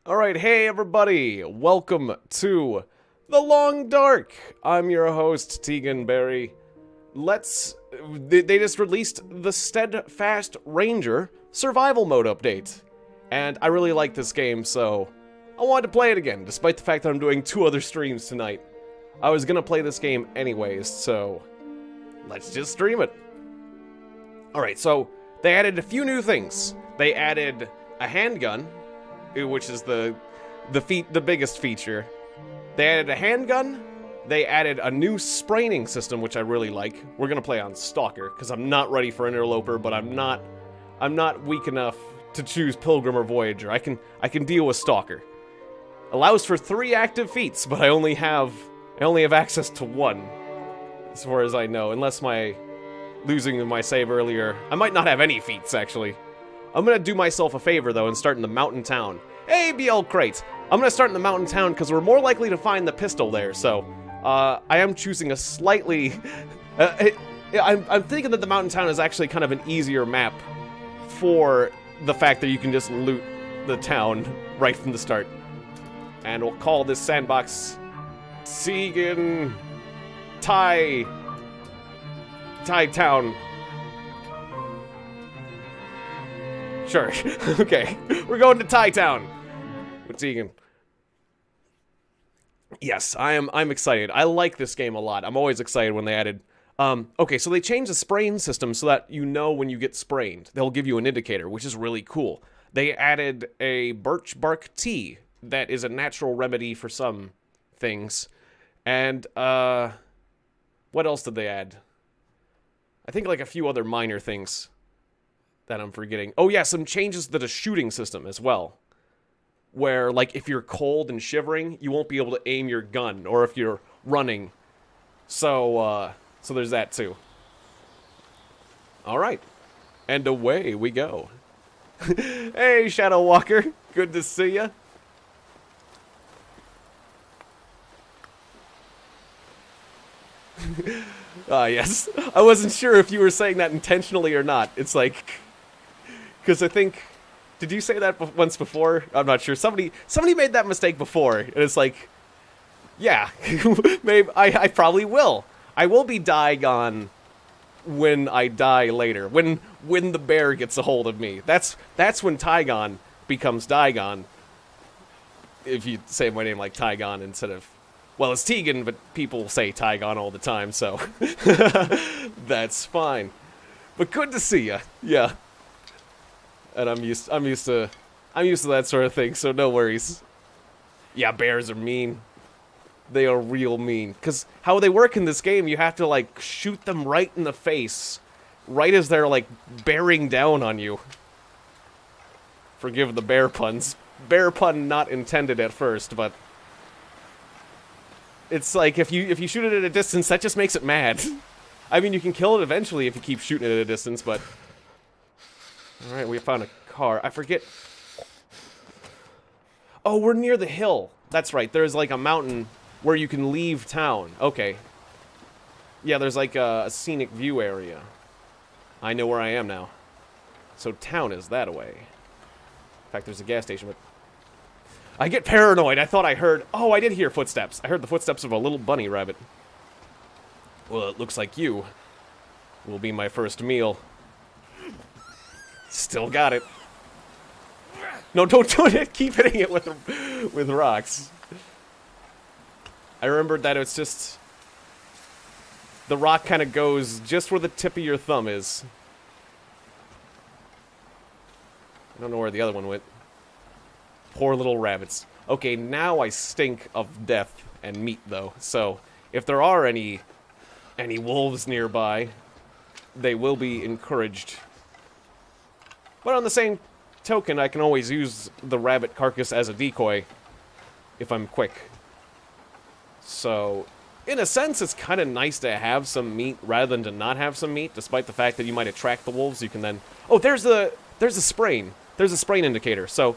Alright, hey everybody! Welcome to The Long Dark! I'm your host, Tiegon Berry. They just released the Steadfast Ranger Survival Mode update. And I really like this game, so I wanted to play it again, despite the fact that I'm doing 2 other streams tonight. I was gonna play this game anyways, so let's just stream it. Alright, so they added a few new things. They added a handgun, which is the biggest feature. They added a handgun. They added a new spraining system, which I really like. We're gonna play on Stalker because I'm not ready for Interloper, but I'm not weak enough to choose Pilgrim or Voyager. I can deal with Stalker. Allows for 3 active feats, but I only have access to 1, as far as I know, unless losing my save earlier. I might not have any feats actually. I'm gonna do myself a favor, though, and start in the mountain town. Hey, BL Crate! I'm gonna start in the mountain town because we're more likely to find the pistol there, so I am choosing a slightly... I'm thinking that the mountain town is actually kind of an easier map for the fact that you can just loot the town right from the start. And we'll call this sandbox Tiegon Tie Town. Sure. Okay. We're going to Tie Town with Tiegon. Yes, I'm excited. I like this game a lot. I'm always excited when they added... okay, so they changed the sprain system so that you know when you get sprained. They'll give you an indicator, which is really cool. They added a birch bark tea that is a natural remedy for some things. And, what else did they add? I think like a few other minor things that I'm forgetting. Oh yeah, some changes to the shooting system as well. Where, like, if you're cold and shivering, you won't be able to aim your gun, or if you're running. So there's that too. Alright. And away we go. Hey, Shadow Walker. Good to see ya. Yes. I wasn't sure if you were saying that intentionally or not. It's like... Because I think... Did you say that once before? I'm not sure. Somebody made that mistake before. And it's like... Yeah. Maybe I probably will. I will be Tiegon when I die later. When the bear gets a hold of me. That's when Tiegon becomes Tiegon. If you say my name like Tiegon instead of... Well, it's Tiegon, but people say Tiegon all the time, so... That's fine. But good to see ya. Yeah. And I'm used to that sort of thing, so no worries. Yeah, bears are mean. They are real mean. Because how they work in this game, you have to, like, shoot them right in the face. Right as they're, like, bearing down on you. Forgive the bear puns. Bear pun not intended at first, but... It's like, if you shoot it at a distance, that just makes it mad. I mean, you can kill it eventually if you keep shooting it at a distance, but... Alright, we found a car. I forget... Oh, we're near the hill. That's right, there's like a mountain where you can leave town. Okay. Yeah, there's like a scenic view area. I know where I am now. So town is that away. In fact, there's a gas station, but... I get paranoid. I thought I heard... Oh, I did hear footsteps. I heard the footsteps of a little bunny rabbit. Well, it looks like you will be my first meal. Still got it. No, don't do it. Keep hitting it with rocks. I remembered that it's just... The rock kind of goes just where the tip of your thumb is. I don't know where the other one went. Poor little rabbits. Okay, now I stink of death and meat, though. So, if there are any wolves nearby, they will be encouraged. But on the same token, I can always use the rabbit carcass as a decoy if I'm quick. So, in a sense, it's kind of nice to have some meat rather than to not have some meat, despite the fact that you might attract the wolves. You can then... Oh, there's a sprain. There's a sprain indicator. So,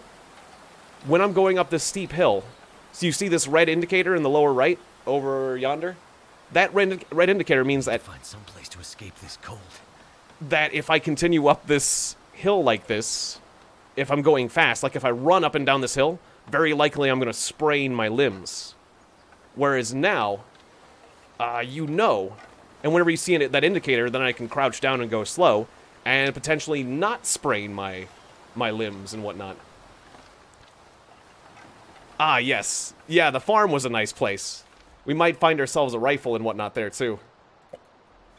when I'm going up this steep hill, so you see this red indicator in the lower right, over yonder? That red indicator means that... Find some place to escape this cold. That if I continue up this hill like this, if I'm going fast, like if I run up and down this hill, very likely I'm going to sprain my limbs. Whereas now, you know, and whenever you see that indicator, then I can crouch down and go slow, and potentially not sprain my limbs and whatnot. Ah, yes. Yeah, the farm was a nice place. We might find ourselves a rifle and whatnot there, too.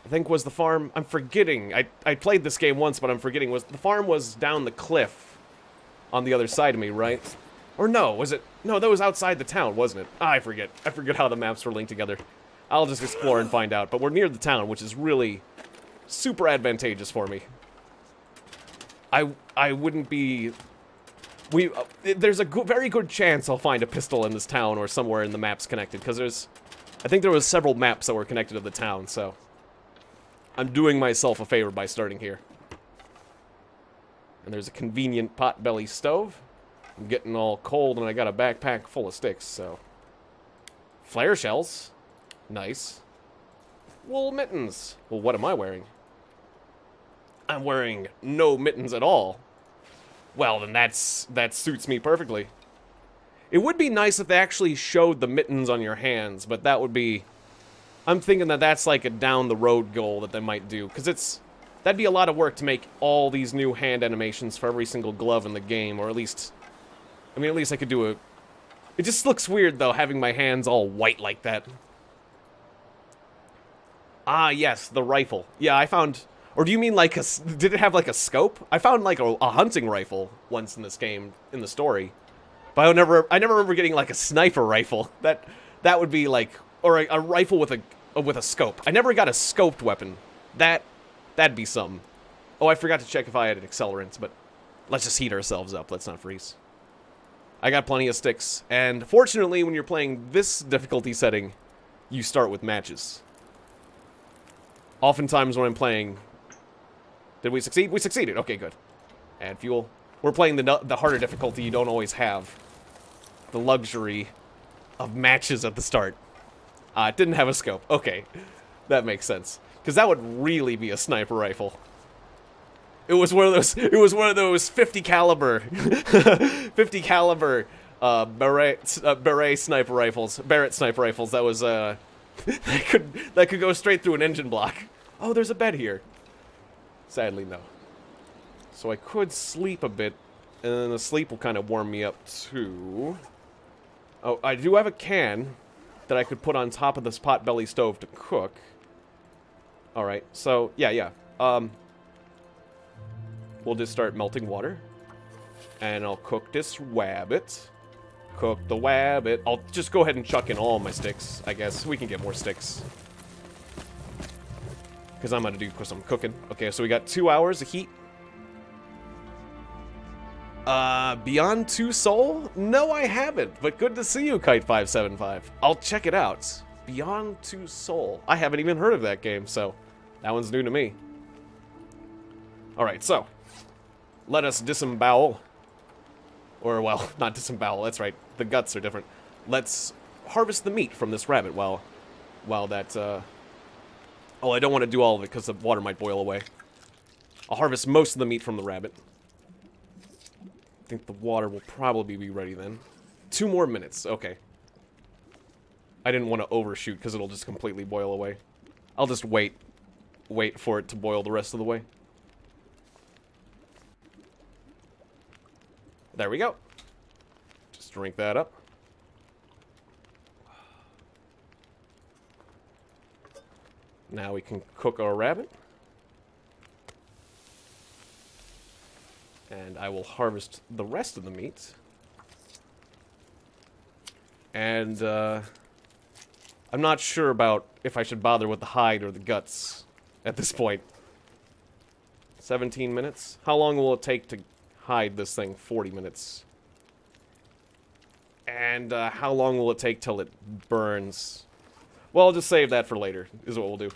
I think was the farm... I'm forgetting. I played this game once, but I'm forgetting. The farm was down the cliff on the other side of me, right? Or no, was it... No, that was outside the town, wasn't it? Ah, I forget. I forget how the maps were linked together. I'll just explore and find out. But we're near the town, which is really super advantageous for me. I wouldn't be... there's a very good chance I'll find a pistol in this town or somewhere in the maps connected, because there's... I think there was several maps that were connected to the town, so... I'm doing myself a favor by starting here. And there's a convenient potbelly stove. I'm getting all cold and I got a backpack full of sticks, so... Flare shells. Nice. Wool mittens. Well, what am I wearing? I'm wearing no mittens at all. Well, then that suits me perfectly. It would be nice if they actually showed the mittens on your hands, but that would be... I'm thinking that that's like a down-the-road goal that they might do, because that'd be a lot of work to make all these new hand animations for every single glove in the game, or at least... I mean, at least I could do a... It just looks weird, though, having my hands all white like that. Ah, yes, the rifle. Yeah, I found... Or do you mean like a... Did it have like a scope? I found like a hunting rifle once in this game, in the story. But I never remember getting like a sniper rifle. That would be like... Or a rifle with a scope. I never got a scoped weapon. That'd be something. Oh, I forgot to check if I had an accelerant, but let's just heat ourselves up. Let's not freeze. I got plenty of sticks, and fortunately, when you're playing this difficulty setting, you start with matches. Oftentimes when I'm playing... Did we succeed? We succeeded. Okay, good. Add fuel. We're playing the harder difficulty. You don't always have the luxury of matches at the start. It didn't have a scope. Okay, that makes sense. Because that would really be a sniper rifle. It was one of those. It was one of those 50 caliber, 50 caliber Barrett sniper rifles. Barrett sniper rifles. That was that could go straight through an engine block. Oh, there's a bed here. Sadly, no. So I could sleep a bit, and then the sleep will kind of warm me up too. Oh, I do have a can that I could put on top of this potbelly stove to cook. Alright, so, yeah. We'll just start melting water. And I'll cook this wabbit. Cook the wabbit. I'll just go ahead and chuck in all my sticks, I guess. We can get more sticks. Because I'm gonna do some cooking. Okay, so we got 2 hours of heat. Beyond Two Soul? No, I haven't, but good to see you, Kite575. I'll check it out. Beyond Two Soul. I haven't even heard of that game, so that one's new to me. Alright, so let us disembowel. Or, well, not disembowel, that's right. The guts are different. Let's harvest the meat from this rabbit while that, Oh, I don't want to do all of it because the water might boil away. I'll harvest most of the meat from the rabbit. I think the water will probably be ready then. 2 more minutes, okay. I didn't want to overshoot because it'll just completely boil away. I'll just wait for it to boil the rest of the way. There we go. Just drink that up. Now we can cook our rabbit. And I will harvest the rest of the meat. And, I'm not sure about if I should bother with the hide or the guts at this point. 17 minutes? How long will it take to hide this thing? 40 minutes. And, how long will it take till it burns? Well, I'll just save that for later, is what we'll do.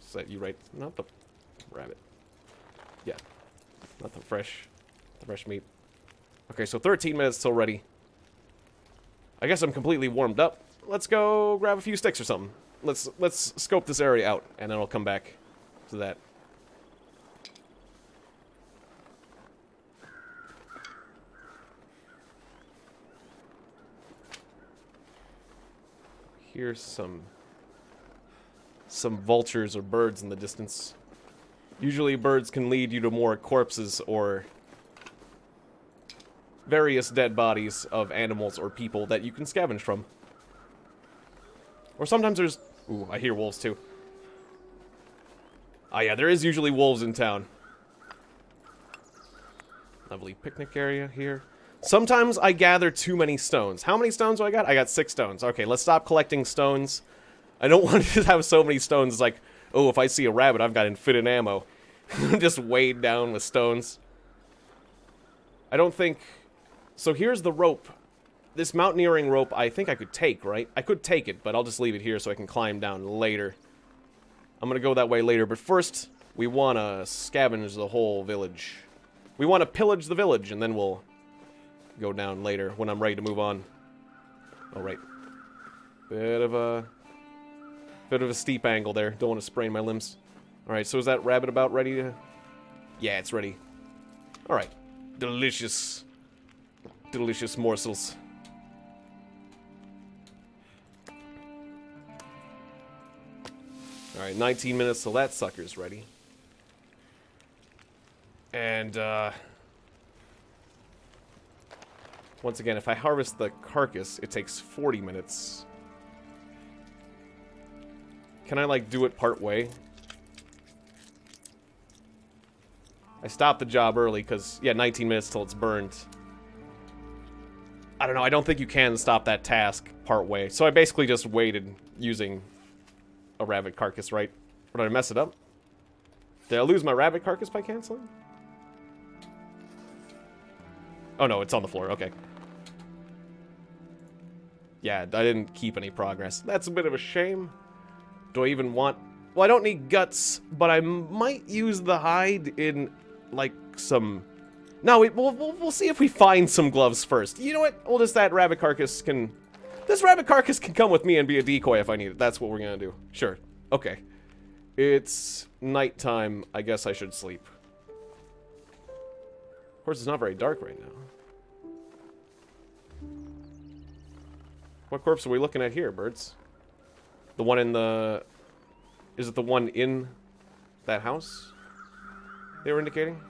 Set you right. Not the rabbit. Yeah. Not the fresh meat. Okay, so 13 minutes till ready. I guess I'm completely warmed up. Let's go grab a few sticks or something. Let's scope this area out, and then I'll come back to that. hear some vultures or birds in the distance. Usually birds can lead you to more corpses or various dead bodies of animals or people that you can scavenge from. Or sometimes there's... Ooh, I hear wolves too. Ah, yeah, there is usually wolves in town. Lovely picnic area here. Sometimes I gather too many stones. How many stones do I got? I got 6 stones. Okay, let's stop collecting stones. I don't want to have so many stones. It's like, oh, if I see a rabbit, I've got infinite ammo. Just weighed down with stones. I don't think... So here's the rope. This mountaineering rope, I think I could take, right? I could take it, but I'll just leave it here so I can climb down later. I'm gonna go that way later, but first, we want to scavenge the whole village. We want to pillage the village, and then we'll go down later when I'm ready to move on. All right. Bit of a steep angle there. Don't want to sprain my limbs. All right, so is that rabbit about ready to... Yeah, it's ready. All right. Delicious. Delicious morsels. All right, 19 minutes till that sucker's ready. And, once again, if I harvest the carcass, it takes 40 minutes. Can I, like, do it part way? I stopped the job early because, yeah, 19 minutes till it's burned. I don't know, I don't think you can stop that task part way. So I basically just waited using a rabbit carcass, right? Or did I mess it up? Did I lose my rabbit carcass by canceling? Oh no, it's on the floor, okay. Yeah, I didn't keep any progress. That's a bit of a shame. Do I even want... Well, I don't need guts, but I might use the hide in, like, some... No, we'll see if we find some gloves first. You know what? Well, just that rabbit carcass can... This rabbit carcass can come with me and be a decoy if I need it. That's what we're gonna do. Sure. Okay. It's nighttime. I guess I should sleep. Of course, it's not very dark right now. What corpse are we looking at here, birds? The one in the... Is it the one in that house they were indicating?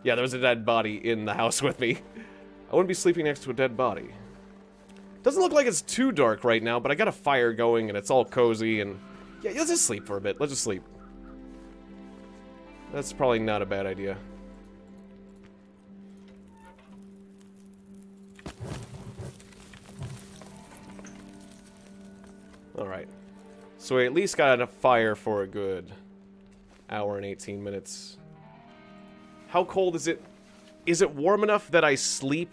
Yeah, there was a dead body in the house with me. I wouldn't be sleeping next to a dead body. Doesn't look like it's too dark right now, but I got a fire going and it's all cozy and... Yeah, let's just sleep for a bit. Let's just sleep. That's probably not a bad idea. Alright. So we at least got enough fire for a good hour and 18 minutes. How cold is it? Is it warm enough that I sleep?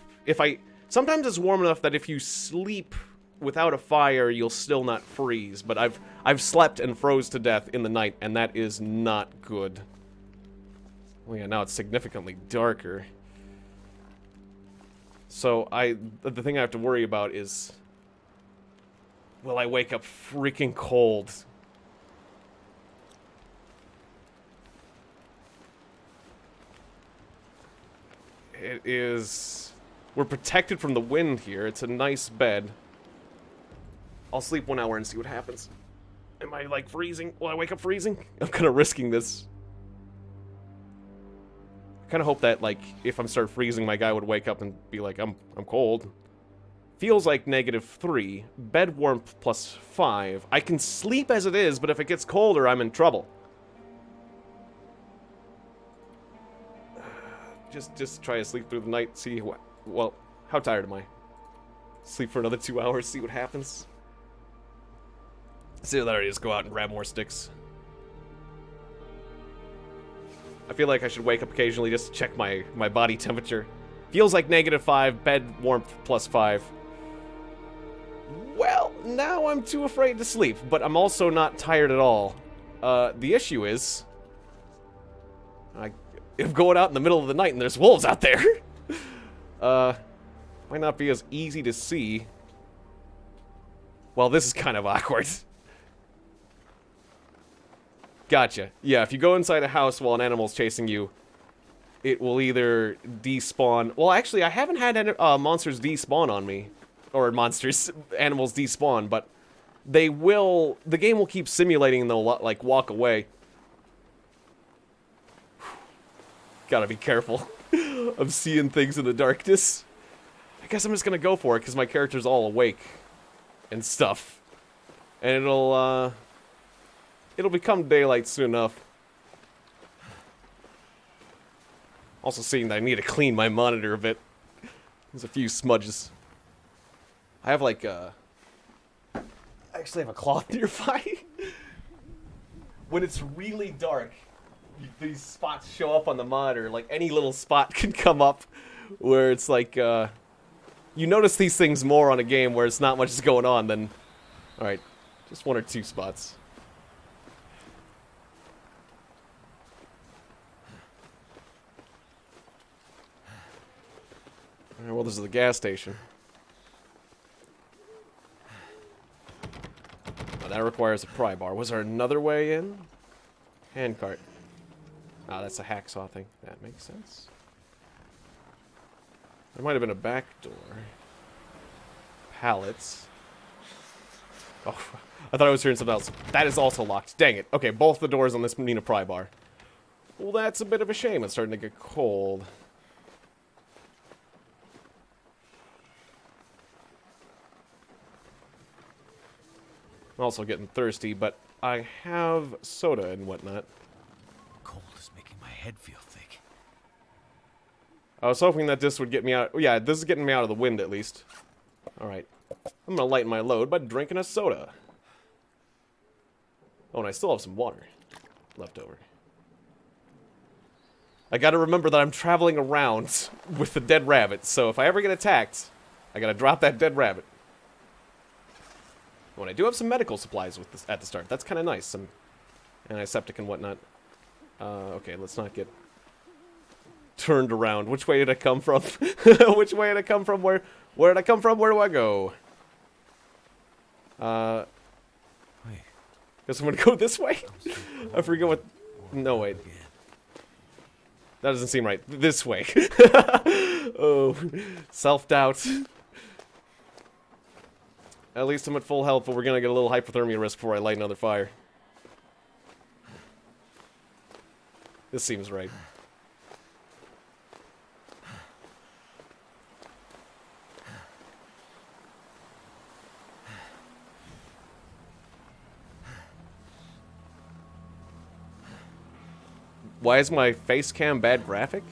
Sometimes it's warm enough that if you sleep without a fire, you'll still not freeze. But I've slept and froze to death in the night, and that is not good. Well, yeah, now it's significantly darker. So the thing I have to worry about is... Will I wake up freaking cold? It is... We're protected from the wind here. It's a nice bed. I'll sleep 1 hour and see what happens. Am I, like, freezing? Will I wake up freezing? I'm kind of risking this. I kind of hope that, like, if I'm start freezing, my guy would wake up and be like, I'm cold. Feels like -3. Bed warmth +5. I can sleep as it is, but if it gets colder, I'm in trouble. Just try to sleep through the night, see what... Well, how tired am I? Sleep for another 2 hours, see what happens. See what I just go out and grab more sticks. I feel like I should wake up occasionally just to check my body temperature. Feels like -5, bed warmth +5. Well, now I'm too afraid to sleep, but I'm also not tired at all. The issue is... I'm going out in the middle of the night and there's wolves out there. Might not be as easy to see. Well, this is kind of awkward. Gotcha. Yeah, if you go inside a house while an animal's chasing you, it will either despawn... Well, actually, I haven't had monsters despawn on me. Or animals despawn, but the game will keep simulating and they'll, like, walk away. Gotta be careful of seeing things in the darkness. I guess I'm just gonna go for it, because my character's all awake and stuff. And it'll become daylight soon enough. Also seeing that I need to clean my monitor a bit. There's a few smudges. I have like I actually have a cloth nearby. When it's really dark, these spots show up on the monitor. Like any little spot can come up where it's like you notice these things more on a game where it's not much is going on than alright, just one or two spots. Alright, well, this is the gas station. Oh, that requires a pry bar. Was there another way in? Handcart. Ah, that's a hacksaw thing. That makes sense. There might have been a back door. Pallets. Oh, I thought I was hearing something else. That is also locked. Dang it. Okay, both the doors on this need a pry bar. Well, that's a bit of a shame. It's starting to get cold. I'm also getting thirsty, but I have soda and whatnot. Cold is making my head feel thick. I was hoping that this would get me out. Yeah, this is getting me out of the wind at least. Alright. I'm gonna lighten my load by drinking a soda. Oh, and I still have some water left over. I gotta remember that I'm traveling around with the dead rabbit, so if I ever get attacked, I gotta drop that dead rabbit. Well, I do have some medical supplies with this at the start. That's kind of nice. Some antiseptic and whatnot. Okay, let's not get turned around. Which way did I come from? Which way did I come from? Where did I come from? Where do I go? Wait. Guess I'm gonna go this way? I forget what... No, wait. That doesn't seem right. This way. Oh, self-doubt. At least I'm at full health, but we're gonna get a little hypothermia risk before I light another fire. This seems right. Why is my face cam bad graphic?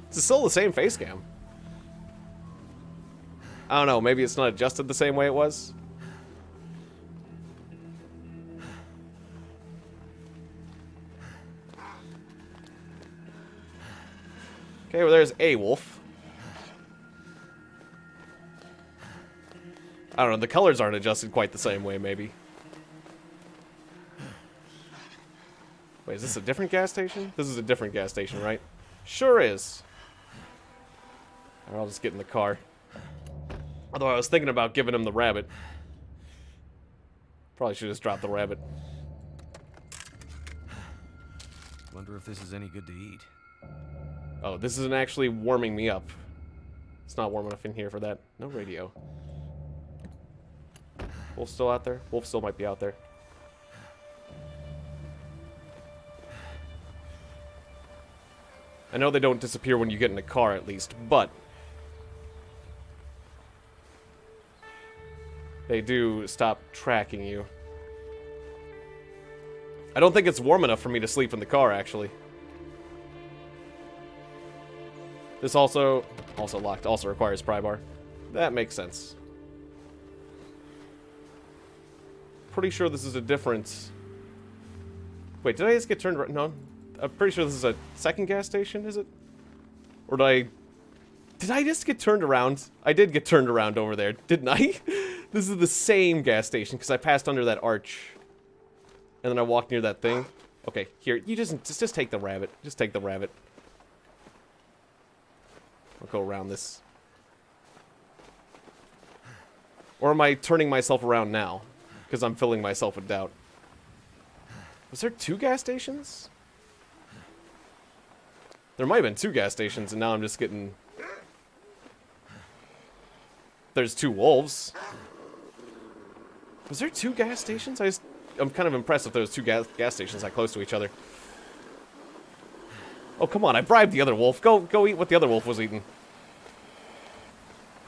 It's still the same face cam. I don't know, maybe it's not adjusted the same way it was. Okay, well there's a wolf. I don't know, the colors aren't adjusted quite the same way, maybe. Wait, is this a different gas station? This is a different gas station, right? Sure is. Alright, I'll just get in the car. Although I was thinking about giving him the rabbit. Probably should just drop the rabbit. Wonder if this is any good to eat. Oh, this isn't actually warming me up. It's not warm enough in here for that. No radio. Wolf still out there? Wolf still might be out there. I know they don't disappear when you get in a car, at least, but they do stop tracking you. I don't think it's warm enough for me to sleep in the car, actually. This also locked, also requires pry bar. That makes sense. Pretty sure this is a different... Wait, did I just get turned around? No. I'm pretty sure this is a second gas station, is it? Or did I just get turned around? I did get turned around over there, didn't I? This is the same gas station, because I passed under that arch. And then I walked near that thing. Okay, here, you just take the rabbit. Just take the rabbit. I'll go around this. Or am I turning myself around now? Because I'm filling myself with doubt. Was there 2 gas stations? There might have been 2 gas stations, and now I'm just getting... There's 2 wolves. Was there 2 gas stations? I'm kind of impressed if there was 2 gas stations that close to each other. Oh, come on, I bribed the other wolf. Go eat what the other wolf was eating.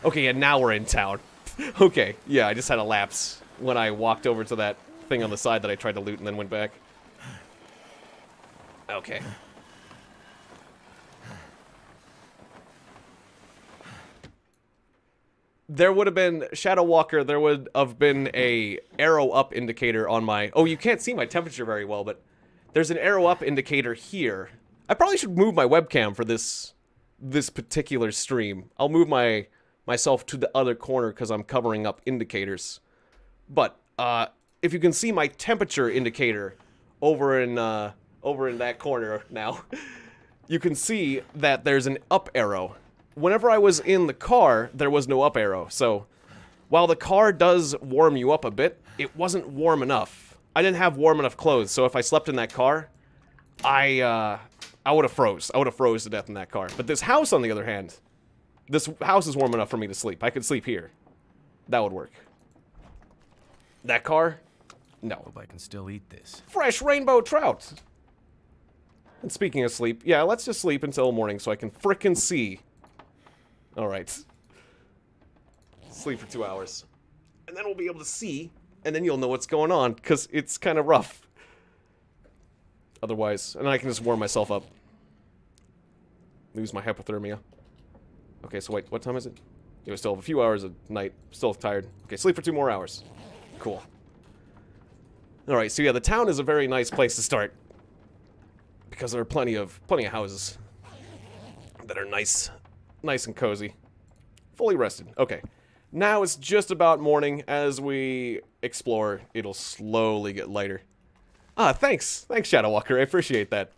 Okay, and now we're in town. Okay, yeah, I just had a lapse when I walked over to that thing on the side that I tried to loot and then went back. Okay. There would have been, Shadow Walker, there would have been a arrow up indicator on my, oh, you can't see my temperature very well, but there's an arrow up indicator here. I probably should move my webcam for this particular stream. I'll move myself to the other corner because I'm covering up indicators. But, if you can see my temperature indicator over in that corner now, you can see that there's an up arrow. Whenever I was in the car, there was no up arrow, so while the car does warm you up a bit, it wasn't warm enough. I didn't have warm enough clothes, so if I slept in that car, I would have froze. I would have froze to death in that car. But this house, on the other hand, this house is warm enough for me to sleep. I could sleep here. That would work. That car? No. Hope I can still eat this. Fresh rainbow trout! And speaking of sleep, yeah, let's just sleep until morning so I can frickin' see. Alright. Sleep for 2 hours. And then we'll be able to see, and then you'll know what's going on, because it's kind of rough. Otherwise, and then I can just warm myself up. Lose my hypothermia. Okay, so wait, what time is it? It was still a few hours of night. Still tired. Okay, sleep for 2 more hours. Cool. Alright, so yeah, the town is a very nice place to start. Because there are plenty of houses that are nice and cozy. Fully rested. Okay. Now it's just about morning. As we explore, it'll slowly get lighter. Ah, thanks. Thanks, Shadow Walker. I appreciate that.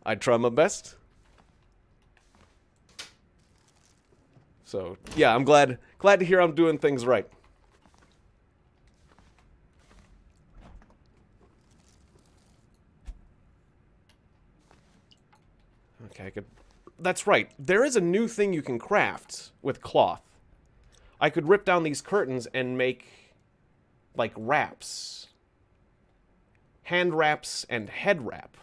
I'd try my best. So, yeah, I'm glad to hear I'm doing things right. Okay, I could... That's right. There is a new thing you can craft with cloth. I could rip down these curtains and make, like, wraps. Hand wraps and head wrap.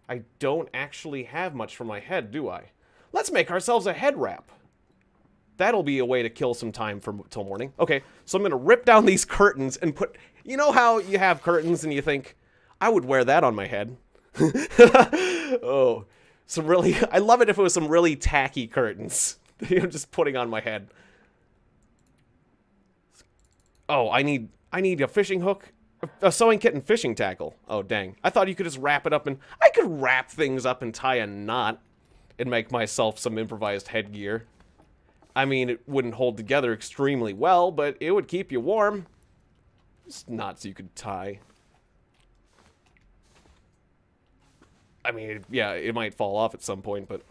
I don't actually have much for my head, do I? Let's make ourselves a head wrap. That'll be a way to kill some time till morning. Okay, so I'm gonna rip down these curtains and put... You know how you have curtains and you think, I would wear that on my head. Oh... Some really... I love it if it was some really tacky curtains. I'm just putting on my head. Oh, I need a fishing hook. A sewing kit and fishing tackle. Oh, dang. I thought you could just wrap it up and... I could wrap things up and tie a knot and make myself some improvised headgear. I mean, it wouldn't hold together extremely well, but it would keep you warm. Just knots you could tie. I mean, yeah, it might fall off at some point, but...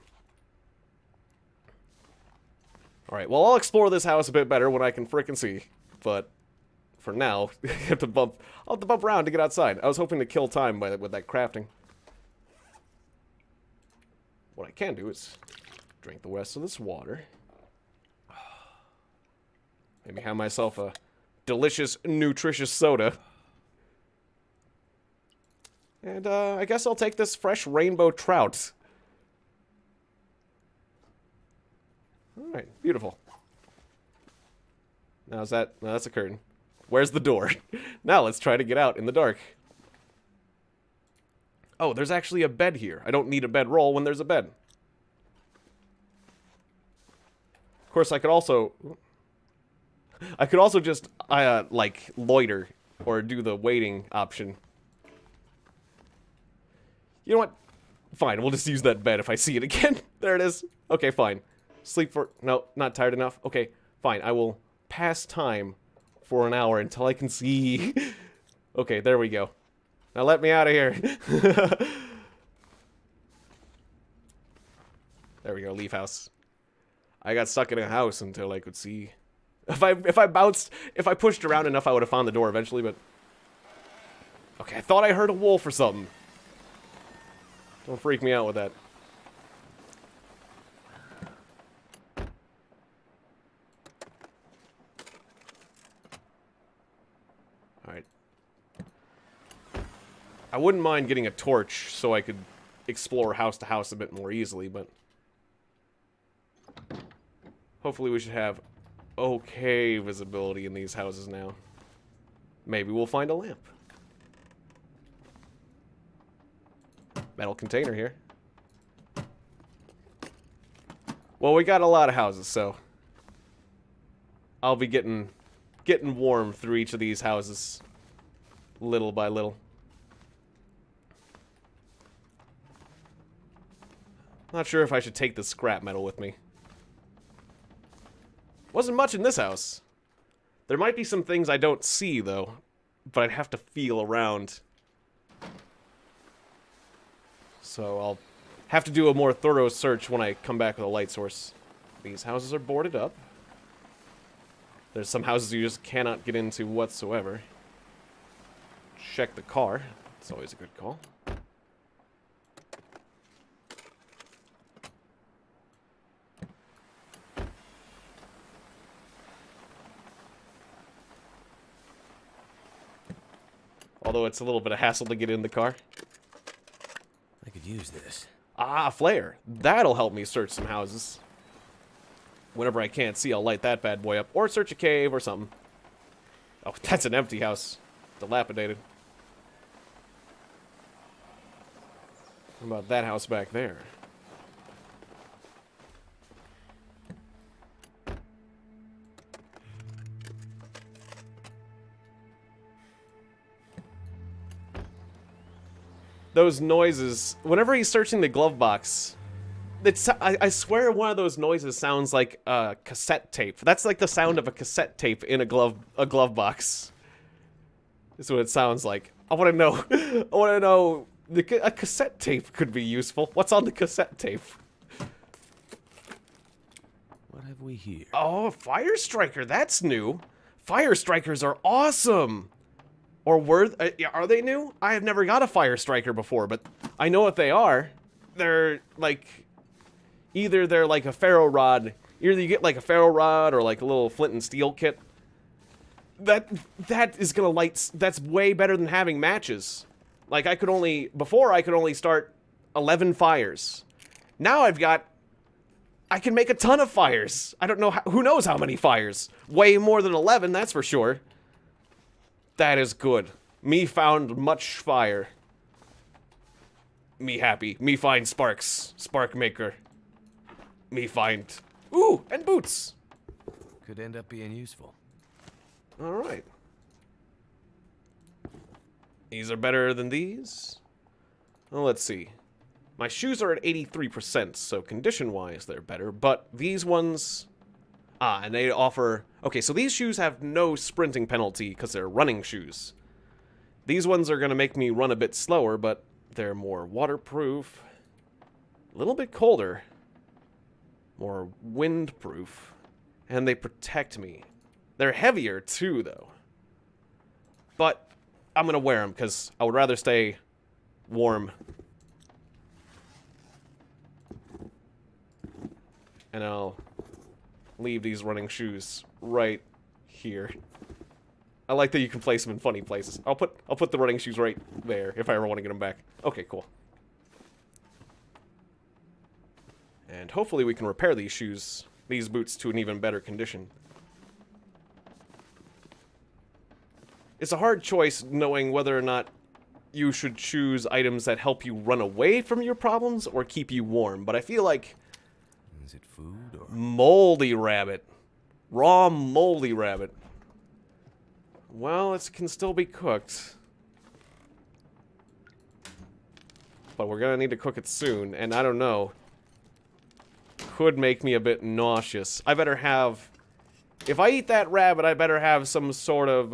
Alright, well, I'll explore this house a bit better when I can frickin' see. But, for now, I'll have to bump around to get outside. I was hoping to kill time with that crafting. What I can do is drink the rest of this water. Maybe have myself a delicious, nutritious soda. And, I guess I'll take this fresh rainbow trout. Alright, beautiful. Now is that... No, that's a curtain. Where's the door? Now let's try to get out in the dark. Oh, there's actually a bed here. I don't need a bedroll when there's a bed. Of course, I could also just, like, loiter. Or do the waiting option. You know what? Fine, we'll just use that bed if I see it again. There it is. Okay, fine. Sleep for... No, not tired enough. Okay, fine. I will pass time for an hour until I can see. Okay, there we go. Now let me out of here. There we go, leaf house. I got stuck in a house until I could see. If I pushed around enough, I would have found the door eventually, but... Okay, I thought I heard a wolf or something. Don't freak me out with that. I wouldn't mind getting a torch so I could explore house to house a bit more easily, but hopefully we should have okay visibility in these houses now. Maybe we'll find a lamp. Metal container here. Well, we got a lot of houses, so I'll be getting warm through each of these houses, little by little. Not sure if I should take the scrap metal with me. Wasn't much in this house. There might be some things I don't see, though, but I'd have to feel around. So I'll have to do a more thorough search when I come back with a light source. These houses are boarded up. There's some houses you just cannot get into whatsoever. Check the car. It's always a good call. Although it's a little bit of hassle to get in the car. I could use this. Ah, a flare. That'll help me search some houses. Whenever I can't see, I'll light that bad boy up. Or search a cave or something. Oh, that's an empty house. Dilapidated. What about that house back there? Those noises, whenever he's searching the glove box, I swear one of those noises sounds like a cassette tape. That's like the sound of a cassette tape in a glove box. That's what it sounds like. I want to know. I want to know. A cassette tape could be useful. What's on the cassette tape? What have we here? Oh, a fire striker. That's new. Fire strikers are awesome. Or are they new? I have never got a fire striker before, but I know what they are. They're like, either they're like a ferro rod. Either you get like a ferro rod or like a little flint and steel kit. That is gonna light. That's way better than having matches. Like before I could only start 11 fires. Now I can make a ton of fires. I don't know who knows how many fires. Way more than 11, that's for sure. That is good. Me found much fire. Me happy. Me find sparks. Spark maker. Me find... Ooh, and boots. Could end up being useful. Alright. These are better than these. Well, let's see. My shoes are at 83%, so condition-wise they're better, but these ones... Ah, and they offer... Okay, so these shoes have no sprinting penalty because they're running shoes. These ones are going to make me run a bit slower, but they're more waterproof. A little bit colder. More windproof. And they protect me. They're heavier, too, though. But I'm going to wear them because I would rather stay warm. And I'll... leave these running shoes right here. I like that you can place them in funny places. I'll put the running shoes right there if I ever want to get them back. Okay, cool. And hopefully we can repair these boots to an even better condition. It's a hard choice knowing whether or not you should choose items that help you run away from your problems or keep you warm, but I feel like... Is it food or... Moldy rabbit. Raw moldy rabbit. Well, it can still be cooked. But we're gonna need to cook it soon, and I don't know. Could make me a bit nauseous. I better have... If I eat that rabbit, I better have some sort of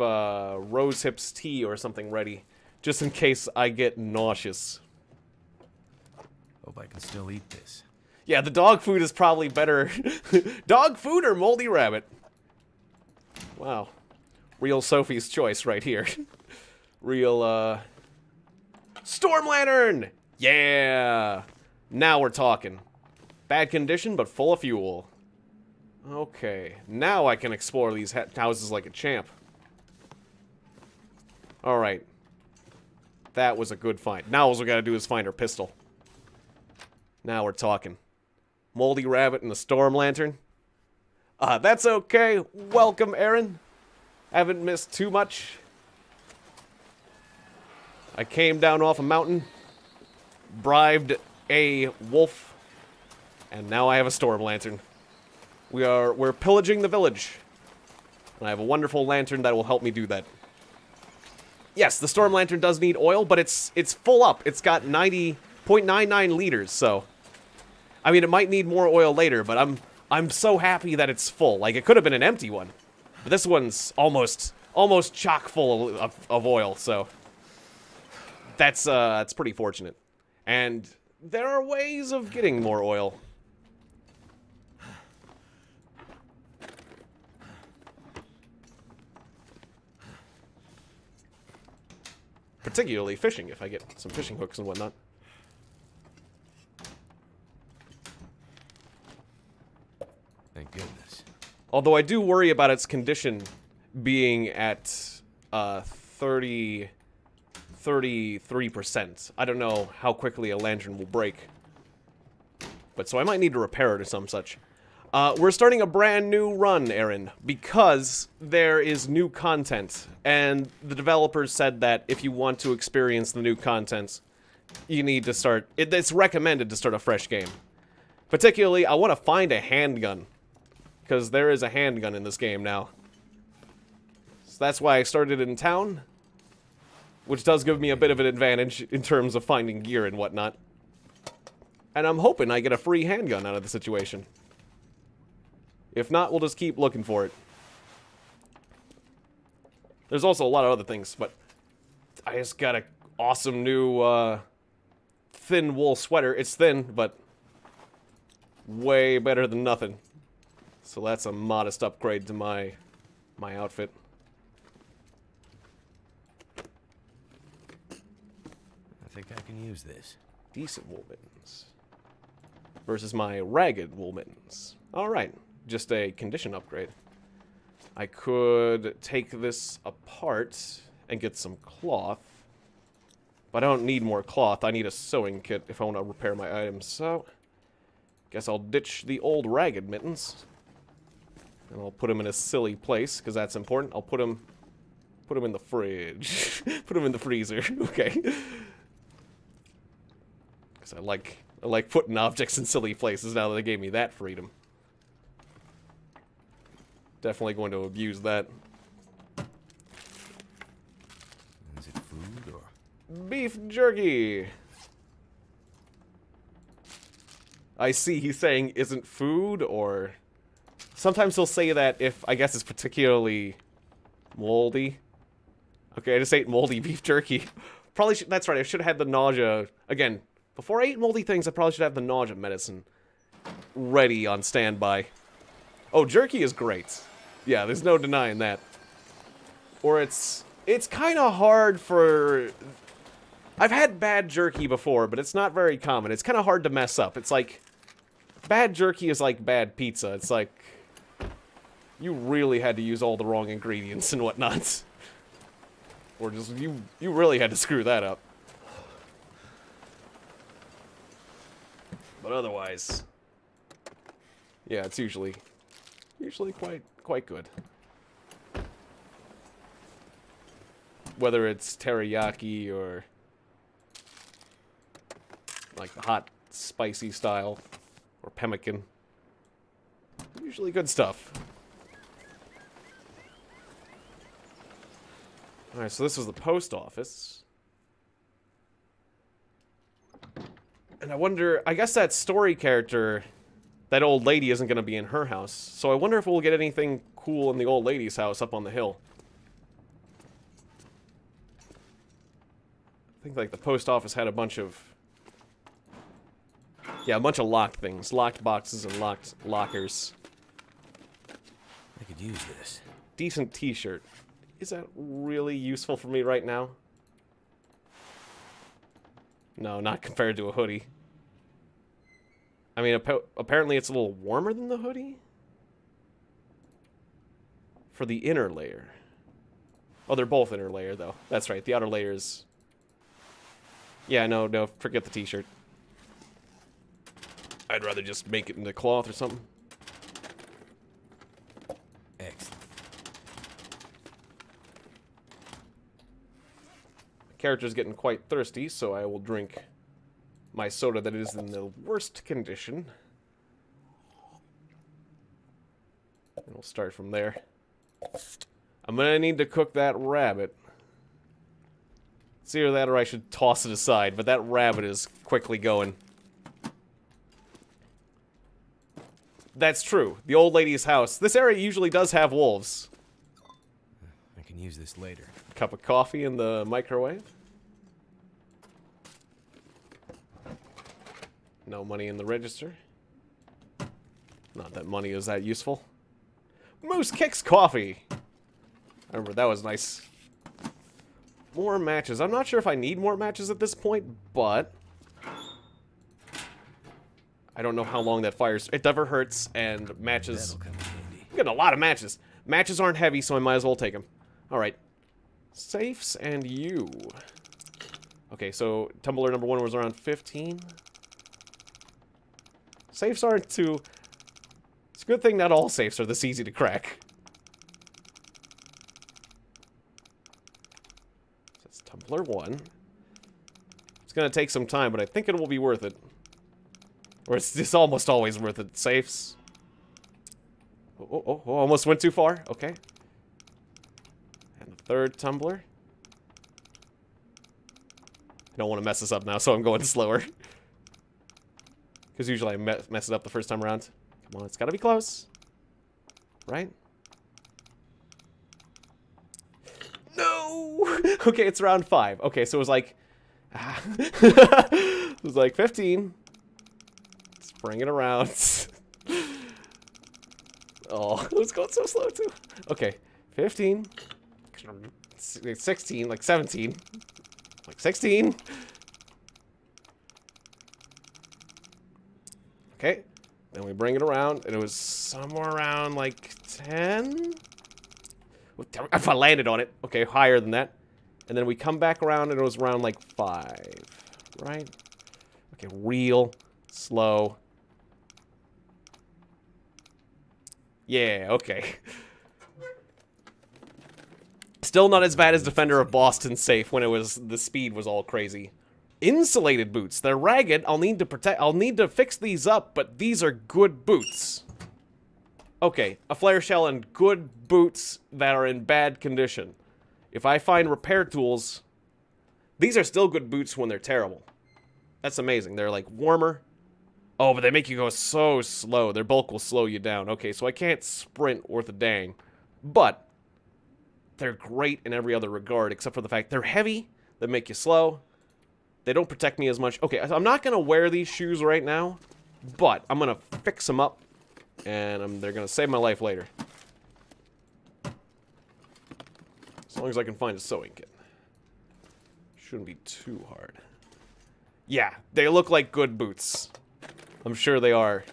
rose hips tea or something ready. Just in case I get nauseous. Hope I can still eat this. Yeah, the dog food is probably better. Dog food or moldy rabbit? Wow. Real Sophie's choice right here. Real, Storm Lantern! Yeah! Now we're talking. Bad condition, but full of fuel. Okay. Now I can explore these houses like a champ. Alright. That was a good find. Now all we gotta do is find our pistol. Now we're talking. Moldy rabbit and the storm lantern. That's okay. Welcome, Aaron. Haven't missed too much. I came down off a mountain, bribed a wolf, and now I have a storm lantern. We're pillaging the village. And I have a wonderful lantern that will help me do that. Yes, the storm lantern does need oil, but it's full up. It's got 90.99 liters, so I mean, it might need more oil later, but I'm so happy that it's full. Like, it could have been an empty one, but this one's almost chock full of oil, so that's pretty fortunate. And there are ways of getting more oil. Particularly fishing, if I get some fishing hooks and whatnot. Thank goodness. Although I do worry about its condition being at 33%. I don't know how quickly a lantern will break. But so I might need to repair it or some such. We're starting a brand new run, Aaron, because there is new content. And the developers said that if you want to experience the new content, you need to start... It's recommended to start a fresh game. Particularly, I want to find a handgun. Because there is a handgun in this game now. So that's why I started in town. Which does give me a bit of an advantage in terms of finding gear and whatnot. And I'm hoping I get a free handgun out of the situation. If not, we'll just keep looking for it. There's also a lot of other things, but I just got an awesome new thin wool sweater. It's thin, but way better than nothing. So that's a modest upgrade to my outfit. I think I can use this. Decent wool mittens. Versus my ragged wool mittens. Alright, just a condition upgrade. I could take this apart and get some cloth. But I don't need more cloth. I need a sewing kit if I want to repair my items. So, guess I'll ditch the old ragged mittens. And I'll put them in a silly place, because that's important. I'll put them in the fridge. Put them in the freezer. Okay. Because I like putting objects in silly places now that they gave me that freedom. Definitely going to abuse that. Is it food or... Beef jerky! I see he's saying isn't food, or... Sometimes he'll say that if, I guess it's particularly moldy. Okay, I just ate moldy beef jerky. Probably should, that's right, I should have had the nausea. Again, before I ate moldy things, I probably should have the nausea medicine ready on standby. Oh, jerky is great. Yeah, there's no denying that. Or it's kind of hard for... I've had bad jerky before, but it's not very common. It's kind of hard to mess up. It's like... Bad jerky is like bad pizza. It's like... You really had to use all the wrong ingredients and whatnot. Or just, you really had to screw that up. But otherwise... Yeah, it's usually quite good. Whether it's teriyaki or like the hot, spicy style, or pemmican. Usually good stuff. Alright, so this was the post office. And I wonder, I guess that story character, that old lady isn't going to be in her house. So I wonder if we'll get anything cool in the old lady's house up on the hill. I think like the post office had a bunch of... Yeah, a bunch of locked things. Locked boxes and locked lockers. I could use this. Decent t-shirt. Is that really useful for me right now? No, not compared to a hoodie. I mean, apparently it's a little warmer than the hoodie? For the inner layer. Oh, they're both inner layer, though. That's right, the outer layer is Yeah, no, forget the t-shirt. I'd rather just make it into cloth or something. Excellent. The character's getting quite thirsty, so I will drink my soda that is in the worst condition. And we'll start from there. I'm gonna need to cook that rabbit. It's either that or I should toss it aside, but that rabbit is quickly going. That's true. The old lady's house. This area usually does have wolves. I can use this later. Cup of coffee in the microwave. No money in the register. Not that money is that useful. Moose Kicks Coffee. I remember that was nice. More matches. I'm not sure if I need more matches at this point, but I don't know how long that fires. It never hurts, and matches. That'll come in handy. I'm getting a lot of matches. Matches aren't heavy, so I might as well take them. All right. Safes and you. Okay, so tumbler number 1 was around 15. Safes aren't too... It's a good thing not all safes are this easy to crack. That's tumbler 1. It's gonna take some time, but I think it will be worth it. Or it's almost always worth it. Safes. Oh, almost went too far. Okay. And the third tumbler. I don't want to mess this up now, so I'm going slower. Because usually I mess it up the first time around. Come on, it's got to be close. Right? No! Okay, it's round 5. Okay, so it was like... it was like 15. Let's bring it around. Oh, it was going so slow, too. Okay, 15. 16, like 17. Like 16. Okay, then we bring it around, and it was somewhere around like 10? If I landed on it. Okay, higher than that. And then we come back around, and it was around like 5. Right? Okay, real slow. Yeah, okay. Still not as bad as Defender of Boston Safe when it was the speed was all crazy. Insulated boots. They're ragged. I'll need to fix these up, but these are good boots. Okay, a flare shell and good boots that are in bad condition. If I find repair tools, these are still good boots when they're terrible. That's amazing. They're like warmer. Oh, but they make you go so slow. Their bulk will slow you down. Okay, so I can't sprint worth a dang. But they're great in every other regard, except for the fact they're heavy, they make you slow. They don't protect me as much. Okay, I'm not going to wear these shoes right now, but I'm going to fix them up, and they're going to save my life later. As long as I can find a sewing kit. Shouldn't be too hard. Yeah, they look like good boots. I'm sure they are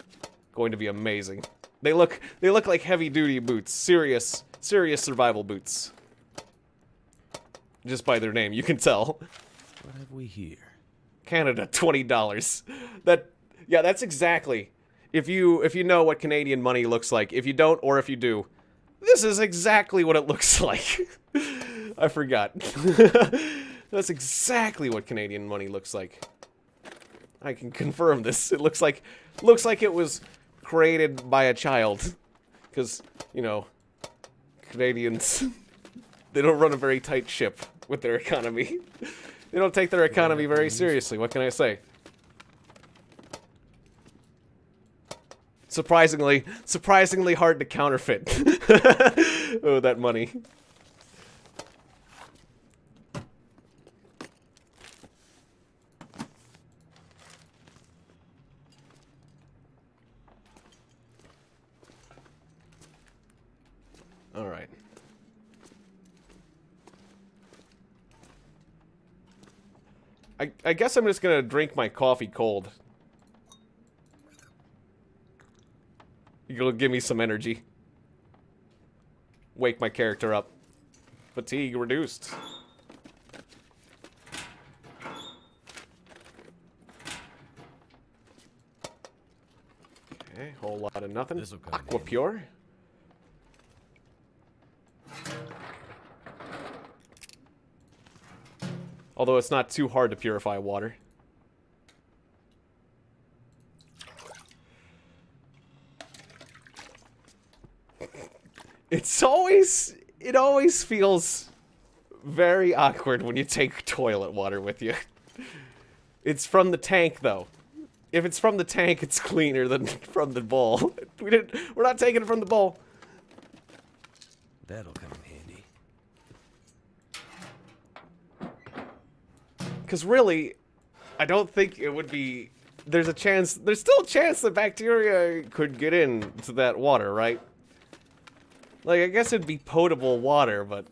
going to be amazing. They look like heavy-duty boots. Serious survival boots. Just by their name, you can tell. What have we here? Canada, $20. Yeah, that's exactly. If you know what Canadian money looks like. If you don't, or if you do, this is exactly what it looks like. I forgot. That's exactly what Canadian money looks like. I can confirm this. It looks like it was created by a child. Because, you know, Canadians, they don't run a very tight ship with their economy. They don't take their economy very seriously. What can I say? Surprisingly hard to counterfeit. Oh, that money. All right. I guess I'm just gonna drink my coffee cold. You'll give me some energy. Wake my character up. Fatigue reduced. Okay, whole lot of nothing. This'll come in Aqua handy. Pure. Although it's not too hard to purify water. It always feels very awkward when you take toilet water with you. It's from the tank, though. If it's from the tank, it's cleaner than from the bowl. We're not taking it from the bowl. That'll come in handy. Because really, I don't think it would be... There's still a chance that bacteria could get into that water, right? Like, I guess it'd be potable water, but...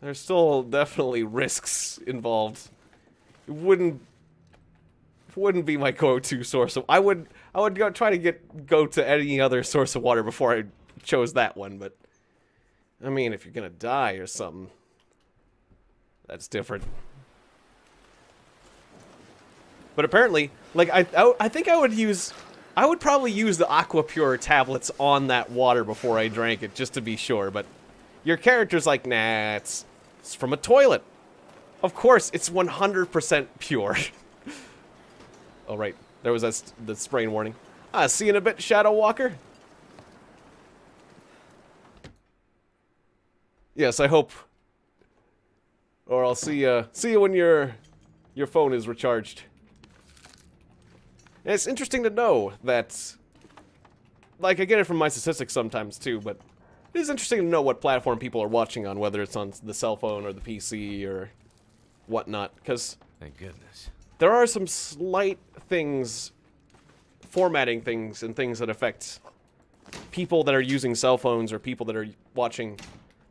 There's still definitely risks involved. It wouldn't be my go-to source of... I would try to go to any other source of water before I chose that one, but... I mean, if you're gonna die or something... That's different. But apparently, like, I think I would probably use the Aqua Pure tablets on that water before I drank it, just to be sure, but your character's like, nah, it's from a toilet. Of course, it's 100% pure. Oh, right. There was the sprain warning. See you in a bit, Shadow Walker. Yes, I hope. Or I'll see you when your phone is recharged. And it's interesting to know that, like, I get it from my statistics sometimes too, but it is interesting to know what platform people are watching on, whether it's on the cell phone or the PC or whatnot, because Thank goodness. there are some slight things, formatting things, and things that affect people that are using cell phones or people that are watching.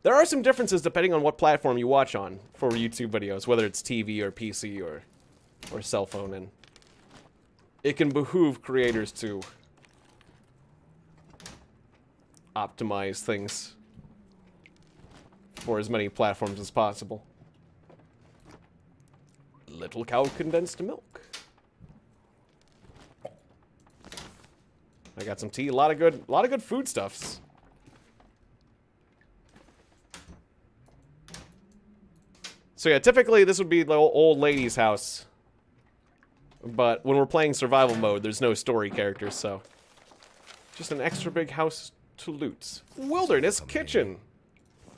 There are some differences depending on what platform you watch on for YouTube videos, whether it's TV or PC or cell phone, and it can behoove creators to optimize things for as many platforms as possible. Little cow condensed milk. I got some tea, a lot of good foodstuffs. So yeah, typically this would be the old lady's house. But when we're playing survival mode, there's no story characters, so just an extra big house to loot. Wilderness kitchen.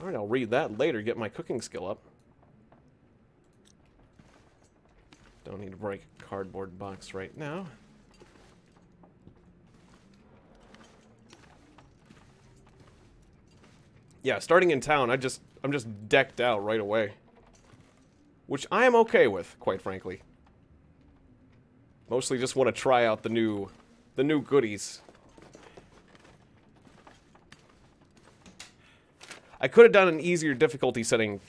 Alright, I'll read that later, get my cooking skill up. Don't need to break a cardboard box right now. Yeah, starting in town, I'm just decked out right away. Which I am okay with, quite frankly. Mostly just want to try out the new goodies. I could have done an easier difficulty setting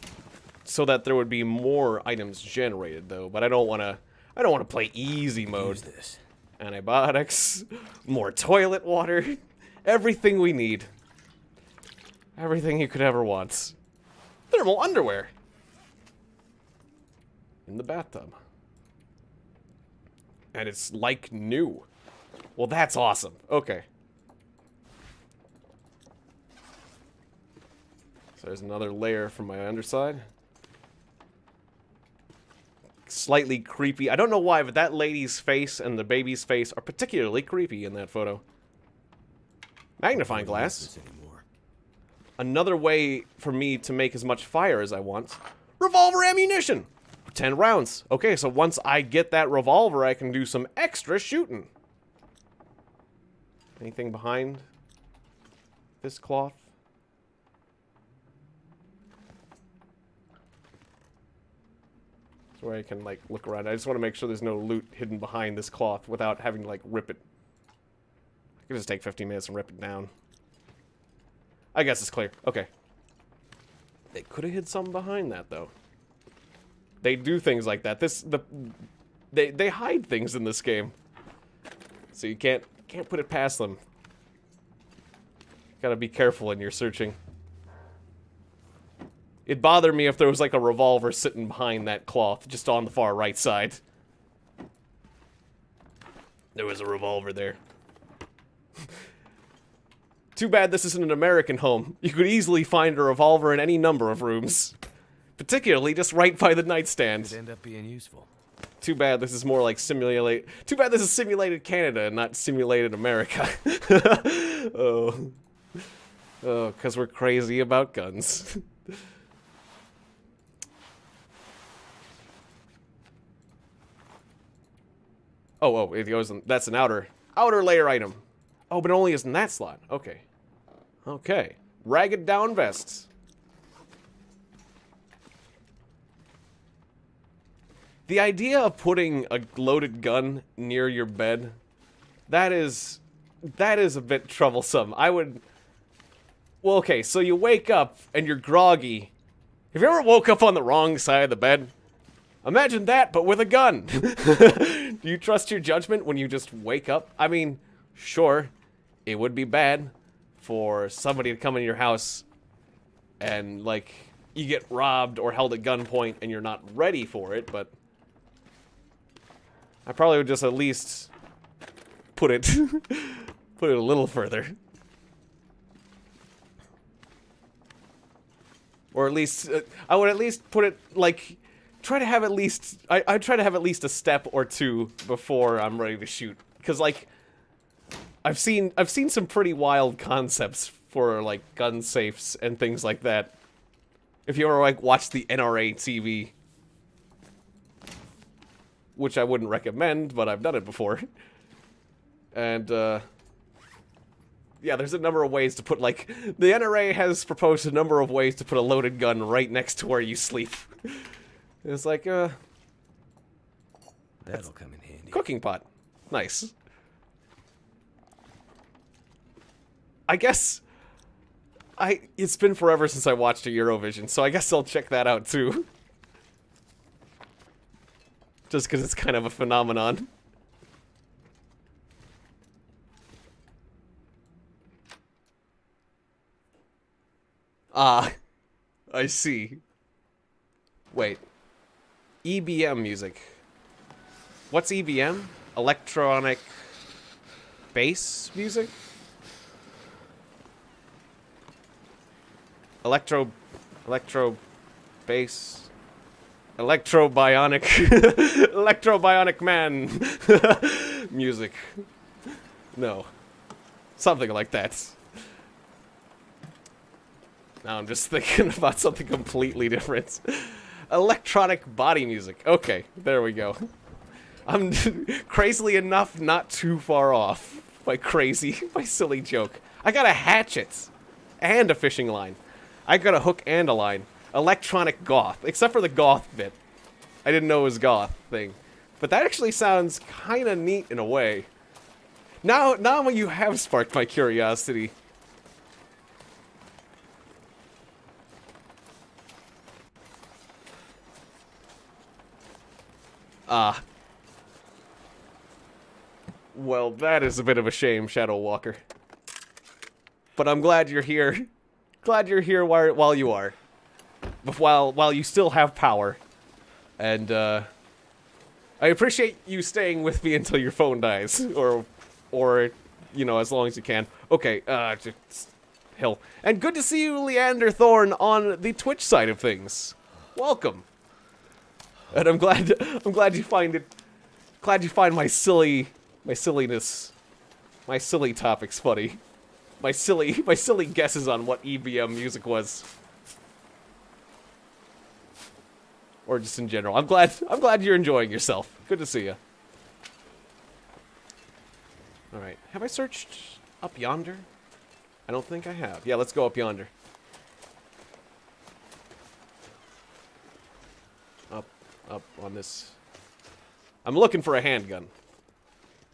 so that there would be more items generated, though, but I don't want to play easy mode. Use this. Antibiotics, more toilet water, everything we need. Everything you could ever want. Thermal underwear. In the bathtub. And it's like new. Well, that's awesome. Okay. So there's another layer from my underside. Slightly creepy. I don't know why, but that lady's face and the baby's face are particularly creepy in that photo. Magnifying glass. Another way for me to make as much fire as I want. Revolver ammunition! 10 rounds. Okay, so once I get that revolver, I can do some extra shooting. Anything behind this cloth? So I can, like, look around. I just want to make sure there's no loot hidden behind this cloth without having to, like, rip it. I can just take 15 minutes and rip it down. I guess it's clear. Okay. They could have hid something behind that, though. They do things like that. They hide things in this game, so you can't put it past them. Gotta be careful in your searching. It'd bother me if there was like a revolver sitting behind that cloth, just on the far right side. There was a revolver there. Too bad this isn't an American home. You could easily find a revolver in any number of rooms. Particularly just right by the nightstand. Could end up being useful. Too bad this is more like simulated. Too bad this is simulated Canada and not simulated America. Oh. Oh, because we're crazy about guns. Oh, it goes in, that's an outer layer item. Oh, but it only is in that slot. Okay. Okay. Ragged down vests. The idea of putting a loaded gun near your bed, that is a bit troublesome. I would... Well, okay, so you wake up and you're groggy. Have you ever woke up on the wrong side of the bed? Imagine that, but with a gun. Do you trust your judgment when you just wake up? I mean, sure, it would be bad for somebody to come in your house and, like, you get robbed or held at gunpoint and you're not ready for it, but... I probably would just at least put it a little further. Or at least, I would at least put it, like, try to have at least, I'd try to have at least a step or two before I'm ready to shoot. Because, like, I've seen some pretty wild concepts for, like, gun safes and things like that. If you ever, like, watch the NRA TV. Which I wouldn't recommend, but I've done it before. And, yeah, there's a number of ways to put, like... The NRA has proposed a number of ways to put a loaded gun right next to where you sleep. It's like, That'll come in handy. Cooking pot. Nice. I guess... It's been forever since I watched a Eurovision, so I guess I'll check that out, too. Just because it's kind of a phenomenon. Ah, I see. Wait. EBM music. What's EBM? Electronic bass music? Electro bass. Electro-bionic man music. No. Something like that. Now I'm just thinking about something completely different. Electronic body music. Okay, there we go. I'm crazily enough not too far off. My silly joke. I got a hatchet and a fishing line. I got a hook and a line. Electronic goth, except for the goth bit. I didn't know it was goth thing. But that actually sounds kind of neat in a way. Now you have sparked my curiosity. Ah. Well, that is a bit of a shame, Shadow Walker. But I'm glad you're here. Glad you're here while you are. While you still have power. And, I appreciate you staying with me until your phone dies. Or, you know, as long as you can. Okay, just... Hill. And good to see you, Leander Thorne, on the Twitch side of things. Welcome. And I'm glad you find my silliness, my silly topics funny. My silly guesses on what EBM music was. Or just in general. I'm glad you're enjoying yourself. Good to see you. Alright. Have I searched up yonder? I don't think I have. Yeah, let's go up yonder. Up on this. I'm looking for a handgun.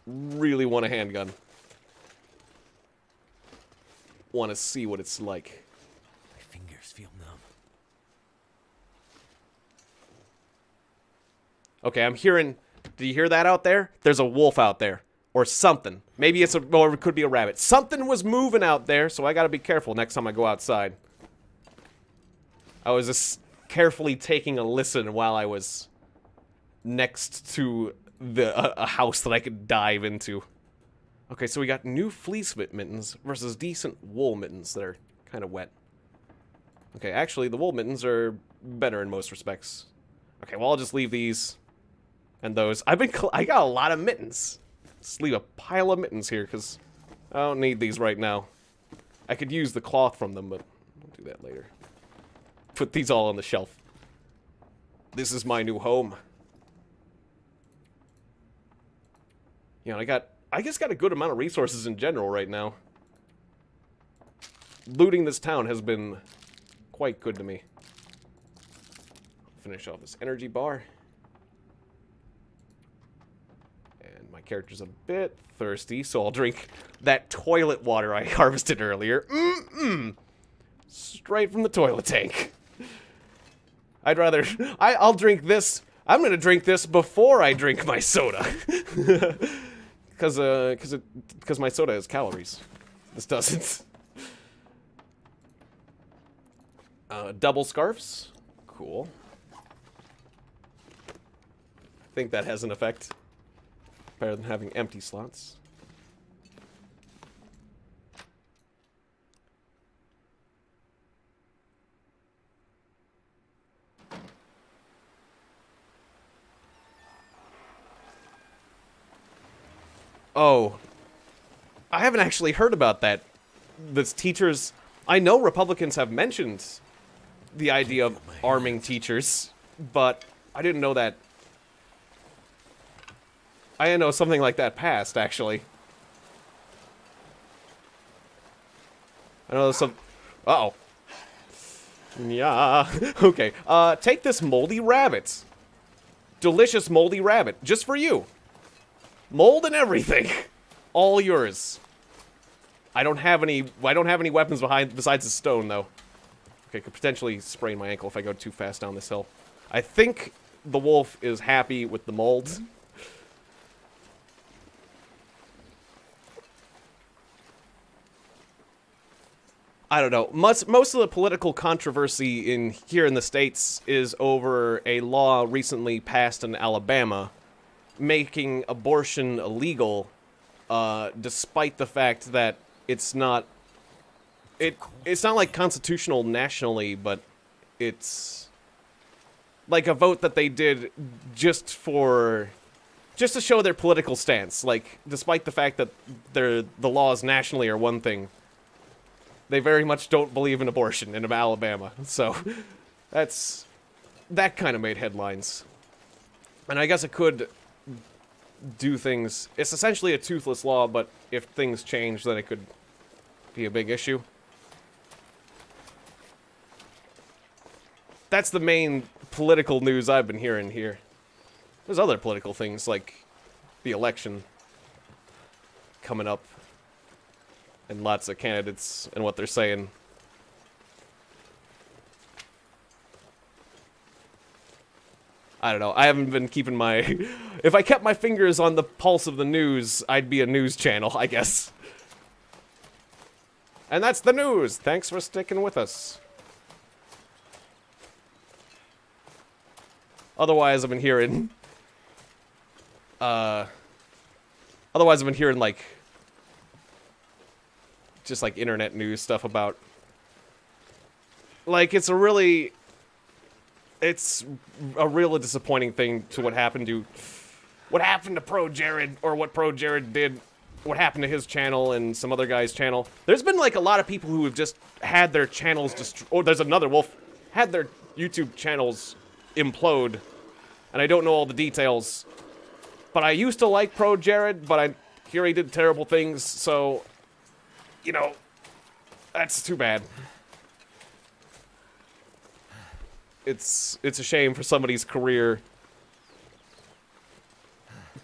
Really want a handgun. Want to see what it's like. My fingers feel numb. Okay, I'm hearing... Do you hear that out there? There's a wolf out there. Or something. Maybe it's or it could be a rabbit. Something was moving out there, so I gotta be careful next time I go outside. I was just carefully taking a listen while I was next to a house that I could dive into. Okay, so we got new fleece mittens versus decent wool mittens that are kind of wet. Okay, actually, the wool mittens are better in most respects. Okay, well, I'll just leave these and those. I got a lot of mittens. Just leave a pile of mittens here, because I don't need these right now. I could use the cloth from them, but I'll do that later. Put these all on the shelf. This is my new home. You know, I guess got a good amount of resources in general right now. Looting this town has been quite good to me. Finish off this energy bar. And my character's a bit thirsty, so I'll drink that toilet water I harvested earlier. Straight from the toilet tank. I'll drink this. I'm gonna drink this before I drink my soda. Because my soda has calories. This doesn't. Double scarves. Cool. I think that has an effect. Better than having empty slots. Oh. I haven't actually heard about that. This teachers... I know Republicans have mentioned the idea of arming teachers, but I didn't know that... I didn't know something like that passed, actually. I know there's some... Uh-oh. Yeah. Okay. Take this moldy rabbit. Delicious moldy rabbit. Just for you. Mold and everything. All yours. I don't have any weapons besides the stone, though. Okay, could potentially sprain my ankle if I go too fast down this hill. I think the wolf is happy with the mold. I don't know. Most of the political controversy here in the States is over a law recently passed in Alabama making abortion illegal, despite the fact that it's not like constitutional nationally, but it's like a vote that they did just to show their political stance. Like, despite the fact that the laws nationally are one thing, they very much don't believe in abortion in Alabama. So that kind of made headlines. And I guess it could do things. It's essentially a toothless law, but if things change, then it could be a big issue. That's the main political news I've been hearing here. There's other political things, like the election coming up, and lots of candidates and what they're saying. I don't know. I haven't been keeping my... If I kept my fingers on the pulse of the news, I'd be a news channel, I guess. And that's the news. Thanks for sticking with us. Otherwise, I've been hearing... like... just, like, internet news stuff about... Like, it's a really disappointing thing to what happened to Pro Jared, or what Pro Jared did, what happened to his channel and some other guy's channel. There's been, like, a lot of people who have just had their channels or there's another wolf, had their YouTube channels implode, and I don't know all the details. But I used to like Pro Jared, but I hear he did terrible things, so, you know, that's too bad. It's a shame for somebody's career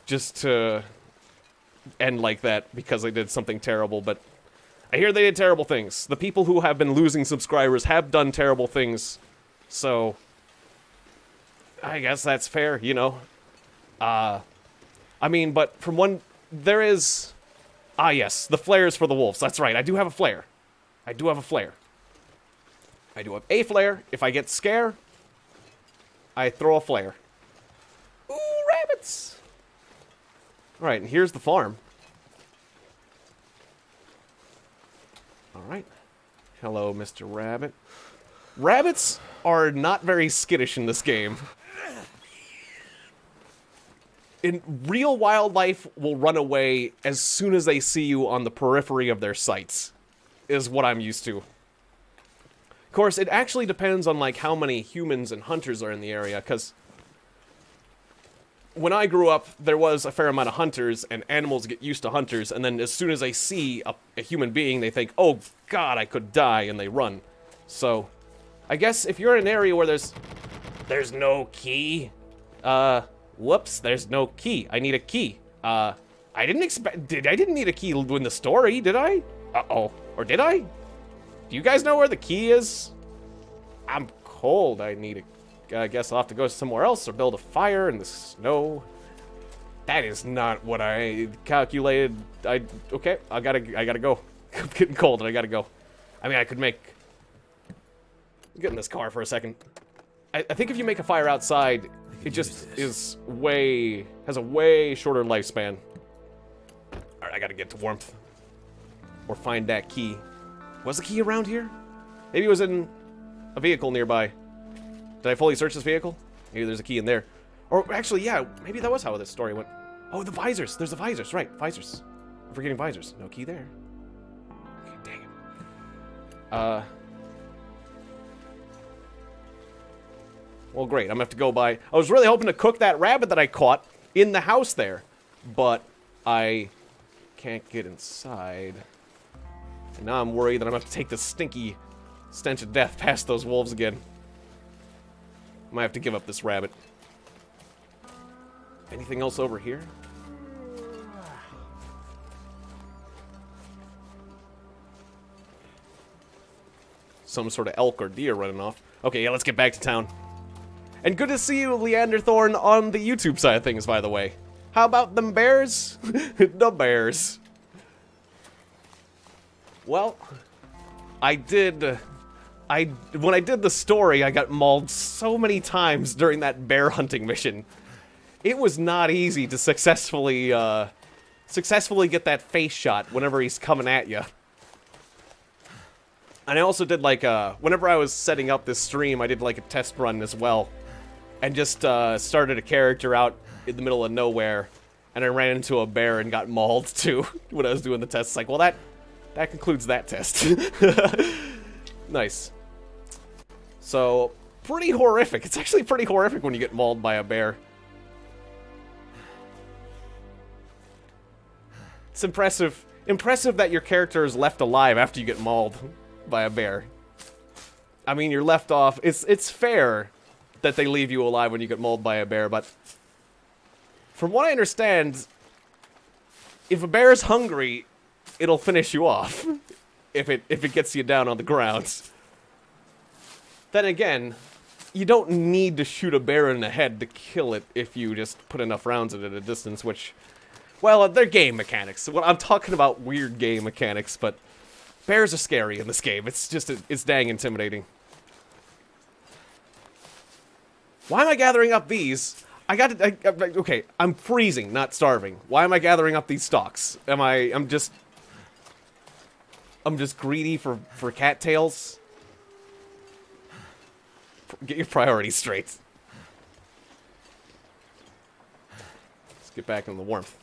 just to end like that because they did something terrible, but I hear they did terrible things. The people who have been losing subscribers have done terrible things, so I guess that's fair, you know? I mean, but from one... There is... Ah, yes, the flares for the wolves. That's right, I do have a flare. I do have a flare. I do have a flare. If I get scared, I throw a flare. Ooh, rabbits! Alright, and here's the farm. Alright. Hello, Mr. Rabbit. Rabbits are not very skittish in this game. In real wildlife will run away as soon as they see you on the periphery of their sights, is what I'm used to. Of course, it actually depends on, like, how many humans and hunters are in the area, because when I grew up, there was a fair amount of hunters, and animals get used to hunters, and then as soon as they see a human being, they think, oh god, I could die, and they run. So, I guess if you're in an area where there's no key, whoops, there's no key. I need a key. I didn't need a key in the story, did I? Uh-oh. Or did I? Do you guys know where the key is? I'm cold. I guess I'll have to go somewhere else or build a fire in the snow. That is not what I calculated. Okay, I gotta go. I'm getting cold and I gotta go. I mean, I could get in this car for a second. I think if you make a fire outside, it just has a way shorter lifespan. Alright, I gotta get to warmth. Or find that key. Was the key around here? Maybe it was in a vehicle nearby. Did I fully search this vehicle? Maybe there's a key in there. Or actually, yeah, maybe that was how this story went. Oh, the visors. There's the visors, right. Visors. I'm forgetting visors. No key there. Okay, dang it. Well, great. I'm gonna have to go by. I was really hoping to cook that rabbit that I caught in the house there, but I can't get inside. And now I'm worried that I'm gonna have to take this stinky stench of death past those wolves again. I might have to give up this rabbit. Anything else over here? Some sort of elk or deer running off. Okay, yeah, let's get back to town. And good to see you, Leander Thorne, on the YouTube side of things, by the way. How about them bears? The bears. Well, when I did the story, I got mauled so many times during that bear hunting mission. It was not easy to successfully get that face shot whenever he's coming at you. And I also did, like, whenever I was setting up this stream, I did, like, a test run as well. And just started a character out in the middle of nowhere. And I ran into a bear and got mauled, too, when I was doing the test. It's like, well, that concludes that test. Nice. So, pretty horrific. It's actually pretty horrific when you get mauled by a bear. It's impressive. Impressive that your character is left alive after you get mauled by a bear. I mean, you're left off. It's fair that they leave you alive when you get mauled by a bear, but from what I understand, if a bear is hungry, it'll finish you off if it gets you down on the ground. Then again, you don't need to shoot a bear in the head to kill it if you just put enough rounds at it at a distance, which, well, they're game mechanics. Well, I'm talking about weird game mechanics, but bears are scary in this game. It's just, it's dang intimidating. Why am I gathering up these? Okay, I'm freezing, not starving. Why am I gathering up these stalks? I'm just greedy for cattails? Get your priorities straight. Let's get back in the warmth.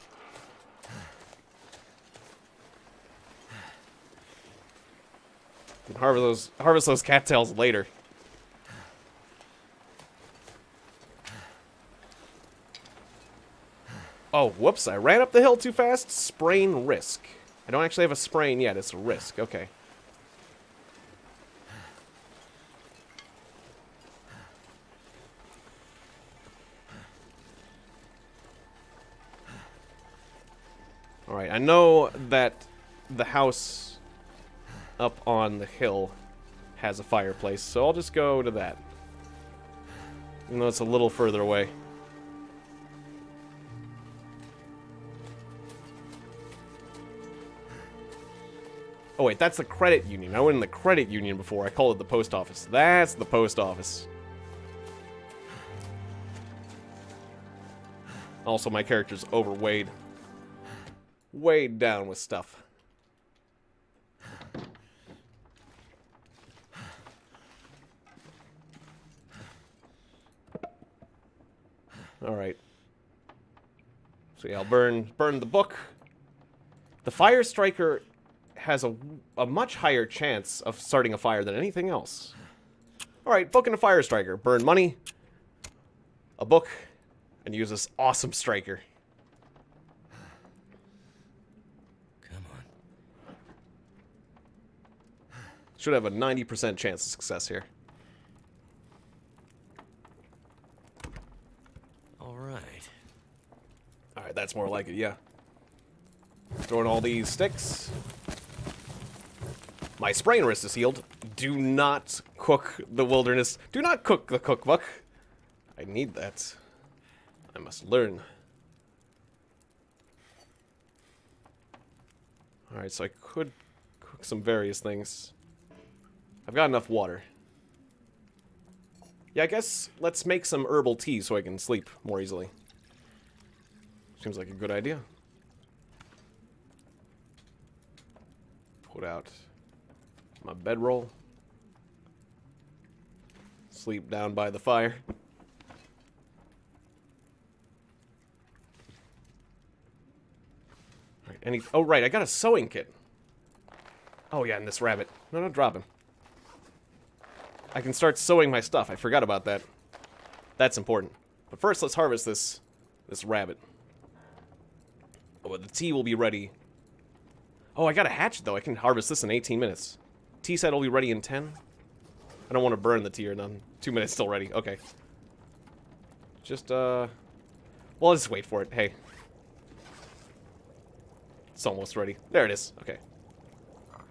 And harvest those cattails later. Oh, whoops, I ran up the hill too fast. Sprain risk. I don't actually have a sprain yet, it's a risk. Okay. Alright, I know that the house up on the hill has a fireplace, so I'll just go to that. Even though it's a little further away. Oh wait, that's the credit union. I went in the credit union before. I called it the post office. That's the post office. Also, my character's overweight. weighed down with stuff. Alright. So yeah, I'll burn the book. The fire striker has a much higher chance of starting a fire than anything else. Alright, book and a fire striker. Burn money, a book, and use this awesome striker. Come on. Should have a 90% chance of success here. Alright, that's more like it, yeah. Throwing all these sticks. My sprain wrist is healed. Do not cook the wilderness. Do not cook the cookbook. I need that. I must learn. Alright, so I could cook some various things. I've got enough water. Yeah, I guess let's make some herbal tea so I can sleep more easily. Seems like a good idea. Put out my bedroll. Sleep down by the fire. Right, oh, right, I got a sewing kit. Oh, yeah, and this rabbit. No, don't drop him. I can start sewing my stuff. I forgot about that. That's important. But first, let's harvest this rabbit. Oh, but the tea will be ready. Oh, I got a hatchet, though. I can harvest this in 18 minutes. Tea set will be ready in 10. I don't want to burn the tea or none. 2 minutes still ready. Okay. Just, well, I'll just wait for it. Hey. It's almost ready. There it is. Okay.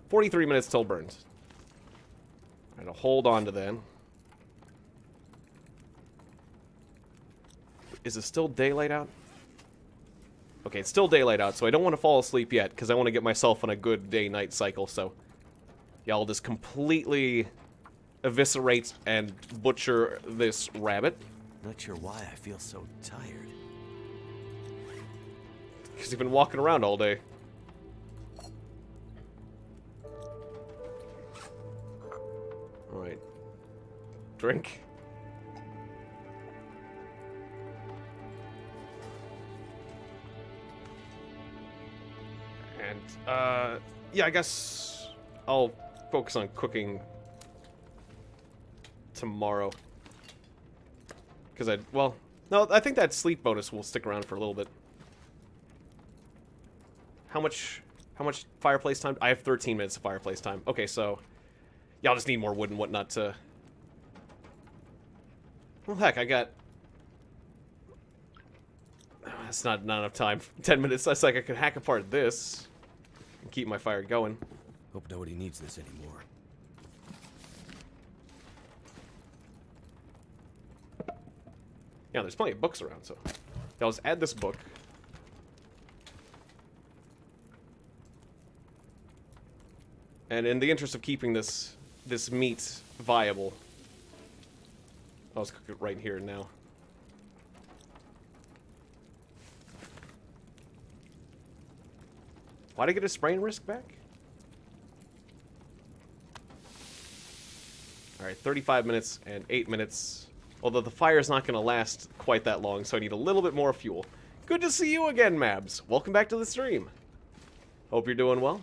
43 minutes till burned. Alright, I'll hold on to that. Is it still daylight out? Okay, it's still daylight out, so I don't want to fall asleep yet, because I want to get myself on a good day-night cycle, so... yeah, I'll just completely eviscerate and butcher this rabbit. Not sure why I feel so tired. Because you've been walking around all day. Alright. Drink. And, yeah, I guess I'll focus on cooking tomorrow. Because well, no, I think that sleep bonus will stick around for a little bit. How much fireplace time? I have 13 minutes of fireplace time. Okay, so, yeah, I'll just need more wood and whatnot to... well, heck, I got... that's not enough time. 10 minutes, that's like I could hack apart this and keep my fire going. Hope nobody needs this anymore. Yeah, there's plenty of books around, so... I'll just add this book. And in the interest of keeping this meat viable, I'll just cook it right here and now. Why'd I get a sprain risk back? Alright, 35 minutes and 8 minutes. Although the fire's not going to last quite that long, so I need a little bit more fuel. Good to see you again, Mabs. Welcome back to the stream. Hope you're doing well.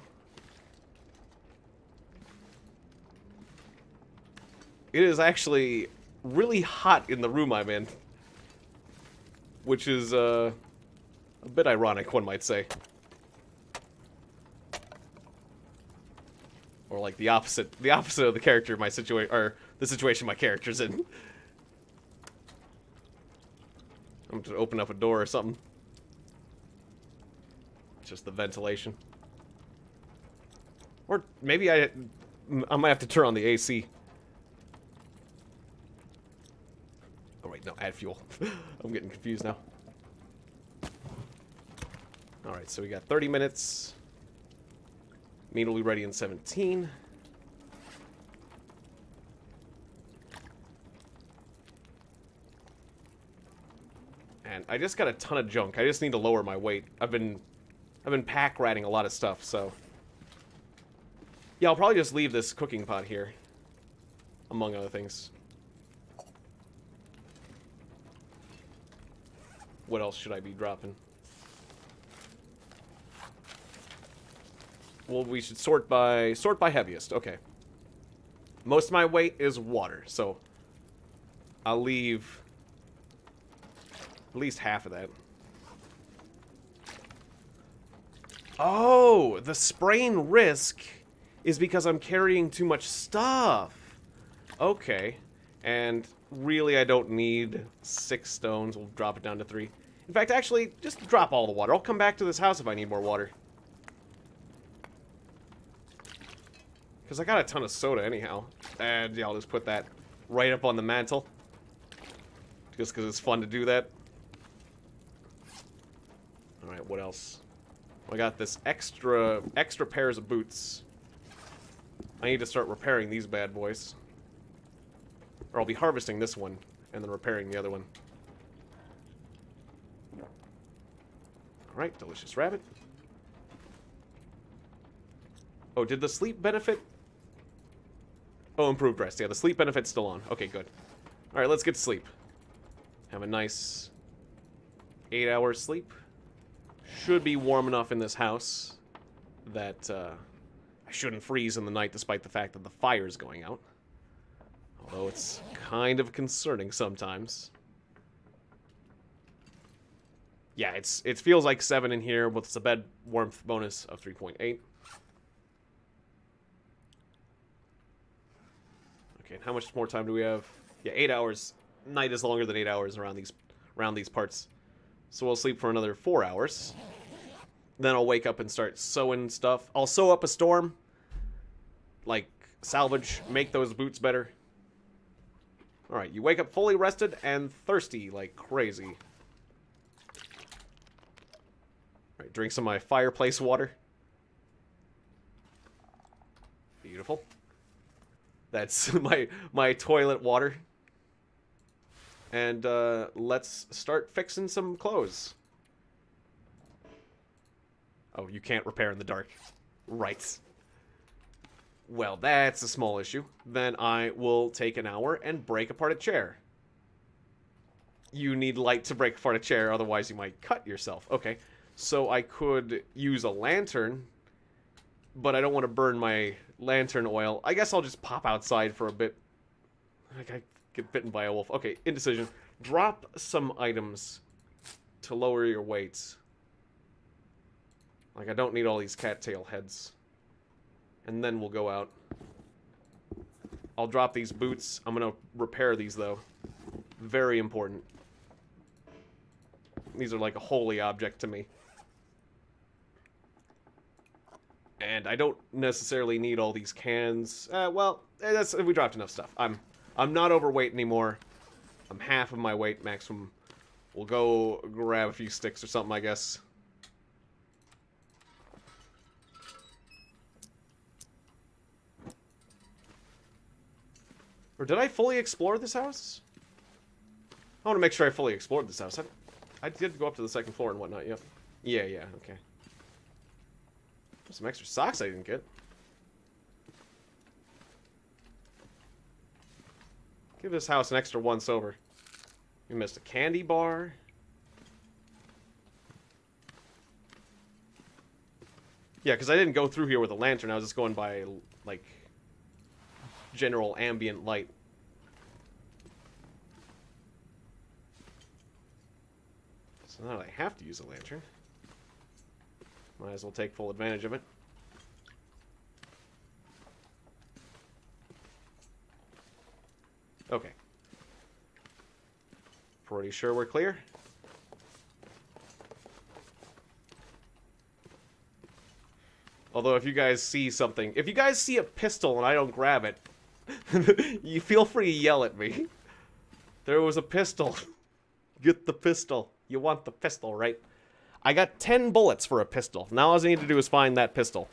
It is actually really hot in the room I'm in. Which is, a bit ironic, one might say. Or like the opposite of the character my situation, or the situation my character's in. I'm gonna open up a door or something. Just the ventilation. Or maybe I might have to turn on the AC. Oh wait, no, add fuel. I'm getting confused now. Alright, so we got 30 minutes. Meat will be ready in 17. And I just got a ton of junk. I just need to lower my weight. I've been I've been pack ratting a lot of stuff, so... Yeah, I'll probably just leave this cooking pot here. Among other things. What else should I be dropping? Well, we should sort by heaviest. Okay. Most of my weight is water, so I'll leave at least half of that. Oh, the sprain risk is because I'm carrying too much stuff. Okay. And really, I don't need 6 stones. We'll drop it down to 3. In fact, actually, just drop all the water. I'll come back to this house if I need more water. Because I got a ton of soda anyhow. And yeah, I'll just put that right up on the mantle. Just because it's fun to do that. Alright, what else? I got this extra pairs of boots. I need to start repairing these bad boys. Or I'll be harvesting this one, and then repairing the other one. Alright, delicious rabbit. Oh, did the sleep benefit? Oh, improved rest. Yeah, the sleep benefit's still on. Okay, good. Alright, let's get to sleep. Have a nice 8 hours sleep. Should be warm enough in this house that I shouldn't freeze in the night despite the fact that the fire's going out. Although it's kind of concerning sometimes. Yeah, it feels like 7 in here with the bed warmth bonus of 3.8. Okay, and how much more time do we have? Yeah, 8 hours. Night is longer than 8 hours around these parts. So we'll sleep for another 4 hours. Then I'll wake up and start sewing stuff. I'll sew up a storm. Like, salvage, make those boots better. Alright, you wake up fully rested and thirsty like crazy. Alright, drink some of my fireplace water. Beautiful. That's my toilet water. And let's start fixing some clothes. Oh, you can't repair in the dark. Right. Well, that's a small issue. Then I will take an hour and break apart a chair. You need light to break apart a chair, otherwise you might cut yourself. Okay, so I could use a lantern, but I don't want to burn my lantern oil. I guess I'll just pop outside for a bit. Like I get bitten by a wolf. Okay, indecision. Drop some items to lower your weights. Like, I don't need all these cattail heads. And then we'll go out. I'll drop these boots. I'm gonna repair these, though. Very important. These are like a holy object to me. And I don't necessarily need all these cans. Well, we dropped enough stuff. I'm not overweight anymore. I'm half of my weight maximum. We'll go grab a few sticks or something, I guess. Or did I fully explore this house? I want to make sure I fully explored this house. I did go up to the second floor and whatnot, yep. Yeah, okay. Some extra socks I didn't get. Give this house an extra once over. We missed a candy bar. Yeah, because I didn't go through here with a lantern. I was just going by, like, general ambient light. So now I have to use a lantern. Might as well take full advantage of it. Okay. Pretty sure we're clear. Although if you guys see something, if you guys see a pistol and I don't grab it, you feel free to yell at me. There was a pistol. Get the pistol. You want the pistol, right? I got 10 bullets for a pistol. Now all I need to do is find that pistol.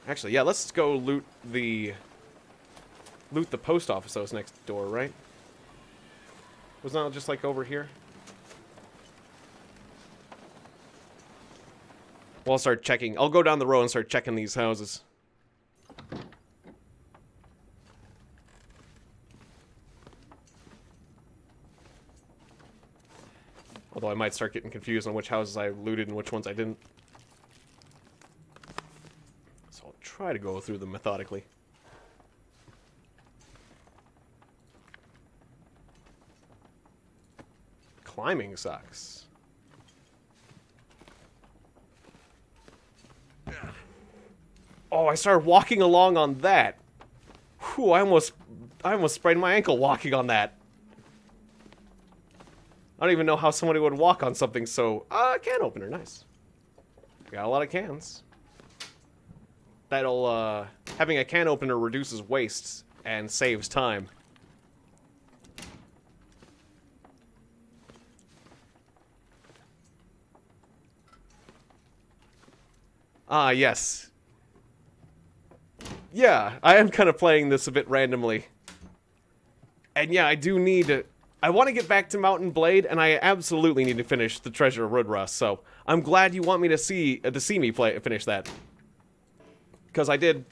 Actually, yeah, let's go loot the post office that was next door, right? Wasn't that just like over here? Well, I'll start checking. I'll go down the road and start checking these houses. Although I might start getting confused on which houses I looted and which ones I didn't. So I'll try to go through them methodically. Climbing sucks. Oh, I started walking along on that. Whew, I almost sprained my ankle walking on that. I don't even know how somebody would walk on something so... can opener, nice. Got a lot of cans. That'll, having a can opener reduces waste and saves time. Ah, yes. Yeah, I am kind of playing this a bit randomly. And yeah, I do need... I want to get back to Mountain Blade, and I absolutely need to finish the Treasure of Woodrust, so I'm glad you want me to see me finish that. Because I did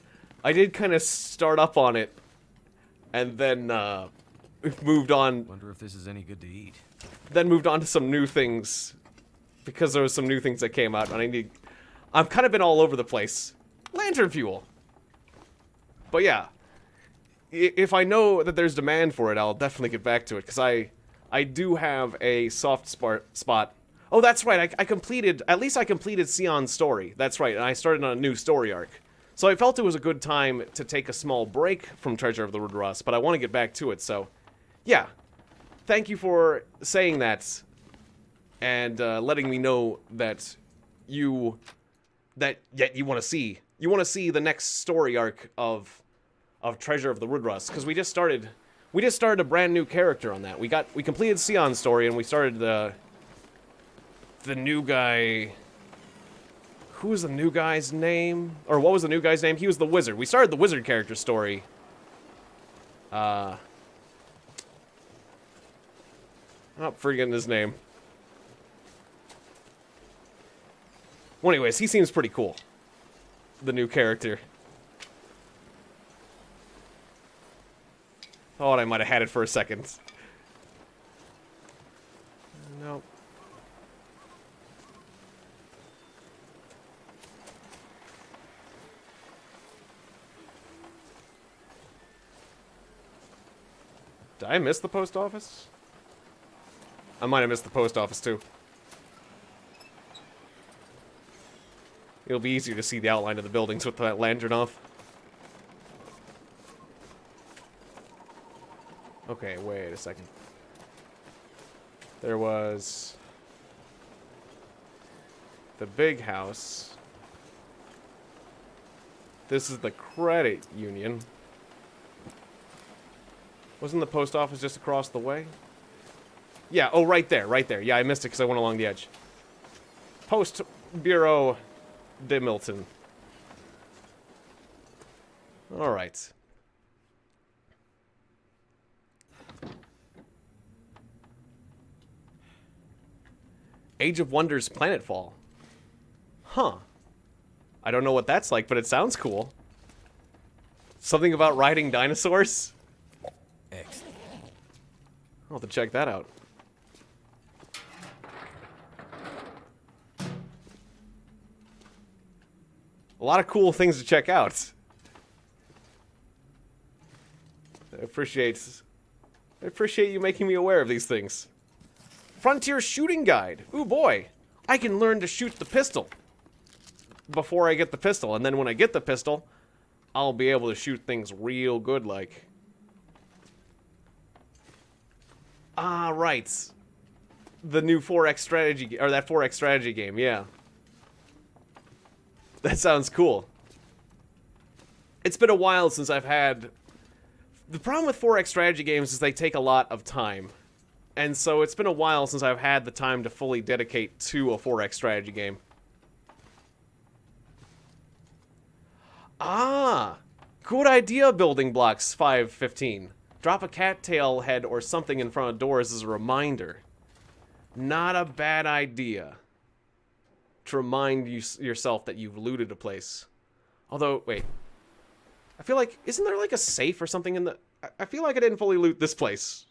kind of start up on it, and then moved on. Wonder if this is any good to eat. Then moved on to some new things, because there was some new things that came out, and I've kind of been all over the place. Lantern fuel. But yeah. If I know that there's demand for it, I'll definitely get back to it, because I do have a soft spot. Oh, that's right, at least I completed Sion's story. That's right, and I started on a new story arc. So I felt it was a good time to take a small break from Treasure of the Woodrust, but I want to get back to it, so... Yeah. Thank you for saying that, and letting me know that you want to see. You want to see the next story arc of Treasure of the Woodrust, because we just started a brand new character on that. We completed Sion's story, and we started the new guy. Who was the new guy's name? Or what was the new guy's name? He was the wizard. We started the wizard character story. I'm forgetting his name. Well, anyways, he seems pretty cool. The new character. Thought I might have had it for a second. Nope. Did I miss the post office? I might have missed the post office too. It'll be easier to see the outline of the buildings with that lantern off. Okay, wait a second. There was the big house. This is the credit union. Wasn't the post office just across the way? Yeah, oh, right there, right there. Yeah, I missed it because I went along the edge. Post Bureau de Milton. All right. Age of Wonders Planetfall. Huh. I don't know what that's like, but it sounds cool. Something about riding dinosaurs? Excellent. I'll have to check that out. A lot of cool things to check out. I appreciate you making me aware of these things. Frontier Shooting Guide. Ooh boy, I can learn to shoot the pistol before I get the pistol, and then when I get the pistol, I'll be able to shoot things real good like. Ah, right. The new 4X strategy, or that 4X strategy game, yeah. That sounds cool. It's been a while since I've had... The problem with 4X strategy games is they take a lot of time. And so it's been a while since I've had the time to fully dedicate to a 4X strategy game. Ah! Good idea, building blocks 515. Drop a cattail head or something in front of doors as a reminder. Not a bad idea. To remind yourself that you've looted a place. Although, wait. I feel like, isn't there like a safe or something in the... I feel like I didn't fully loot this place.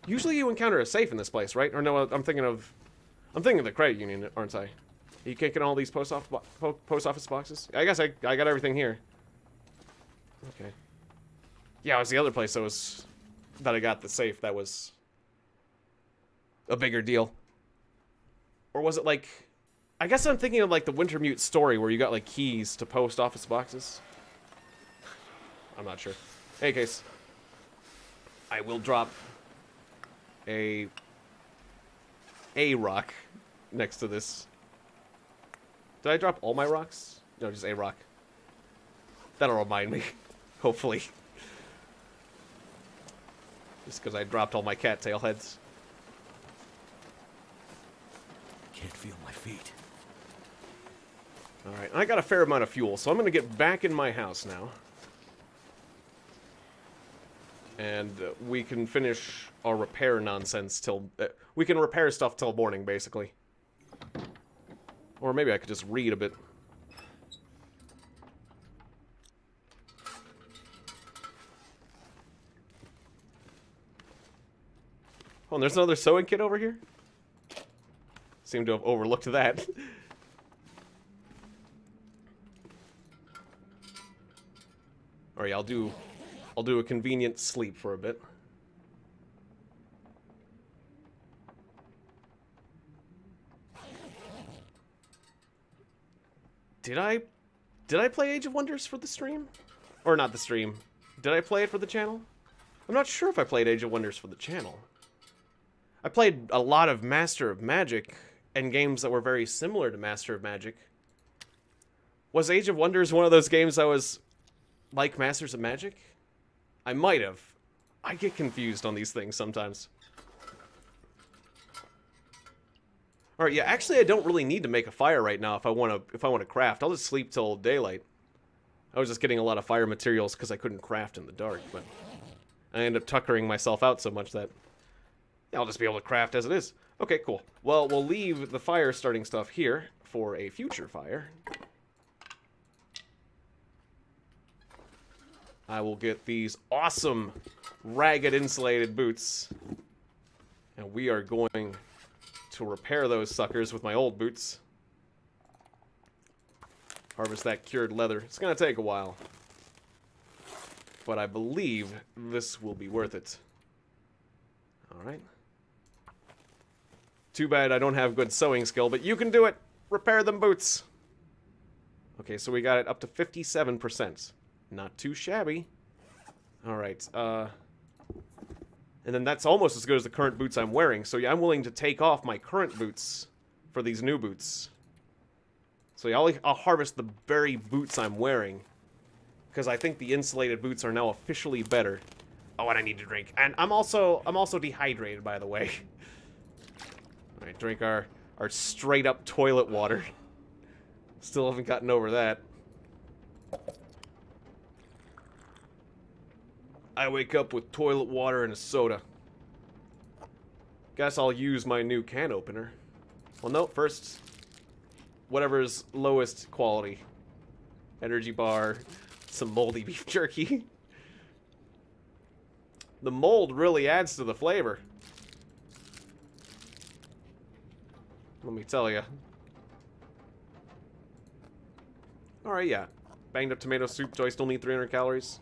Usually you encounter a safe in this place, right? Or no, I'm thinking of the credit union, aren't I? You can't get all these post office boxes? I guess I got everything here. Okay. Yeah, it was the other place that I got the safe that was a bigger deal. Or was it like... I guess I'm thinking of like the Wintermute story where you got like keys to post office boxes. I'm not sure. In any case, I will drop a rock next to this. Did I drop all my rocks? No, just a rock. That'll remind me, hopefully. Just because I dropped all my cattail heads. Can't feel my feet. Alright, I got a fair amount of fuel, so I'm going to get back in my house now. And we can finish our repair nonsense till... we can repair stuff till morning, basically. Or maybe I could just read a bit. Oh, and there's another sewing kit over here? Seem to have overlooked that. Alright, I'll do a convenient sleep for a bit. Did I play Age of Wonders for the stream? Or not the stream. Did I play it for the channel? I'm not sure if I played Age of Wonders for the channel. I played a lot of Master of Magic and games that were very similar to Master of Magic. Was Age of Wonders one of those games that was like Masters of Magic? I might have. I get confused on these things sometimes. Alright, yeah, actually I don't really need to make a fire right now if I want to craft. I'll just sleep till daylight. I was just getting a lot of fire materials because I couldn't craft in the dark, but I ended up tuckering myself out so much that I'll just be able to craft as it is. Okay, cool. Well, we'll leave the fire starting stuff here for a future fire. I will get these awesome ragged insulated boots. And we are going to repair those suckers with my old boots. Harvest that cured leather. It's going to take a while. But I believe this will be worth it. Alright. Too bad I don't have good sewing skill, but you can do it! Repair them boots! Okay, so we got it up to 57%. Not too shabby. Alright, and then that's almost as good as the current boots I'm wearing, so yeah, I'm willing to take off my current boots for these new boots. So yeah, I'll harvest the very boots I'm wearing, because I think the insulated boots are now officially better. Oh, and I need to drink. And I'm also dehydrated, by the way. Alright, drink our straight-up toilet water. Still haven't gotten over that. I wake up with toilet water and a soda. Guess I'll use my new can opener. Well, no, first, whatever's lowest quality. Energy bar, some moldy beef jerky. The mold really adds to the flavor. Let me tell you. Alright, yeah. Banged up tomato soup. Do I still need 300 calories?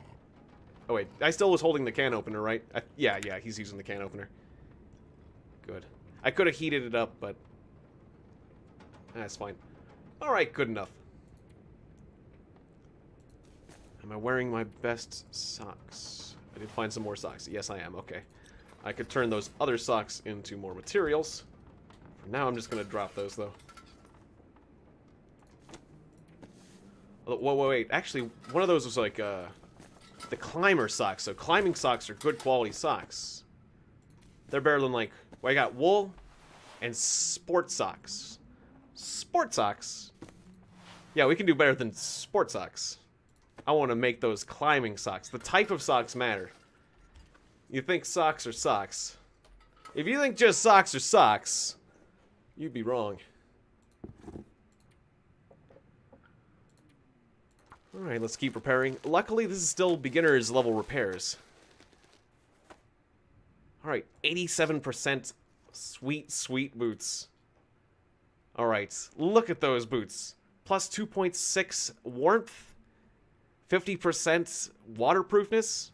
Oh, wait. I still was holding the can opener, right? Yeah, he's using the can opener. Good. I could have heated it up, but that's fine. Alright, good enough. Am I wearing my best socks? I did find some more socks. Yes, I am. Okay. I could turn those other socks into more materials. For now, I'm just going to drop those, though. Whoa, wait. Actually, one of those was like, the climber socks. So climbing socks are good quality socks. They're better than like... Well, I got wool and sport socks. Sport socks? Yeah, we can do better than sport socks. I want to make those climbing socks. The type of socks matter. You think socks are socks. If you think just socks are socks, you'd be wrong. Alright, let's keep repairing. Luckily, this is still beginner's level repairs. Alright, 87% sweet, sweet boots. Alright, look at those boots. Plus 2.6 warmth. 50% waterproofness.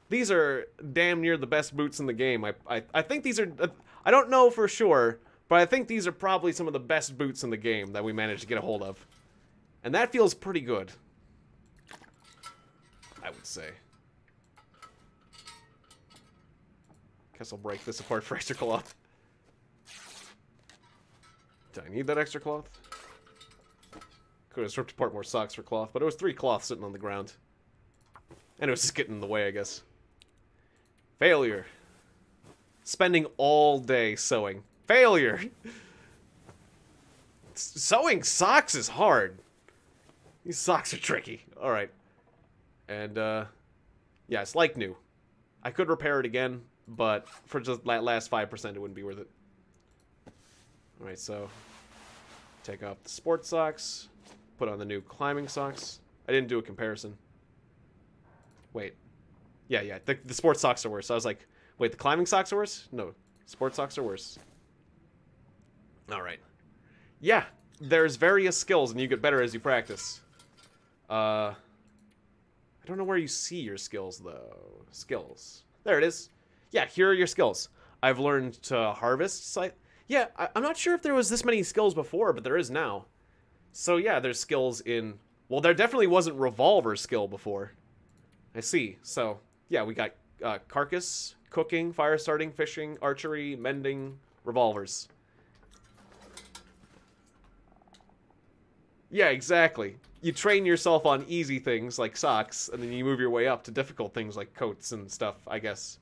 These are damn near the best boots in the game. I think these are... I don't know for sure, but I think these are probably some of the best boots in the game that we managed to get a hold of. And that feels pretty good, I would say. Guess I'll break this apart for extra cloth. Do I need that extra cloth? Could have stripped apart more socks for cloth, but it was 3 cloth sitting on the ground. And it was just getting in the way, I guess. Failure. Spending all day sewing. Failure! Sewing socks is hard. These socks are tricky. Alright. And, yeah, it's like new. I could repair it again, but for just that last 5%, it wouldn't be worth it. Alright, so take off the sports socks, put on the new climbing socks. I didn't do a comparison. Wait. Yeah, the sports socks are worse. I was like, wait, the climbing socks are worse? No, sports socks are worse. Alright. Yeah, there's various skills, and you get better as you practice. I don't know where you see your skills, though. Skills. There it is. Yeah, here are your skills. I've learned to harvest. Yeah, I'm not sure if there was this many skills before, but there is now. So yeah, there's skills in... Well, there definitely wasn't revolver skill before. I see. So, yeah, we got carcass, cooking, fire starting, fishing, archery, mending, revolvers. Yeah, exactly. You train yourself on easy things like socks, and then you move your way up to difficult things like coats and stuff, I guess.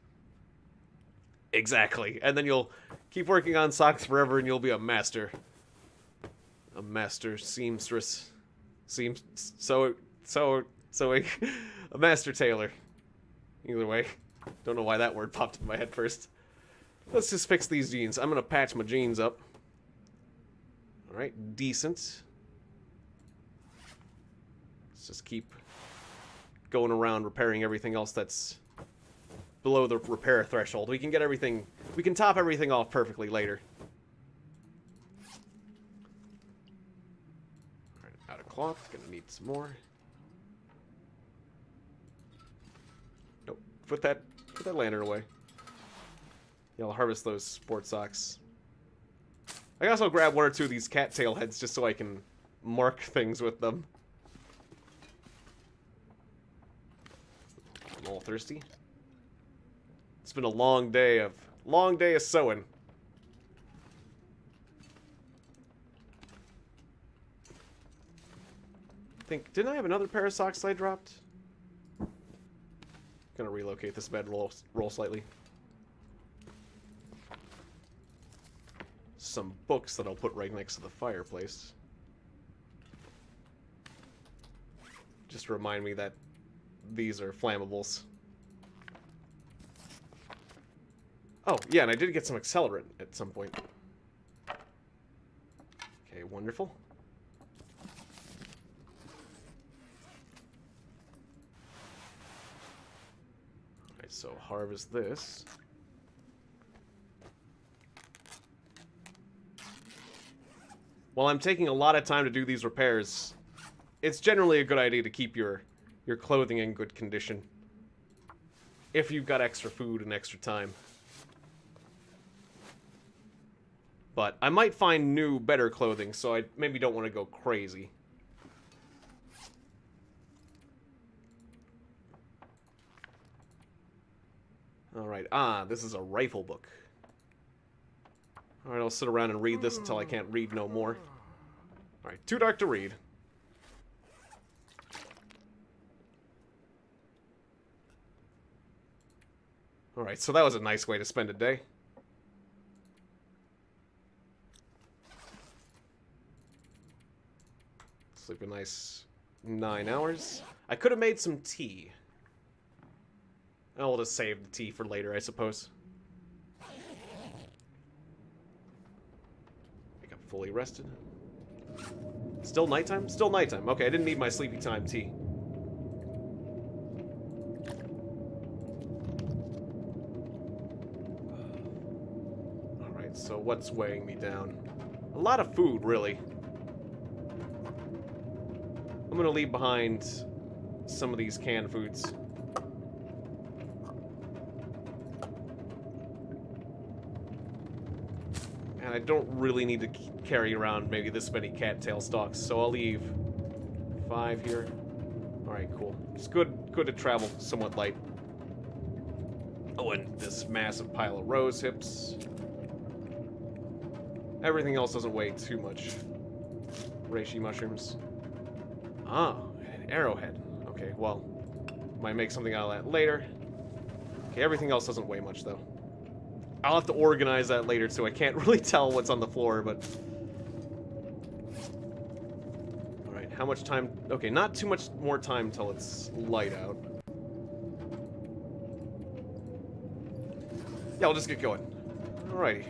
Exactly. And then you'll keep working on socks forever, and you'll be a master. A master seamstress. Sewing. A master tailor. Either way. Don't know why that word popped in my head first. Let's just fix these jeans. I'm gonna patch my jeans up. Alright, decent. Let's just keep going around repairing everything else that's below the repair threshold. We can get everything... We can top everything off perfectly later. Alright, out of cloth. Gonna need some more. Nope. Put that lantern away. Yeah, I'll harvest those sports socks. I guess I'll grab 1 or 2 of these cattail heads just so I can mark things with them. I'm all thirsty. It's been a long day of sewing. Didn't I have another pair of socks I dropped? Gonna relocate this bed roll slightly. Some books that I'll put right next to the fireplace. Just to remind me that these are flammables. Oh, yeah, and I did get some accelerant at some point. Okay, wonderful. Alright, so harvest this. While I'm taking a lot of time to do these repairs, it's generally a good idea to keep your clothing in good condition. If you've got extra food and extra time. But I might find new, better clothing, so I maybe don't want to go crazy. Alright, this is a rifle book. Alright, I'll sit around and read this until I can't read no more. Alright, too dark to read. Alright, so that was a nice way to spend a day. Sleep a nice 9 hours. I could have made some tea. I'll just save the tea for later, I suppose. Wake up fully rested. Still nighttime? Still nighttime. Okay, I didn't need my sleepy time tea. Alright, so what's weighing me down? A lot of food, really. I'm gonna leave behind some of these canned foods. And I don't really need to carry around maybe this many cattail stalks, so I'll leave 5 here. Alright, cool. It's good to travel somewhat light. Oh, and this massive pile of rose hips. Everything else doesn't weigh too much. Reishi mushrooms. Ah, an arrowhead. Okay, well, might make something out of that later. Okay, everything else doesn't weigh much, though. I'll have to organize that later, too. I can't really tell what's on the floor, but... Alright, how much time... Okay, not too much more time till it's light out. Yeah, I'll just get going. Alrighty.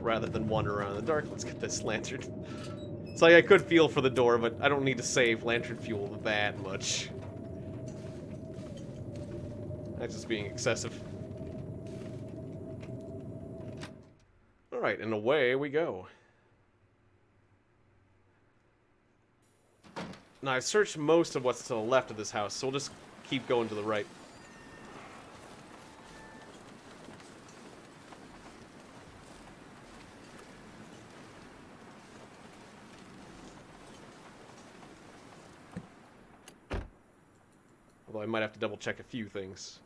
Rather than wander around in the dark, let's get this lantern. It's like I could feel for the door, but I don't need to save lantern fuel that much. That's just being excessive. Alright, and away we go. Now, I've searched most of what's to the left of this house, so we'll just keep going to the right. Although I might have to double check a few things.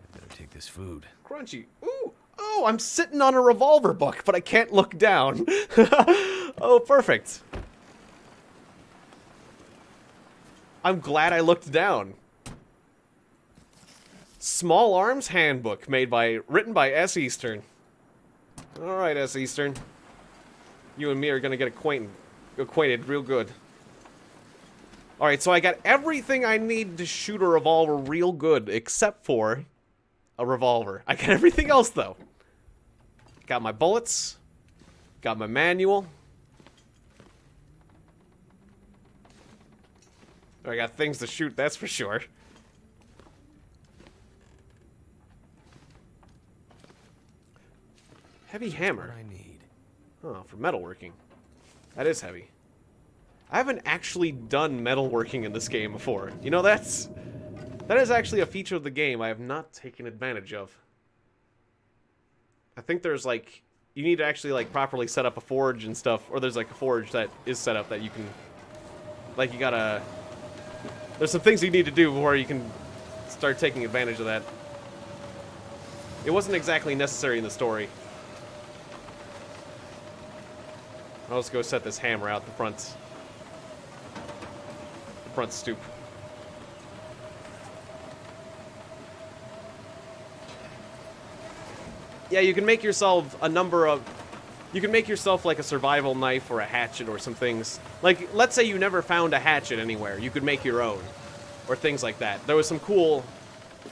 I better take this food. Crunchy. Ooh! Oh, I'm sitting on a revolver buck, but I can't look down. Oh, perfect. I'm glad I looked down. Small Arms Handbook, written by S. Eastern. Alright, S. Eastern. You and me are gonna get acquainted real good. Alright, so I got everything I need to shoot a revolver real good, except for a revolver. I got everything else, though. Got my bullets. Got my manual. I got things to shoot, that's for sure. Heavy hammer. What I need. Oh, for metalworking. That is heavy. I haven't actually done metalworking in this game before. You know, that is actually a feature of the game I have not taken advantage of. I think there's, like, you need to actually, like, properly set up a forge and stuff, or there's, like, a forge that is set up that you can, like, you gotta, there's some things you need to do before you can start taking advantage of that. It wasn't exactly necessary in the story. I'll just go set this hammer out the front stoop. Yeah, you can make yourself a number of... You can make yourself, like, a survival knife or a hatchet or some things. Like, let's say you never found a hatchet anywhere. You could make your own. Or things like that. There was some cool...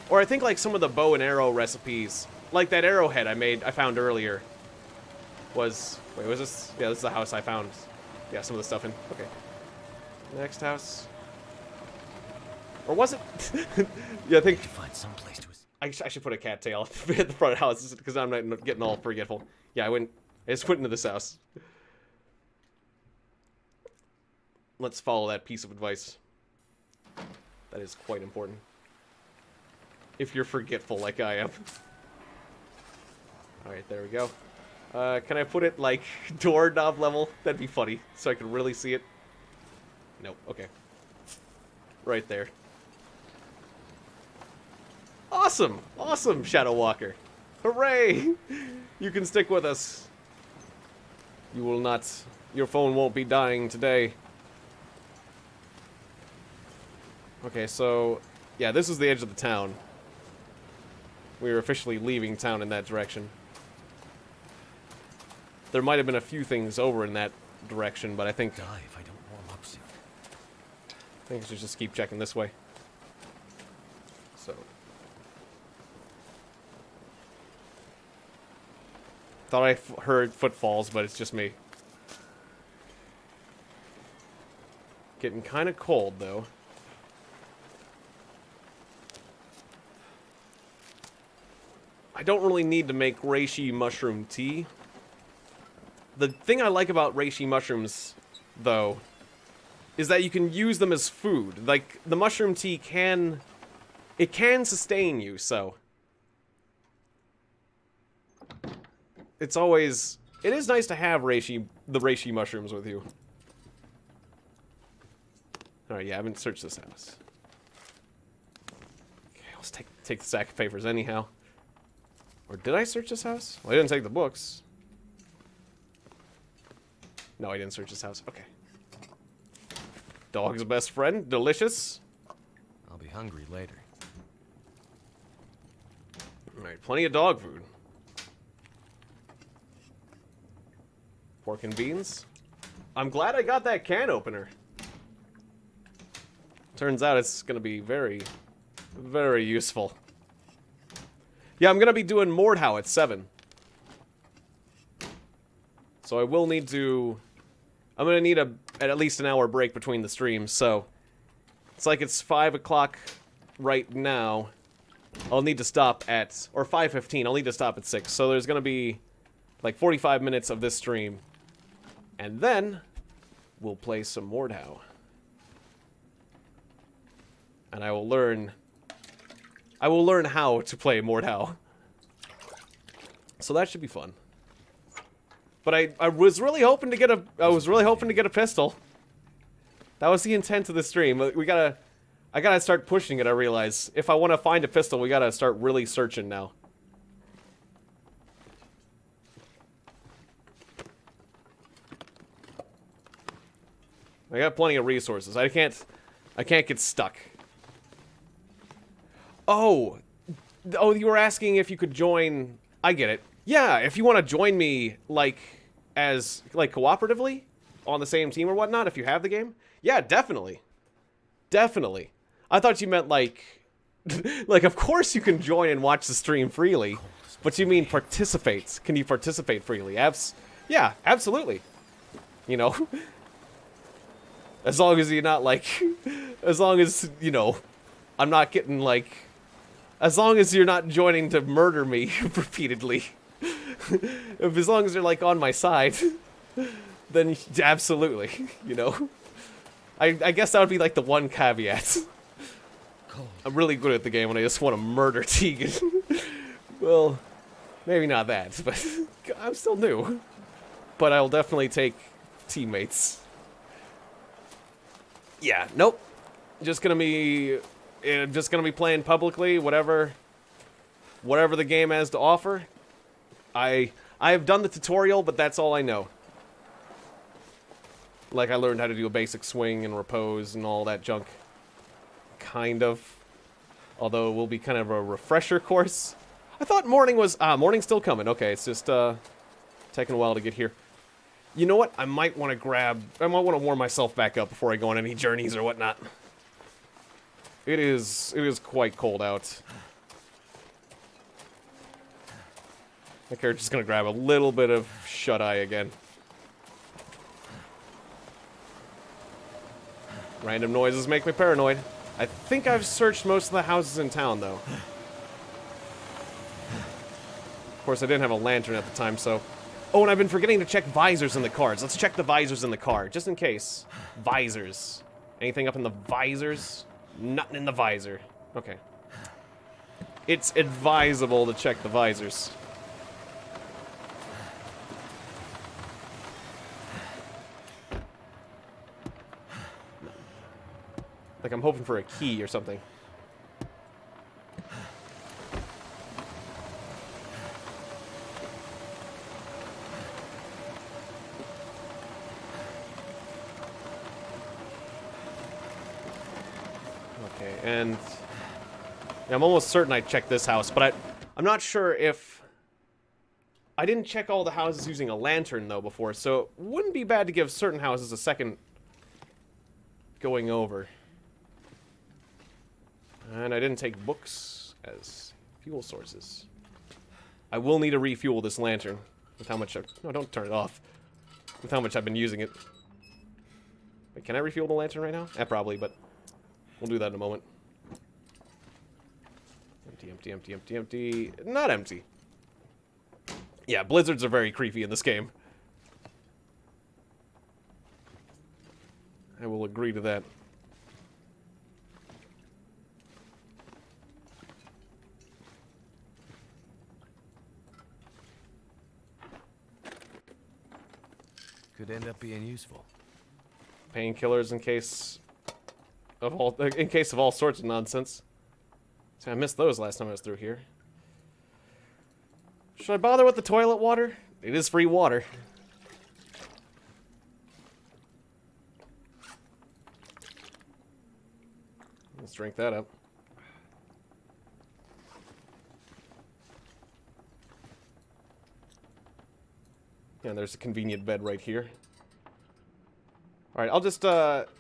Or I think, like, some of the bow and arrow recipes. Like that arrowhead I found earlier. Was... Wait, was this... Yeah, this is the house I found. Yeah, some of the stuff in. Okay. Next house... Or was it? Yeah, I think... Find some place to... I should put a cattail at the front of the house, because I'm not getting all forgetful. Yeah, I just went into this house. Let's follow that piece of advice. That is quite important. If you're forgetful like I am. Alright, there we go. Can I put it, like, doorknob level? That'd be funny, so I can really see it. Nope, okay. Right there. Awesome! Awesome, Shadow Walker. Hooray! You can stick with us. You will not... Your phone won't be dying today. Okay, so... Yeah, this is the edge of the town. We are officially leaving town in that direction. There might have been a few things over in that direction, but I think Die if I don't warm up soon. I should just keep checking this way. So. Thought I heard footfalls, but it's just me. Getting kind of cold, though. I don't really need to make reishi mushroom tea. The thing I like about reishi mushrooms, though, is that you can use them as food. Like, the mushroom tea can... It can sustain you, so... It's always... It is nice to have the reishi mushrooms with you. Alright, yeah, I haven't searched this house. Okay, let's take the sack of papers anyhow. Or did I search this house? Well, I didn't take the books. No, I didn't search this house. Okay. Dog's best friend. Delicious. I'll be hungry later. Alright, plenty of dog food. Pork and beans. I'm glad I got that can opener. Turns out it's going to be very, very useful. Yeah, I'm going to be doing Mordhau at 7. So I will need to... I'm going to need at least an hour break between the streams, so... It's like it's 5 o'clock right now. I'll need to stop at... Or 5:15, I'll need to stop at 6. So there's going to be like 45 minutes of this stream. And then we'll play some Mordhau. And I will learn how to play Mordhau. So that should be fun. But I was really hoping to get a pistol. That was the intent of the stream. I gotta start pushing it, I realize. If I want to find a pistol, we gotta start really searching now. I got plenty of resources. I can't get stuck. Oh, you were asking if you could join... I get it. Yeah, if you want to join me, like, cooperatively, on the same team or whatnot, if you have the game. Yeah, definitely. Definitely. I thought you meant, like, of course you can join and watch the stream freely, but you mean participate. Can you participate freely? Yeah, absolutely. You know? As long as you're not, like, as long as, you know, I'm not getting, like... As long as you're not joining to murder me repeatedly. As long as you're, like, on my side, then absolutely, you know? I guess that would be, like, the one caveat. I'm really good at the game when I just want to murder Tiegon. Well, maybe not that, but I'm still new. But I'll definitely take teammates. Yeah, nope. Just gonna be playing publicly, whatever the game has to offer. I have done the tutorial, but that's all I know. Like, I learned how to do a basic swing and repose and all that junk. Kind of. Although it will be kind of a refresher course. I thought morning was... morning's still coming. Okay, it's just, taking a while to get here. You know what? I might want to warm myself back up before I go on any journeys or whatnot. It is quite cold out. I think I'm just gonna grab a little bit of shut-eye again. Random noises make me paranoid. I think I've searched most of the houses in town, though. Of course, I didn't have a lantern at the time, so... Oh, and I've been forgetting to check visors in the cars. Let's check the visors in the car, just in case. Visors. Anything up in the visors? Nothing in the visor. Okay. It's advisable to check the visors. Like I'm hoping for a key or something. Okay, and I'm almost certain I checked this house, but I'm not sure if... I didn't check all the houses using a lantern, though, before, so it wouldn't be bad to give certain houses a second going over. And I didn't take books as fuel sources. I will need to refuel this lantern with how much no, don't turn it off. With how much I've been using it. Wait, can I refuel the lantern right now? Probably, but we'll do that in a moment. Empty, empty, empty, empty, empty. Not empty. Yeah, blizzards are very creepy in this game. I will agree to that. Could end up being useful. Painkillers in case of all sorts of nonsense. See, I missed those last time I was through here. Should I bother with the toilet water? It is free water. Let's drink that up. And there's a convenient bed right here. Alright, I'll just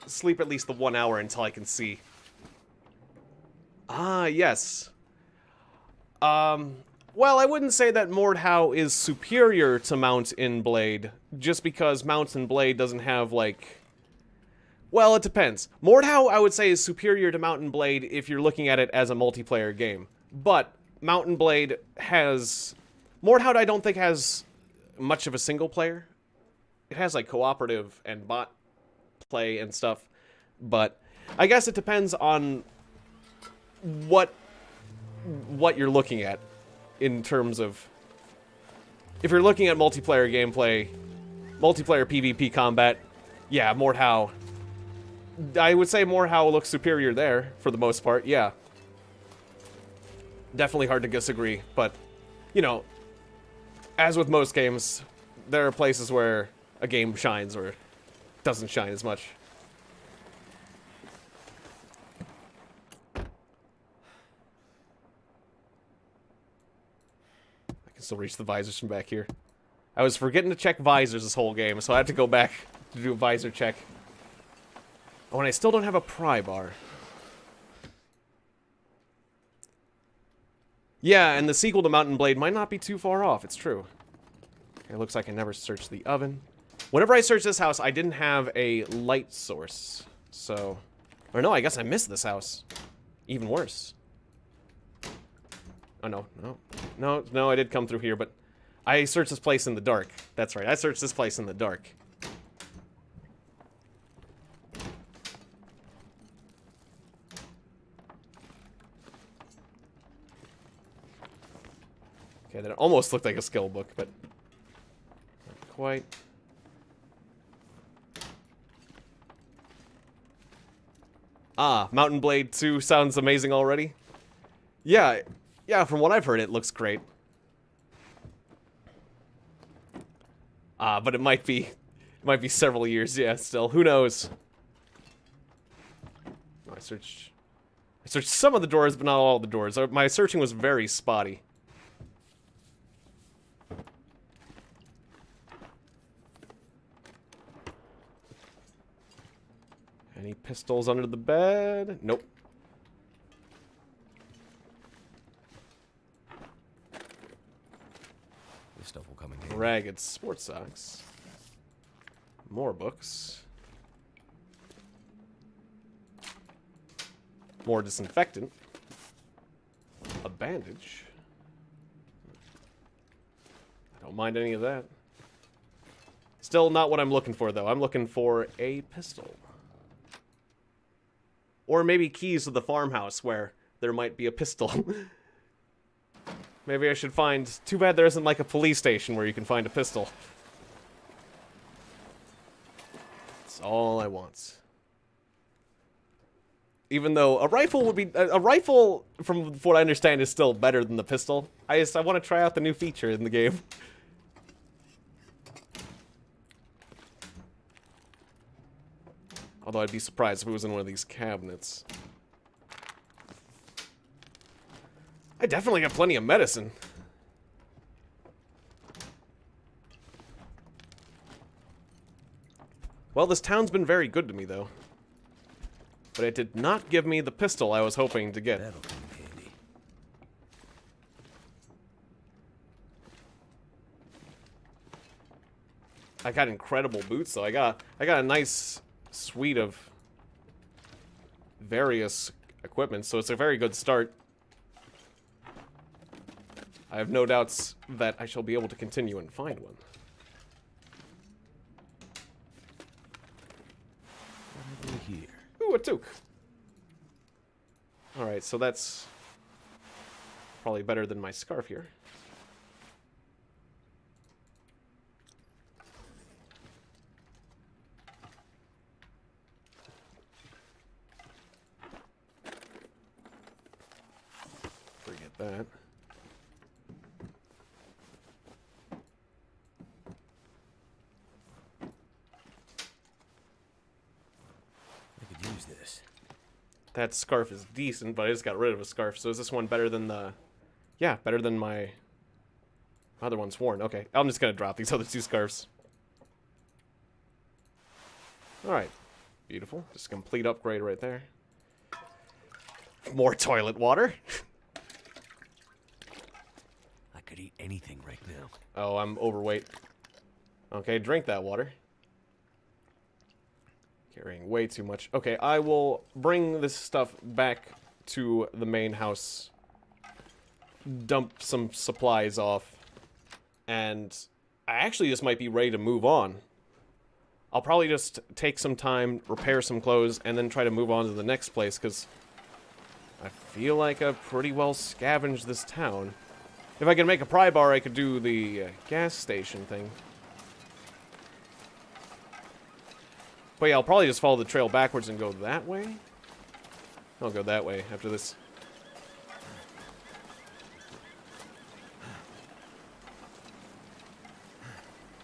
sleep at least the 1 hour until I can see. Ah, yes. Well, I wouldn't say that Mordhau is superior to Mount in Blade, just because Mount in Blade doesn't have, like... Well, it depends. Mordhau, I would say, is superior to Mount in Blade if you're looking at it as a multiplayer game. But Mount in Blade has... Mordhau, I don't think, has much of a single player. It has, like, cooperative and bot play and stuff. But I guess it depends on what you're looking at. In terms of, if you're looking at multiplayer gameplay, multiplayer PvP combat, yeah, Mordhau. I would say Mordhau looks superior there, for the most part, yeah. Definitely hard to disagree, but, you know, as with most games, there are places where a game shines or doesn't shine as much. Still reach the visors from back here. I was forgetting to check visors this whole game, so I had to go back to do a visor check. Oh, and I still don't have a pry bar. Yeah, and the sequel to Mountain Blade might not be too far off, it's true. Okay, looks like I never searched the oven. Whenever I searched this house, I didn't have a light source, so... Or no, I guess I missed this house. Even worse. Oh, no, I did come through here, but I searched this place in the dark. That's right, I searched this place in the dark. Okay, that almost looked like a skill book, but not quite. Ah, Mountain Blade 2 sounds amazing already. Yeah. Yeah, from what I've heard, it looks great. But it might be several years, yeah, still. Who knows? I searched some of the doors, but not all the doors. My searching was very spotty. Any pistols under the bed? Nope. Stuff will come in handy. Ragged sports socks. More books. More disinfectant. A bandage. I don't mind any of that. Still not what I'm looking for, though. I'm looking for a pistol. Or maybe keys to the farmhouse where there might be a pistol. Maybe I should find... Too bad there isn't, like, a police station where you can find a pistol. That's all I want. Even though a rifle would be... A rifle, from what I understand, is still better than the pistol. I want to try out the new feature in the game. Although I'd be surprised if it was in one of these cabinets. I definitely got plenty of medicine. Well, this town's been very good to me, though. But it did not give me the pistol I was hoping to get. That'll come in handy. I got incredible boots, though. I got a nice suite of various equipment, so it's a very good start. I have no doubts that I shall be able to continue and find one. What have we here? Ooh, a toque. Alright, so that's probably better than my scarf here. Forget that. I could use this. That scarf is decent, but I just got rid of a scarf. So is this one better than the... Yeah, better than my other one's worn. Okay, I'm just going to drop these other two scarves. Alright, beautiful. Just a complete upgrade right there. More toilet water. I could eat anything right now. Oh, I'm overweight. Okay, drink that water. Carrying way too much. Okay, I will bring this stuff back to the main house. Dump some supplies off. And I actually just might be ready to move on. I'll probably just take some time, repair some clothes, and then try to move on to the next place, because I feel like I've pretty well scavenged this town. If I could make a pry bar, I could do the gas station thing. But yeah, I'll probably just follow the trail backwards and go that way. I'll go that way after this.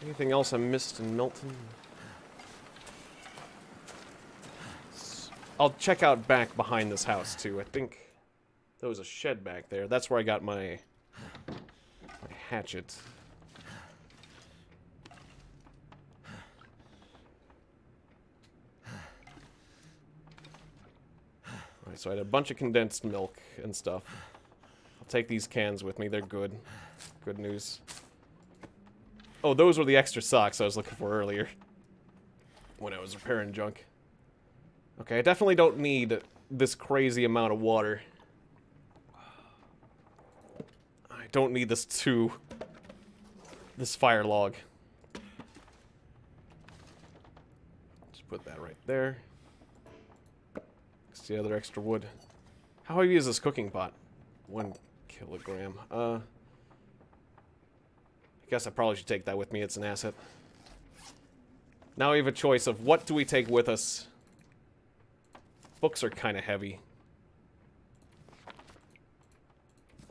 Anything else I missed in Milton? I'll check out back behind this house, too. I think there was a shed back there. That's where I got my hatchet. Alright, so I had a bunch of condensed milk and stuff. I'll take these cans with me. They're good. Good news. Oh, those were the extra socks I was looking for earlier. When I was repairing junk. Okay, I definitely don't need this crazy amount of water. I don't need this fire log. Just put that right there. Next to the other extra wood. How heavy is this cooking pot? 1 kilogram. I guess I probably should take that with me. It's an asset. Now we have a choice of what do we take with us. Books are kind of heavy.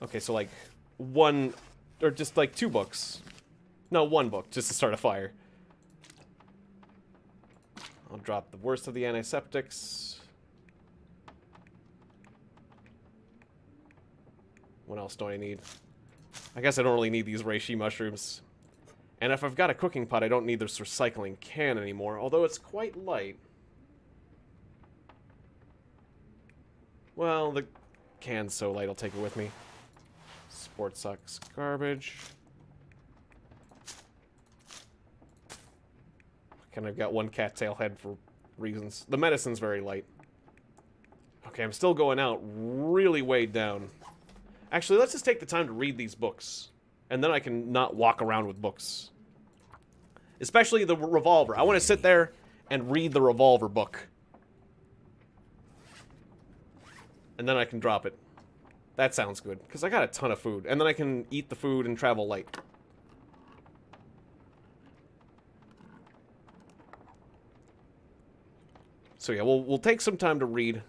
Okay, so like 1, or just like 2 books. No, 1 book, just to start a fire. I'll drop the worst of the antiseptics. What else do I need? I guess I don't really need these reishi mushrooms. And if I've got a cooking pot, I don't need this recycling can anymore, although it's quite light. Well, the can's so light, I'll take it with me. Sport socks, garbage. Kind of got 1 cattail head for reasons. The medicine's very light. Okay, I'm still going out really way down. Actually, let's just take the time to read these books. And then I can not walk around with books. Especially the revolver. I want to sit there and read the revolver book. And then I can drop it. That sounds good. Because I got a ton of food. And then I can eat the food and travel light. So yeah, we'll take some time to read.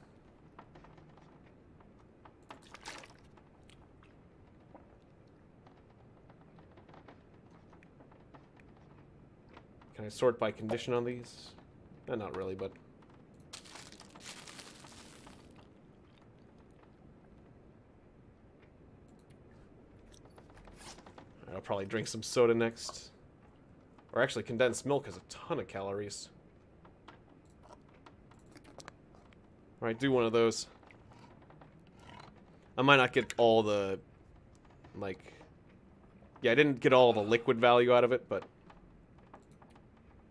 Can I sort by condition on these? Not really, but... I'll probably drink some soda next. Or actually, condensed milk has a ton of calories. Alright, do one of those. I might not get all the, like... Yeah, I didn't get all the liquid value out of it, but...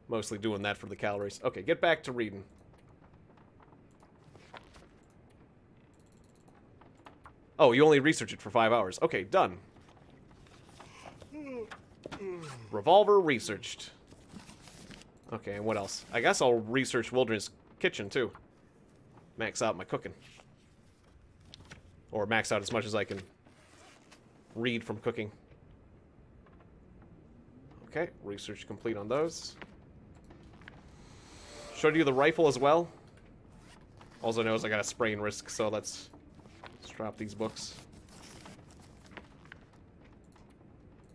Mostly doing that for the calories. Okay, get back to reading. Oh, you only research it for 5 hours. Okay, done. Revolver researched. Okay, and what else? I guess I'll research Wilderness Kitchen, too. Max out my cooking. Or max out as much as I can read from cooking. Okay, research complete on those. Showed you the rifle as well. All I know is I got a sprain risk, so let's drop these books.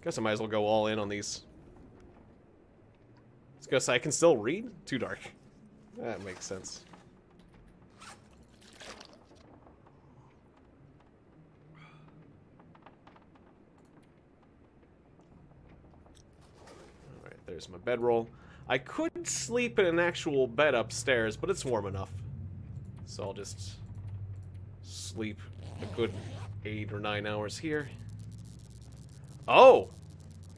Guess I might as well go all in on these. It's because I can still read? Too dark. That makes sense. Alright, there's my bedroll. I could sleep in an actual bed upstairs, but it's warm enough. So I'll just sleep a good 8 or 9 hours here. Oh!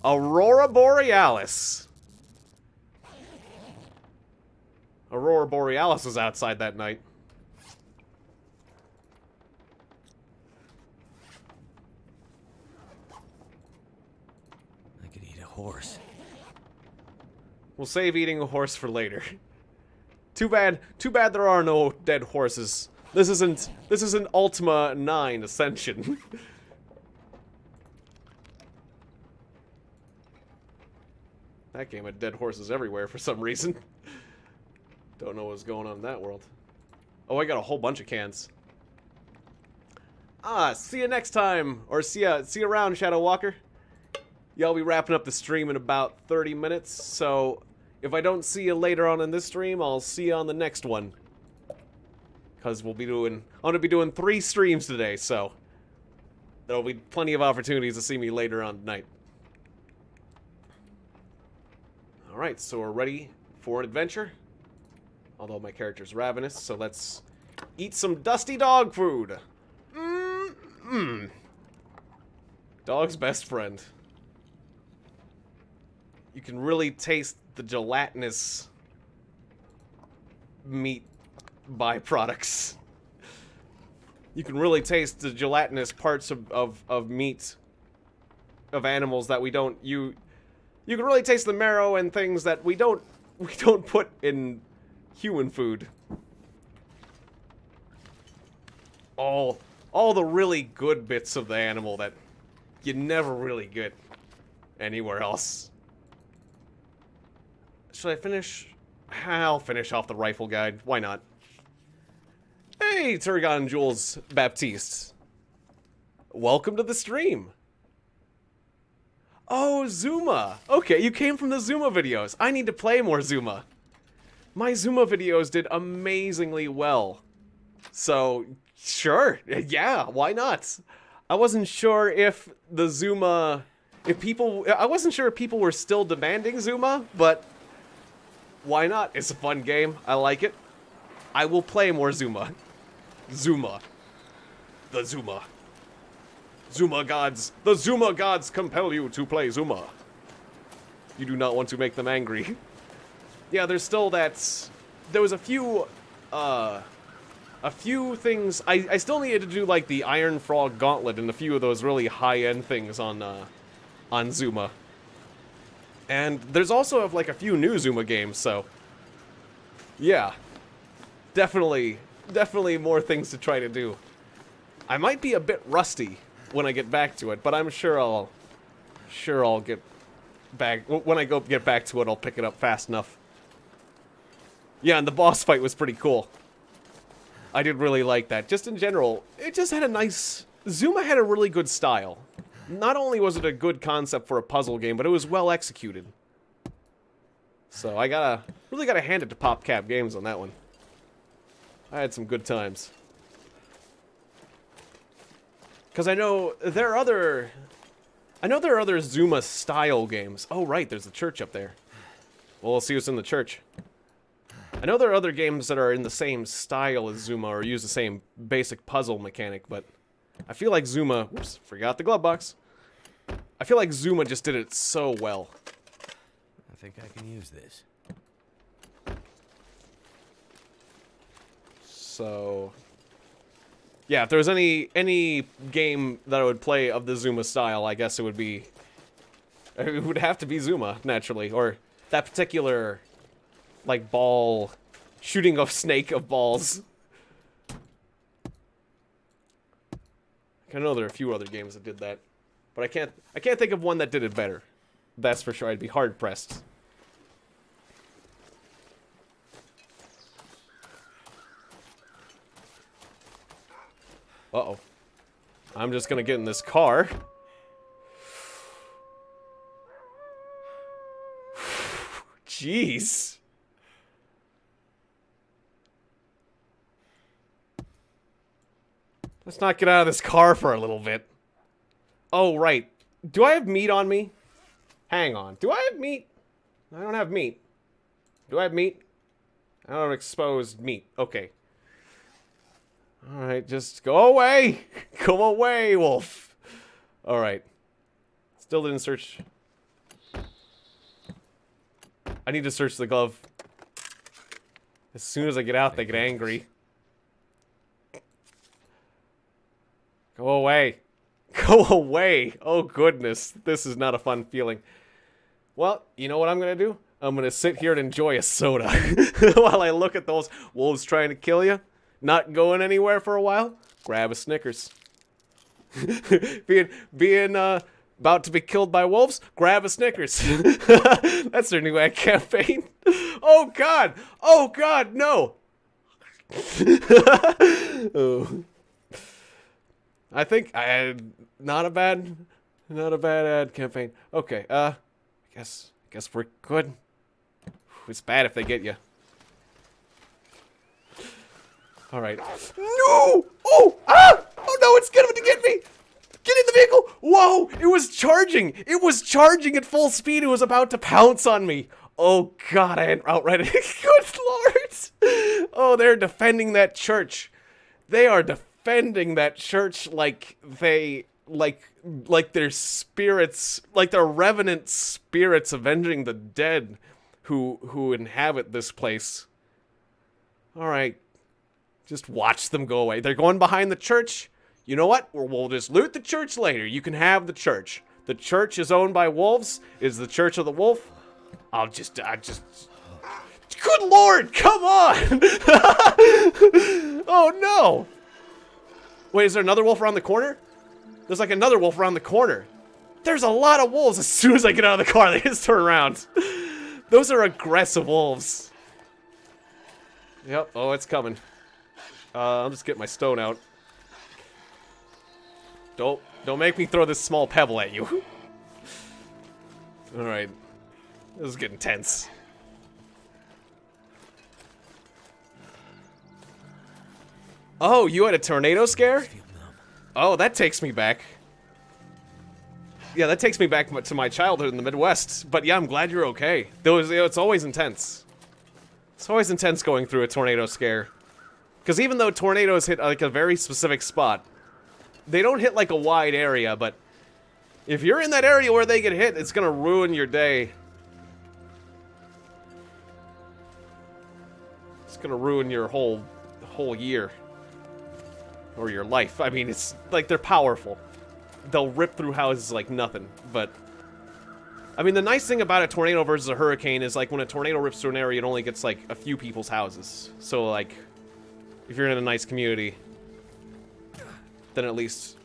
Aurora Borealis! Aurora Borealis was outside that night. I could eat a horse. We'll save eating a horse for later. Too bad there are no dead horses. This isn't Ultima 9 Ascension. That game had dead horses everywhere for some reason. Don't know what's going on in that world. Oh, I got a whole bunch of cans. See you next time. Or see you around, Shadow Walker. Yeah, I'll be wrapping up the stream in about 30 minutes, so if I don't see you later on in this stream, I'll see you on the next one. Because I'm gonna be doing 3 streams today, so there'll be plenty of opportunities to see me later on tonight. Alright, so we're ready for an adventure. Although my character's ravenous, so let's eat some dusty dog food. Dog's best friend. You can really taste the gelatinous meat byproducts. You can really taste the gelatinous parts of meat of animals that we don't you can really taste the marrow and things that we don't put in human food. All the really good bits of the animal that you never really get anywhere else. Should I finish? I'll finish off the rifle guide. Why not? Hey, Tiegon Jules Baptiste. Welcome to the stream. Oh, Zuma. Okay, you came from the Zuma videos. I need to play more Zuma. My Zuma videos did amazingly well. So, sure. Yeah, why not? I wasn't sure if the Zuma... I wasn't sure if people were still demanding Zuma, but... Why not? It's a fun game. I like it. I will play more Zuma. Zuma. The Zuma. Zuma gods. The Zuma gods compel you to play Zuma. You do not want to make them angry. Yeah, there's still that... There was a few things... I still needed to do, like, the Iron Frog Gauntlet and a few of those really high-end things on Zuma. And there's also, like, a few new Zuma games, so... Yeah. Definitely more things to try to do. I might be a bit rusty when I get back to it, but I'm sure I'll get back... When I get back to it, I'll pick it up fast enough. Yeah, and the boss fight was pretty cool. I did really like that. Just in general, it just had a nice... Zuma had a really good style. Not only was it a good concept for a puzzle game, but it was well executed. So I really gotta hand it to PopCap Games on that one. I had some good times. Because I know there are other Zuma style games. Oh right, there's the church up there. Well, we'll see what's in the church. I I know there are other games that are in the same style as Zuma or use the same basic puzzle mechanic, but I feel like Zuma... Whoops, forgot the glove box. I feel like Zuma just did it so well. I think I can use this. So... yeah, if there was any game that I would play of the Zuma style, I guess it would be... it would have to be Zuma, naturally. Or that particular, like, ball... shooting a snake of balls. I know there are a few other games that did that. But I can't think of one that did it better. That's for sure. I'd be hard-pressed. Uh-oh. I'm just gonna get in this car. Jeez. Let's not get out of this car for a little bit. Oh, right. Do I have meat on me? Hang on. Do I have meat? I don't have meat. Do I have meat? I don't have exposed meat. Okay. Alright, just go away! Go away, wolf! Alright. Still didn't search. I need to search the glove. As soon as I get out, they get angry. Go away. Go away! Oh goodness, this is not a fun feeling. Well, you know what I'm gonna do? I'm gonna sit here and enjoy a soda while I look at those wolves trying to kill you. Not going anywhere for a while. Grab a Snickers. being about to be killed by wolves. Grab a Snickers. That's their new ad campaign. Oh god! Oh god! No! Oh. I think not a bad ad campaign. Okay, I guess we're good. It's bad if they get you. All right. No! Oh! Ah! Oh no! It's coming to get me! Get in the vehicle! Whoa! It was charging! It was charging at full speed. It was about to pounce on me. Oh god! I had outright. Good lord! Oh, they're defending that church. They are defending that church like they like their spirits, like their revenant spirits avenging the dead who inhabit this place. All right. Just watch them go away. They're going behind the church. You know what? We'll just loot the church later. You can have the church. The church is owned by wolves. Is the church of the wolf? I just... Good lord! Come on! Oh no! Wait, is there another wolf around the corner? There's like another wolf around the corner. There's a lot of wolves. As soon as I get out of the car, they just turn around. Those are aggressive wolves. Yep. Oh, it's coming. I'll just get my stone out. Don't make me throw this small pebble at you. Alright. This is getting tense. Oh, you had a tornado scare? Oh, that takes me back. Yeah, that takes me back to my childhood in the Midwest. But yeah, I'm glad you're okay. It's always intense. It's always intense going through a tornado scare. Because even though tornadoes hit like a very specific spot, they don't hit like a wide area, but if you're in that area where they get hit, it's gonna ruin your day. It's gonna ruin your whole year. Or your life. I mean, it's like they're powerful. They'll rip through houses like nothing, but I mean, the nice thing about a tornado versus a hurricane is like when a tornado rips through an area, it only gets like a few people's houses. So like, if you're in a nice community, then at least,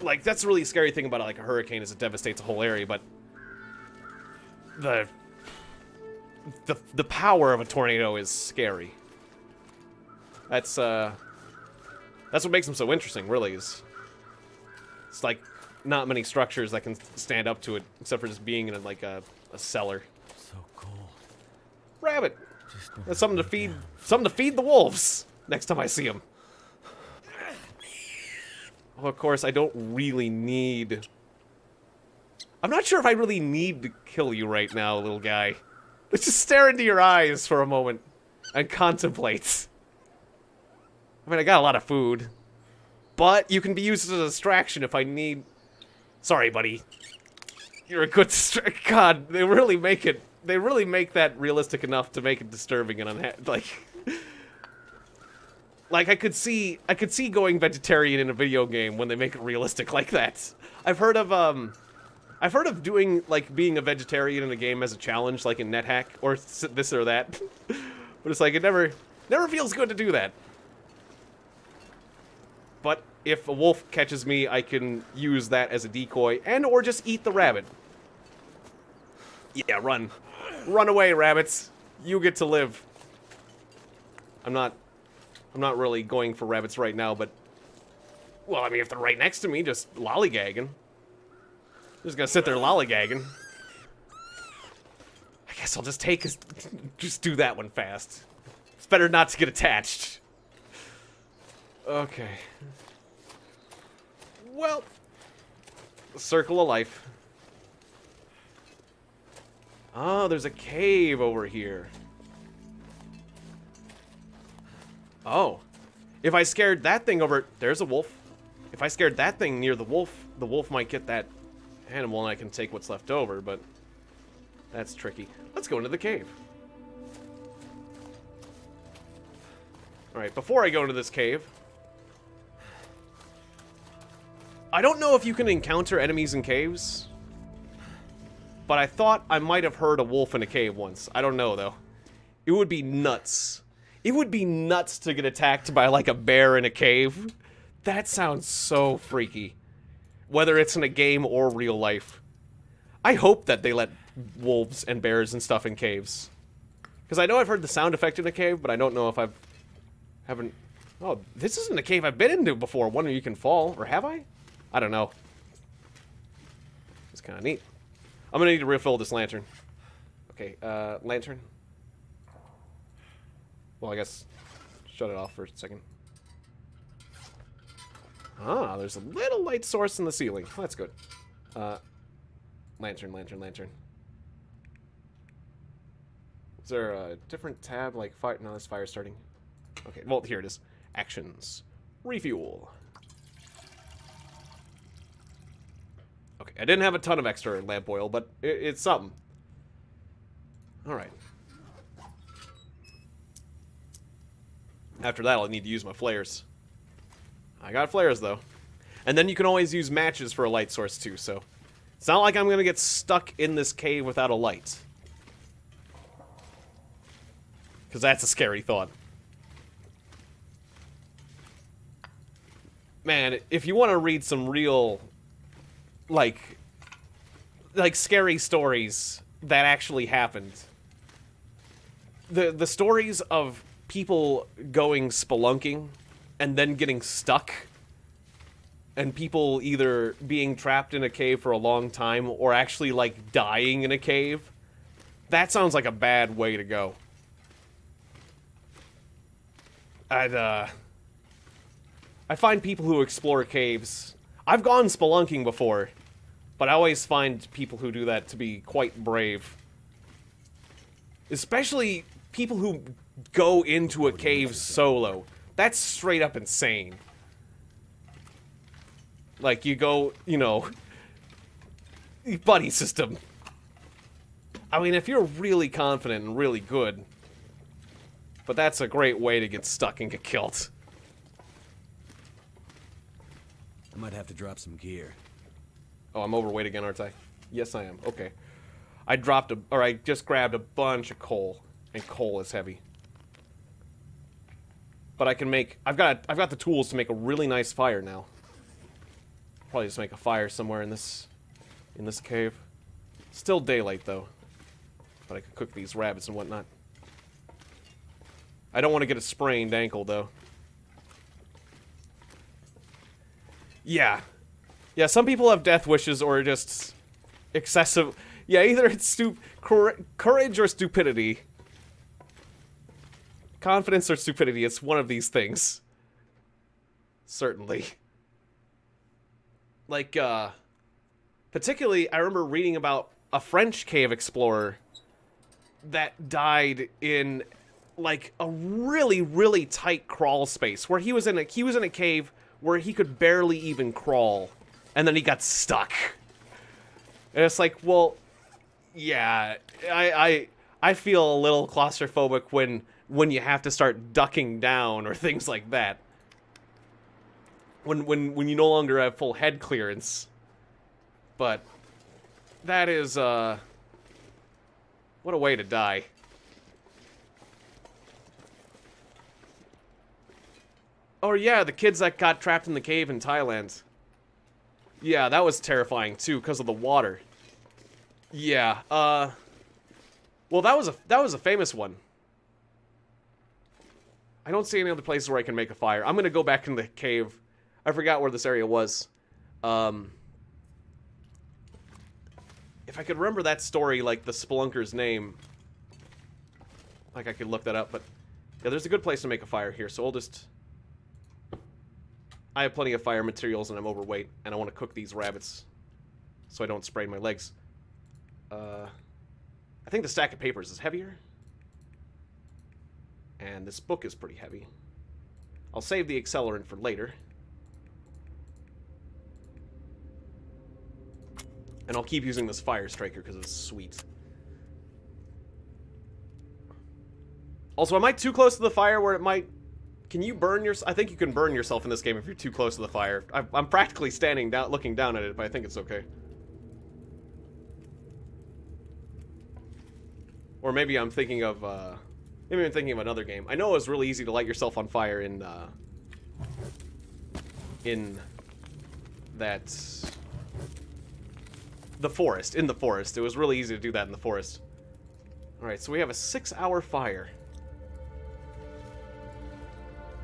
like, that's a really scary thing about like a hurricane is it devastates a whole area, but the power of a tornado is scary. That's what makes them so interesting, really, is it's like not many structures that can stand up to it, except for just being in like a cellar. So cool. Rabbit. That's something to feed the wolves next time I see them. Well, of course, I don't really need... I'm not sure if I really need to kill you right now, little guy. Just stare into your eyes for a moment and contemplate. I mean, I got a lot of food, but you can be used as a distraction if I need... Sorry, buddy. You're a good God, they really make it... They really make that realistic enough to make it disturbing and like I could see going vegetarian in a video game when they make it realistic like that. I've heard of doing, like, being a vegetarian in a game as a challenge, like in NetHack, or this or that. But it's like, it never feels good to do that. But if a wolf catches me, I can use that as a decoy, and or just eat the rabbit. Yeah, run. Run away, rabbits. You get to live. I'm not really going for rabbits right now, but... Well, I mean, if they're right next to me, just lollygagging. Just gonna sit there lollygagging. I guess I'll just just do that one fast. It's better not to get attached. Okay. Well, the circle of life. Oh, there's a cave over here. Oh. If I scared that thing over... There's a wolf. If I scared that thing near the wolf might get that animal and I can take what's left over, but that's tricky. Let's go into the cave. Alright, before I go into this cave... I don't know if you can encounter enemies in caves, but I thought I might have heard a wolf in a cave once. I don't know, though. It would be nuts. It would be nuts to get attacked by, like, a bear in a cave. That sounds so freaky. Whether it's in a game or real life. I hope that they let wolves and bears and stuff in caves. Because I know I've heard the sound effect in a cave, but I don't know if haven't... Oh, this isn't a cave I've been into before. One where you can fall. Or have I? I don't know. It's kind of neat. I'm gonna need to refill this lantern. Okay, lantern. Well, I guess shut it off for a second. Ah, there's a little light source in the ceiling. Oh, that's good. Lantern. Is there a different tab, like fire? No, this fire starting. Okay, well, here it is. Actions. Refuel. Okay, I didn't have a ton of extra lamp oil, but it's something. Alright. After that, I'll need to use my flares. I got flares, though. And then you can always use matches for a light source, too, so... It's not like I'm gonna get stuck in this cave without a light. Because that's a scary thought. Man, if you want to read some real... Like scary stories that actually happened. The stories of people going spelunking and then getting stuck, and people either being trapped in a cave for a long time or actually, like, dying in a cave, that sounds like a bad way to go. I find people who explore caves... I've gone spelunking before, but I always find people who do that to be quite brave. Especially people who go into a cave solo. That's straight up insane. Like, you go, you know... buddy system. I mean, if you're really confident and really good... But that's a great way to get stuck and get killed. I might have to drop some gear. Oh, I'm overweight again, aren't I? Yes, I am. Okay. I just grabbed a bunch of coal, and coal is heavy. But I can make... I've got the tools to make a really nice fire now. Probably just make a fire somewhere in this cave. Still daylight, though. But I can cook these rabbits and whatnot. I don't want to get a sprained ankle, though. Yeah. Yeah, some people have death wishes or just excessive... Yeah, either it's courage or stupidity. Confidence or stupidity, it's one of these things. Certainly. Like, particularly, I remember reading about a French cave explorer that died in like a really, really tight crawl space where he was in a cave where he could barely even crawl, and then he got stuck. And it's like, well, yeah, I feel a little claustrophobic when you have to start ducking down or things like that. When you no longer have full head clearance. But that is what a way to die. Oh yeah, the kids that got trapped in the cave in Thailand. Yeah, that was terrifying too because of the water. Yeah, well that was a famous one. I don't see any other places where I can make a fire. I'm gonna go back in the cave. I forgot where this area was. If I could remember that story, like the spelunker's name, like I could look that up, but yeah, there's a good place to make a fire here, so I'll just... I have plenty of fire materials and I'm overweight, and I want to cook these rabbits so I don't sprain my legs. I think the stack of papers is heavier. And this book is pretty heavy. I'll save the accelerant for later. And I'll keep using this fire striker because it's sweet. Also, am I too close to the fire where it might... Can you burn yourself? I think you can burn yourself in this game if you're too close to the fire. I'm practically standing down, looking down at it, but I think it's okay. Or maybe I'm thinking of, maybe I'm thinking of another game. I know it was really easy to light yourself on fire in that... The forest. In the forest. It was really easy to do that in the forest. Alright, so we have a 6-hour fire.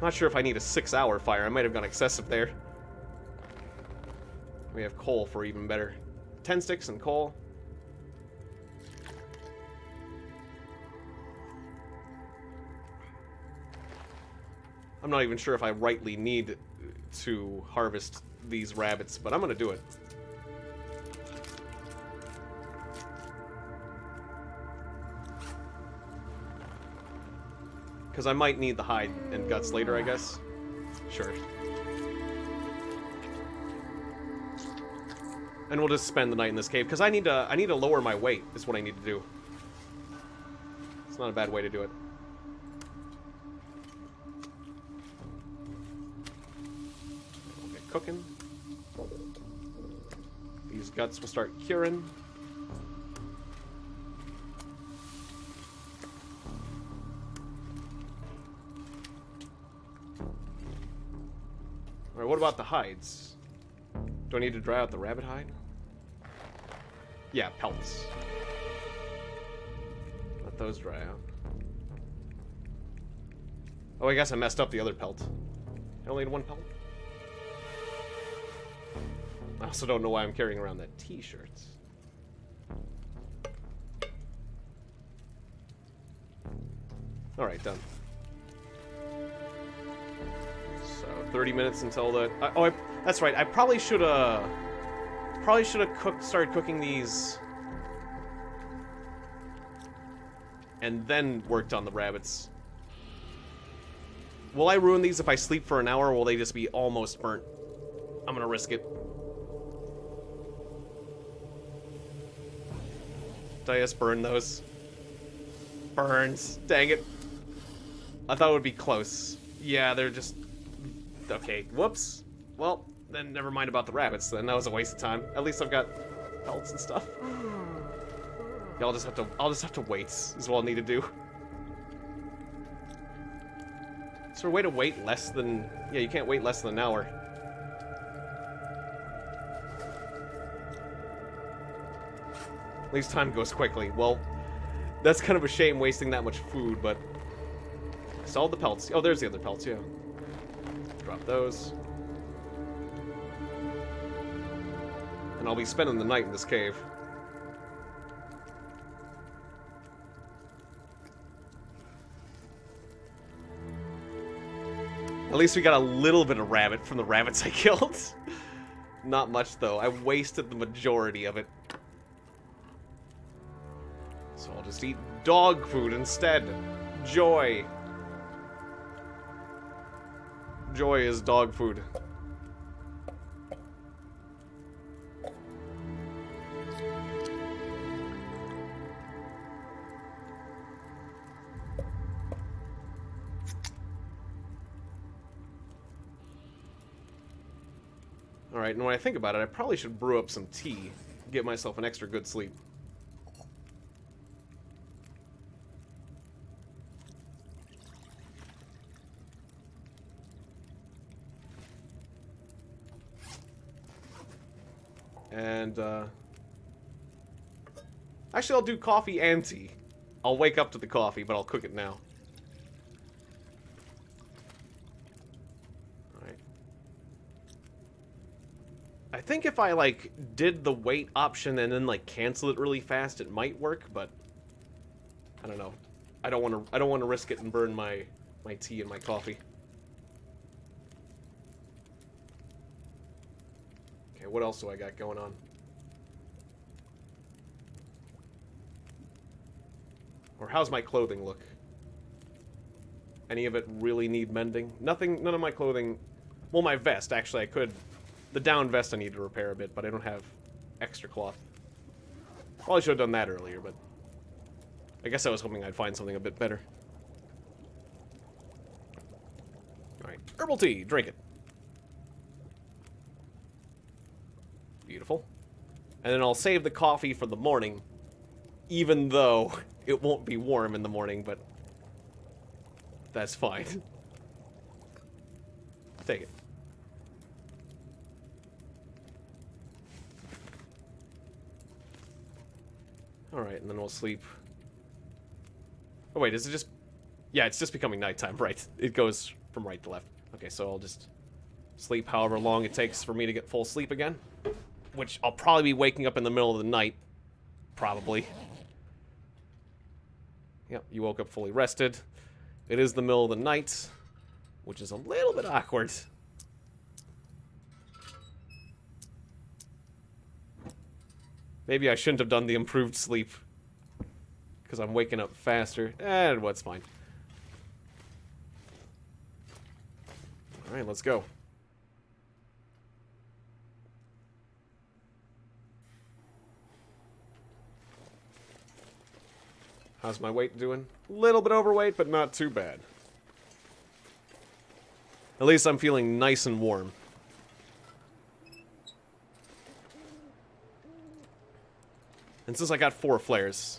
Not sure if I need a 6-hour fire. I might have gone excessive there. We have coal for even better. 10 sticks and coal. I'm not even sure if I rightly need to harvest these rabbits, but I'm gonna do it. Because I might need the hide and guts later, I guess. Sure. And we'll just spend the night in this cave, because I need to lower my weight, is what I need to do. It's not a bad way to do it. We'll get cooking. These guts will start curing. Alright, what about the hides? Do I need to dry out the rabbit hide? Yeah, pelts. Let those dry out. Oh, I guess I messed up the other pelt. I only need one pelt? I also don't know why I'm carrying around that t-shirt. Alright, done. 30 minutes until the... that's right. I probably should have started cooking these and then worked on the rabbits. Will I ruin these if I sleep for an hour, or will they just be almost burnt? I'm gonna risk it. Did I just burn those? Burns. Dang it. I thought it would be close. Yeah, they're just... Okay, whoops. Well, then never mind about the rabbits, then. That was a waste of time. At least I've got pelts and stuff. Yeah, I'll just have to wait, is what I'll need to do. Is there a way to wait less than... Yeah, you can't wait less than an hour. At least time goes quickly. Well, that's kind of a shame wasting that much food, but... Solve the pelts. Oh, there's the other pelts, yeah. Drop those. And I'll be spending the night in this cave. At least we got a little bit of rabbit from the rabbits I killed. Not much, though. I wasted the majority of it. So I'll just eat dog food instead. Joy. Joy is dog food. Alright, and when I think about it, I probably should brew up some tea. Get myself an extra good sleep. And, actually, I'll do coffee and tea. I'll wake up to the coffee, but I'll cook it now. I think if I, like, did the wait option and then, like, cancel it really fast, it might work, but I don't know. I don't want to risk it and burn my tea and my coffee. Okay, what else do I got going on? Or how's my clothing look? Any of it really need mending? Nothing, none of my clothing... Well, my vest, actually, I could... The down vest I need to repair a bit, but I don't have extra cloth. Probably should have done that earlier, but... I guess I was hoping I'd find something a bit better. Alright, herbal tea, drink it. Beautiful. And then I'll save the coffee for the morning, even though it won't be warm in the morning, but... That's fine. Take it. Alright, and then we'll sleep. Oh wait, is it just... Yeah, it's just becoming nighttime, right. It goes from right to left. Okay, so I'll just sleep however long it takes for me to get full sleep again. Which I'll probably be waking up in the middle of the night. Probably. Yep, you woke up fully rested. It is the middle of the night, which is a little bit awkward. Maybe I shouldn't have done the improved sleep. Because I'm waking up faster. And what's fine. Alright, let's go. How's my weight doing? A little bit overweight, but not too bad. At least I'm feeling nice and warm. And since I got 4 flares,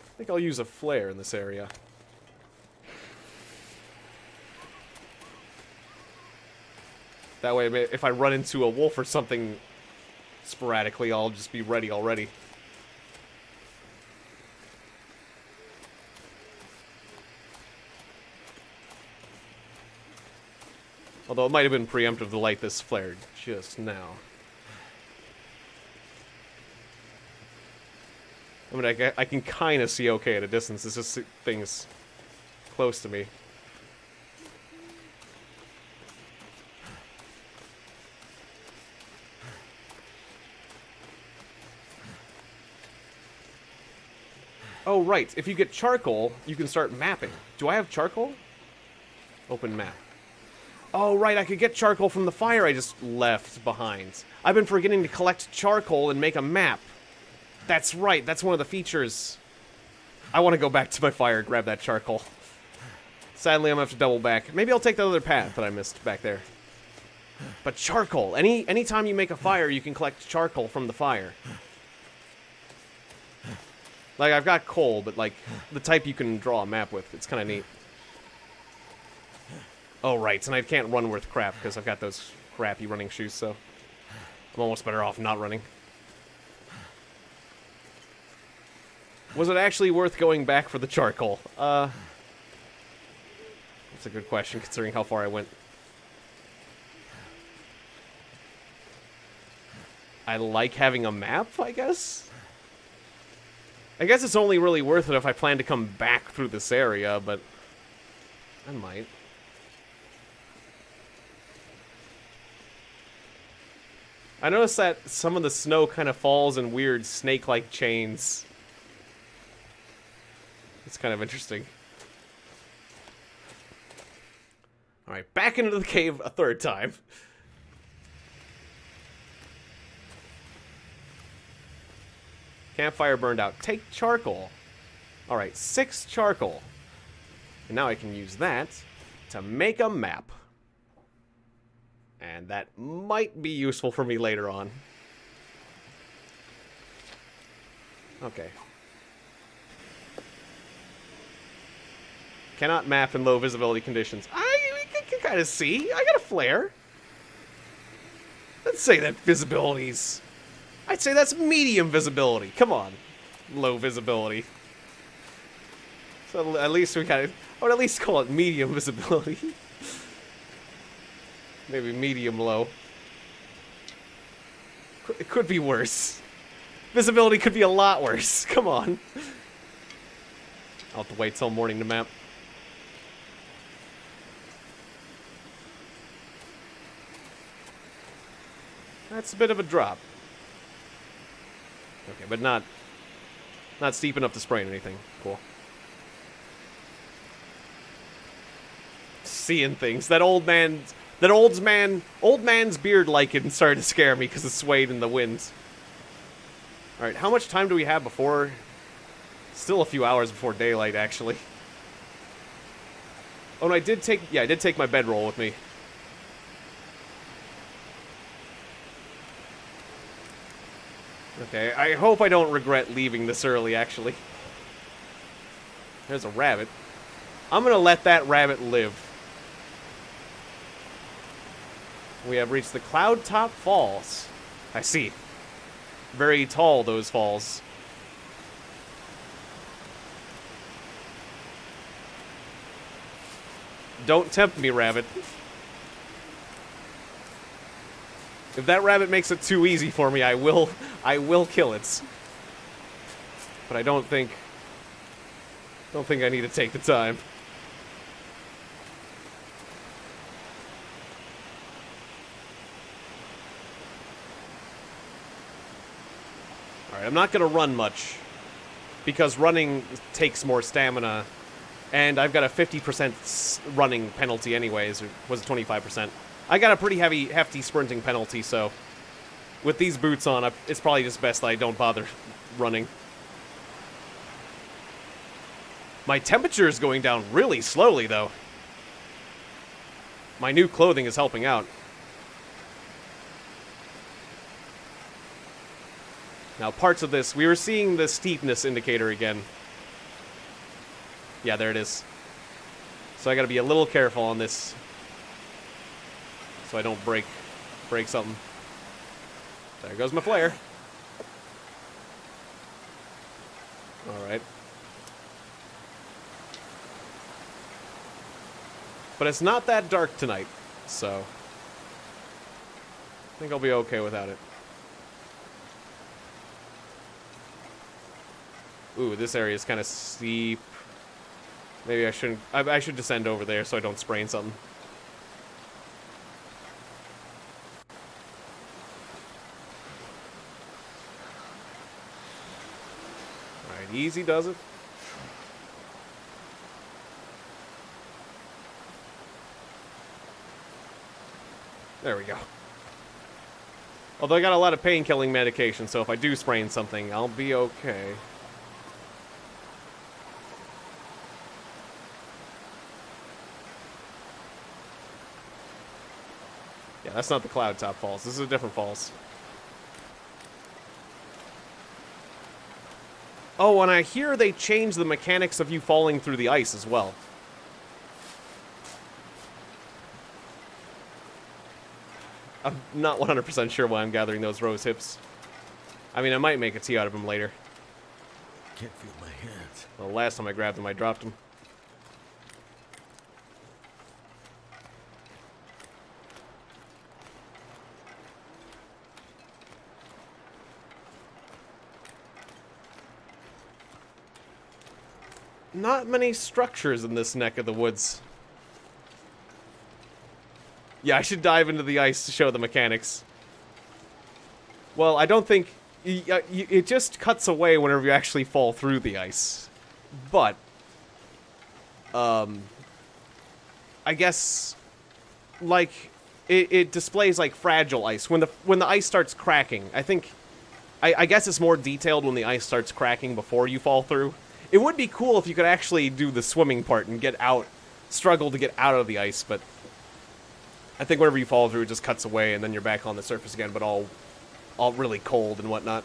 I think I'll use a flare in this area. That way, if I run into a wolf or something sporadically, I'll just be ready already. Although it might have been preemptive to light this flare just now. I mean, I can kind of see okay at a distance. It's just things close to me. Oh, right. If you get charcoal, you can start mapping. Do I have charcoal? Open map. Oh, right. I could get charcoal from the fire I just left behind. I've been forgetting to collect charcoal and make a map. That's right, that's one of the features. I want to go back to my fire, grab that charcoal. Sadly, I'm gonna have to double back. Maybe I'll take the other path that I missed back there. But charcoal, anytime you make a fire, you can collect charcoal from the fire. Like, I've got coal, but like, the type you can draw a map with. It's kind of neat. Oh, right, and I can't run worth crap, because I've got those crappy running shoes, so... I'm almost better off not running. Was it actually worth going back for the charcoal? That's a good question, considering how far I went. I like having a map, I guess? I guess it's only really worth it if I plan to come back through this area, but... I might. I noticed that some of the snow kind of falls in weird snake-like chains. It's kind of interesting. Alright, back into the cave a third time. Campfire burned out. Take charcoal. Alright, 6 charcoal. And now I can use that to make a map. And that might be useful for me later on. Okay. Cannot map in low visibility conditions. I can kind of see. I got a flare. Let's say that visibility's... I'd say that's medium visibility. Come on. Low visibility. So at least we kind of... I would at least call it medium visibility. Maybe medium low. It could be worse. Visibility could be a lot worse. Come on. I'll have to wait till morning to map. That's a bit of a drop. Okay, but not steep enough to sprain anything. Cool. Seeing things. That old man's beard lichen started to scare me because it swayed in the winds. Alright, how much time do we have before? Still a few hours before daylight, actually. Oh, no, I did take my bedroll with me. Okay, I hope I don't regret leaving this early, actually. There's a rabbit. I'm gonna let that rabbit live. We have reached the Cloud Top Falls. I see. Very tall, those falls. Don't tempt me, rabbit. If that rabbit makes it too easy for me, I will kill it. But I don't think I need to take the time. Alright, I'm not gonna run much, because running takes more stamina, and I've got a 50% running penalty anyways, or was it 25%? I got a pretty hefty sprinting penalty, so with these boots on, it's probably just best that I don't bother running. My temperature is going down really slowly, though. My new clothing is helping out. Now, parts of this, we were seeing the steepness indicator again. Yeah, there it is. So I gotta be a little careful on this, so I don't break something. There goes my flare. Alright. But it's not that dark tonight, so I think I'll be okay without it. Ooh, this area is kind of steep. Maybe I shouldn't... I should descend over there so I don't sprain something. Alright, easy does it. There we go. Although I got a lot of pain-killing medication, so if I do sprain something, I'll be okay. Yeah, that's not the Cloud Top Falls. This is a different falls. Oh, and I hear they changed the mechanics of you falling through the ice as well. I'm not 100% sure why I'm gathering those rose hips. I mean, I might make a tea out of them later. Can't feel my hands. Well, last time I grabbed them, I dropped them. Not many structures in this neck of the woods. Yeah, I should dive into the ice to show the mechanics. Well, I don't think... it just cuts away whenever you actually fall through the ice. But I guess, like, it displays like fragile ice when the ice starts cracking. I guess it's more detailed when the ice starts cracking before you fall through. It would be cool if you could actually do the swimming part and struggle to get out of the ice, but I think whenever you fall through, it just cuts away and then you're back on the surface again, but all really cold and whatnot.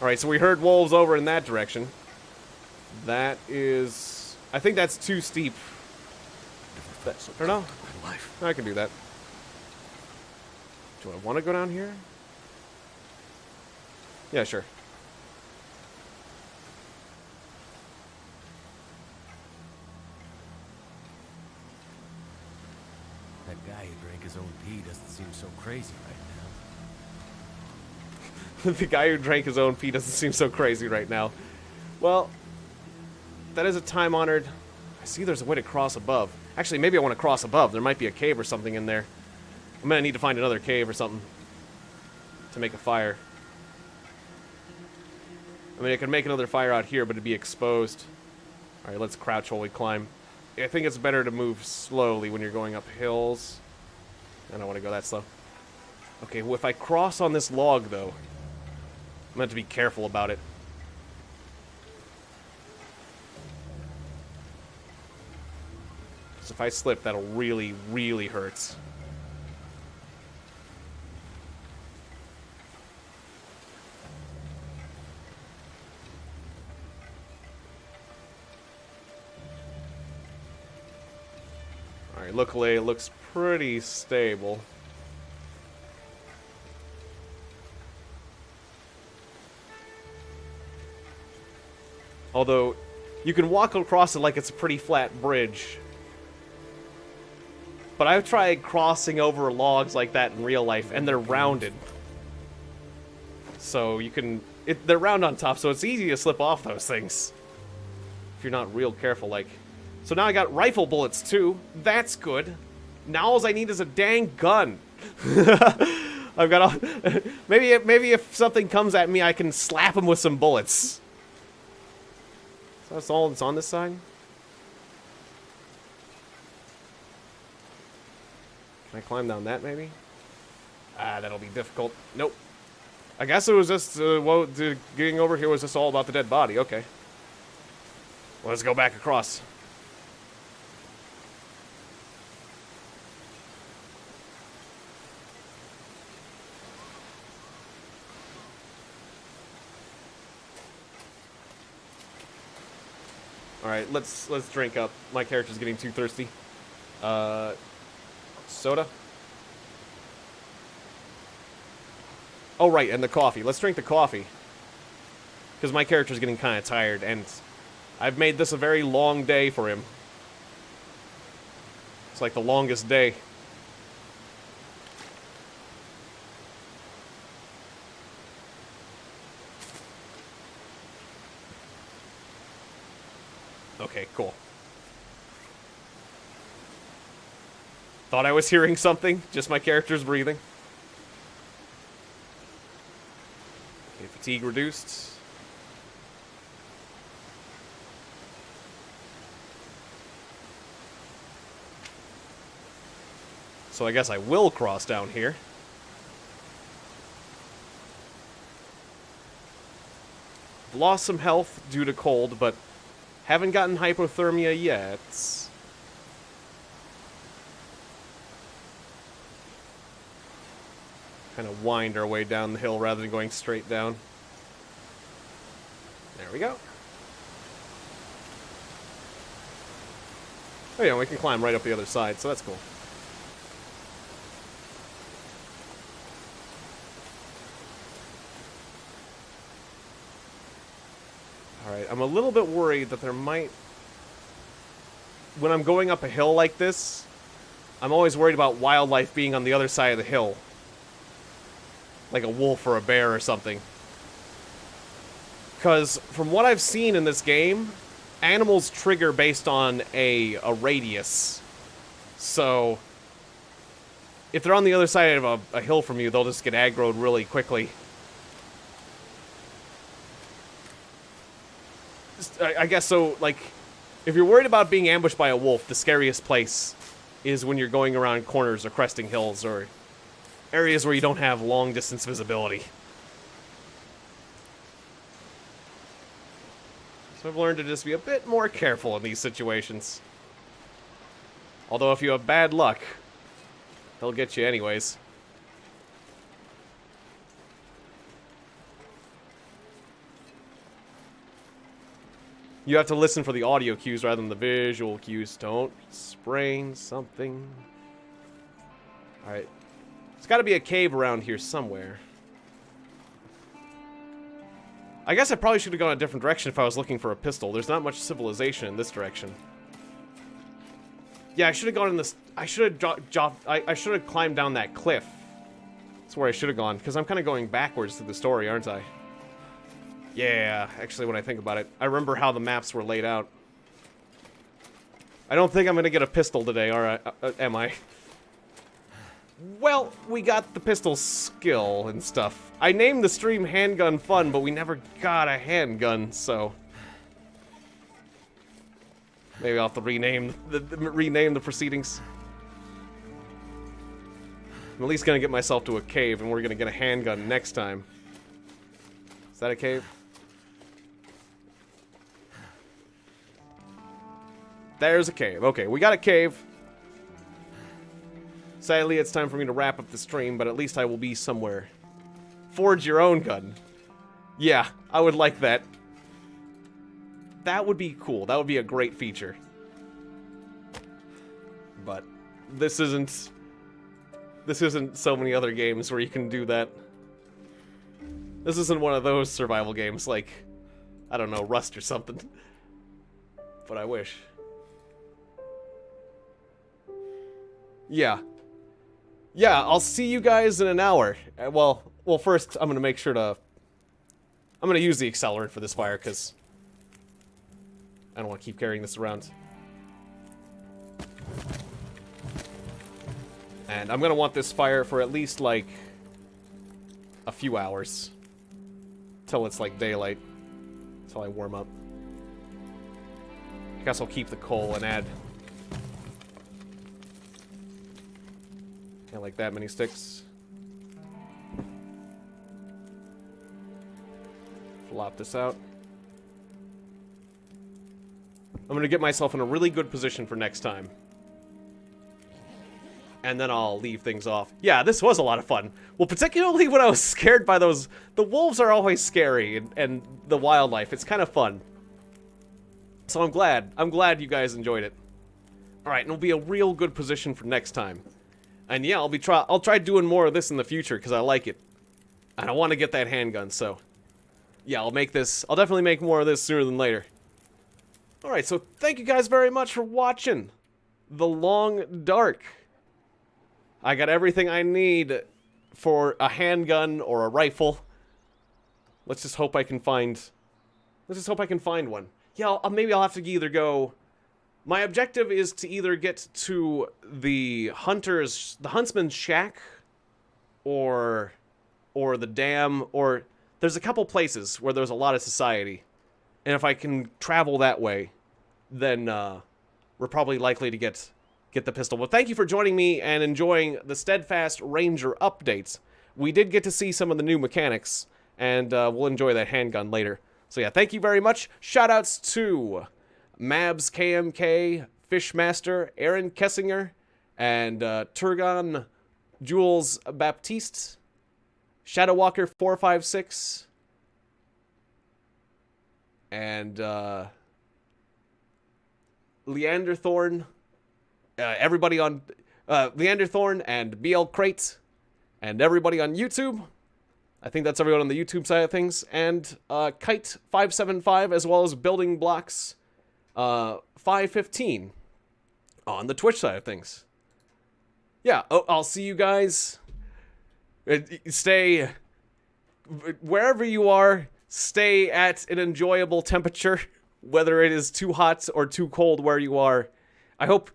Alright, so we heard wolves over in that direction. That is... I think that's too steep. Or no? I can do that. Do I want to go down here? Yeah, sure. That guy who drank his own pee doesn't seem so crazy right now. The guy who drank his own pee doesn't seem so crazy right now. Well, that is a time-honored... I see there's a way to cross above. Actually, maybe I want to cross above. There might be a cave or something in there. I'm going to need to find another cave or something to make a fire. I mean, I could make another fire out here, but it'd be exposed. Alright, let's crouch while we climb. I think it's better to move slowly when you're going up hills. I don't want to go that slow. Okay, well, if I cross on this log, though, I'm going to have to be careful about it. So if I slip, that'll really, really hurt. Alright, luckily it looks pretty stable. Although, you can walk across it like it's a pretty flat bridge. But I've tried crossing over logs like that in real life, and they're rounded. So you can... they're round on top, so it's easy to slip off those things. If you're not real careful, like... So now I got rifle bullets, too. That's good. Now all I need is a dang gun. I've got all... maybe if something comes at me, I can slap him with some bullets. So that's all that's on this side? Can I climb down that, maybe? Ah, that'll be difficult. Nope. I guess it was just, getting over here was just all about the dead body. Okay. Well, let's go back across. Alright, let's drink up. My character's getting too thirsty. Soda? Oh, right, and the coffee. Let's drink the coffee. Because my character's getting kind of tired, and I've made this a very long day for him. It's like the longest day. Okay, cool. Thought I was hearing something. Just my character's breathing. Okay, fatigue reduced. So I guess I will cross down here. I've lost some health due to cold, but haven't gotten hypothermia yet. Kind of wind our way down the hill rather than going straight down. There we go. Oh yeah, we can climb right up the other side, so that's cool. Alright, I'm a little bit worried that there might... When I'm going up a hill like this, I'm always worried about wildlife being on the other side of the hill. Like a wolf or a bear or something. Because from what I've seen in this game, animals trigger based on a radius. So, if they're on the other side of a hill from you, they'll just get aggroed really quickly. I guess so, like, if you're worried about being ambushed by a wolf, the scariest place is when you're going around corners or cresting hills or areas where you don't have long-distance visibility. So I've learned to just be a bit more careful in these situations. Although if you have bad luck, they'll get you anyways. You have to listen for the audio cues rather than the visual cues. Don't sprain something. Alright. There's got to be a cave around here somewhere. I guess I probably should have gone a different direction if I was looking for a pistol. There's not much civilization in this direction. Yeah, I should have gone in this... I should have climbed down that cliff. That's where I should have gone, because I'm kind of going backwards through the story, aren't I? Yeah, actually, when I think about it, I remember how the maps were laid out. I don't think I'm gonna get a pistol today, or am I? Well, we got the pistol skill and stuff. I named the stream Handgun Fun, but we never got a handgun, so... Maybe I'll have to rename the proceedings. I'm at least gonna get myself to a cave, and we're gonna get a handgun next time. Is that a cave? There's a cave. Okay, we got a cave. Sadly, it's time for me to wrap up the stream, but at least I will be somewhere. Forge your own gun. Yeah, I would like that. That would be cool. That would be a great feature. But this isn't so many other games where you can do that. This isn't one of those survival games like, I don't know, Rust or something. But I wish. Yeah. Yeah, I'll see you guys in an hour. Well, first I'm gonna make sure to... I'm gonna use the accelerant for this fire, because... I don't want to keep carrying this around. And I'm gonna want this fire for at least, like... a few hours. Till it's, like, daylight. Till I warm up. I guess I'll keep the coal and add... Can't like that many sticks. Flop this out. I'm gonna get myself in a really good position for next time. And then I'll leave things off. Yeah, this was a lot of fun. Well, particularly when I was scared by those... The wolves are always scary, and the wildlife. It's kind of fun. So I'm glad. I'm glad you guys enjoyed it. Alright, and it'll be a real good position for next time. And yeah, I'll try doing more of this in the future, because I like it. And I want to get that handgun, so... Yeah, I'll definitely make more of this sooner than later. Alright, so thank you guys very much for watching The Long Dark. I got everything I need for a handgun or a rifle. Let's just hope I can find... one. Yeah, maybe I'll have to either go... My objective is to either get to the huntsman's shack, or the dam, or there's a couple places where there's a lot of society, and if I can travel that way, then we're probably likely to get the pistol. But thank you for joining me and enjoying the Steadfast Ranger updates. We did get to see some of the new mechanics, and we'll enjoy that handgun later. So yeah, thank you very much. Shoutouts to Mabs KMK, Fishmaster, Aaron Kessinger, and Tiegon, Jules Baptiste, Shadowwalker 456, and Leander Thorn, everybody on Leander Thorn and BL Crate, and everybody on YouTube. I think that's everyone on the YouTube side of things, and Kite 575, as well as Building Blocks 515 on the Twitch side of things. Yeah, I'll see you guys. Stay wherever you are. Stay at an enjoyable temperature, whether it is too hot or too cold where you are. I hope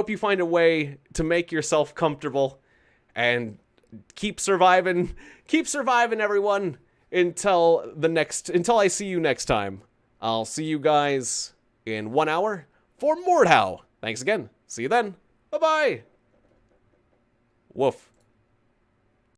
you find a way to make yourself comfortable, and keep surviving. Keep surviving, everyone, until I see you next time. I'll see you guys in 1 hour for Mordhau. Thanks again. See you then. Bye-bye. Woof.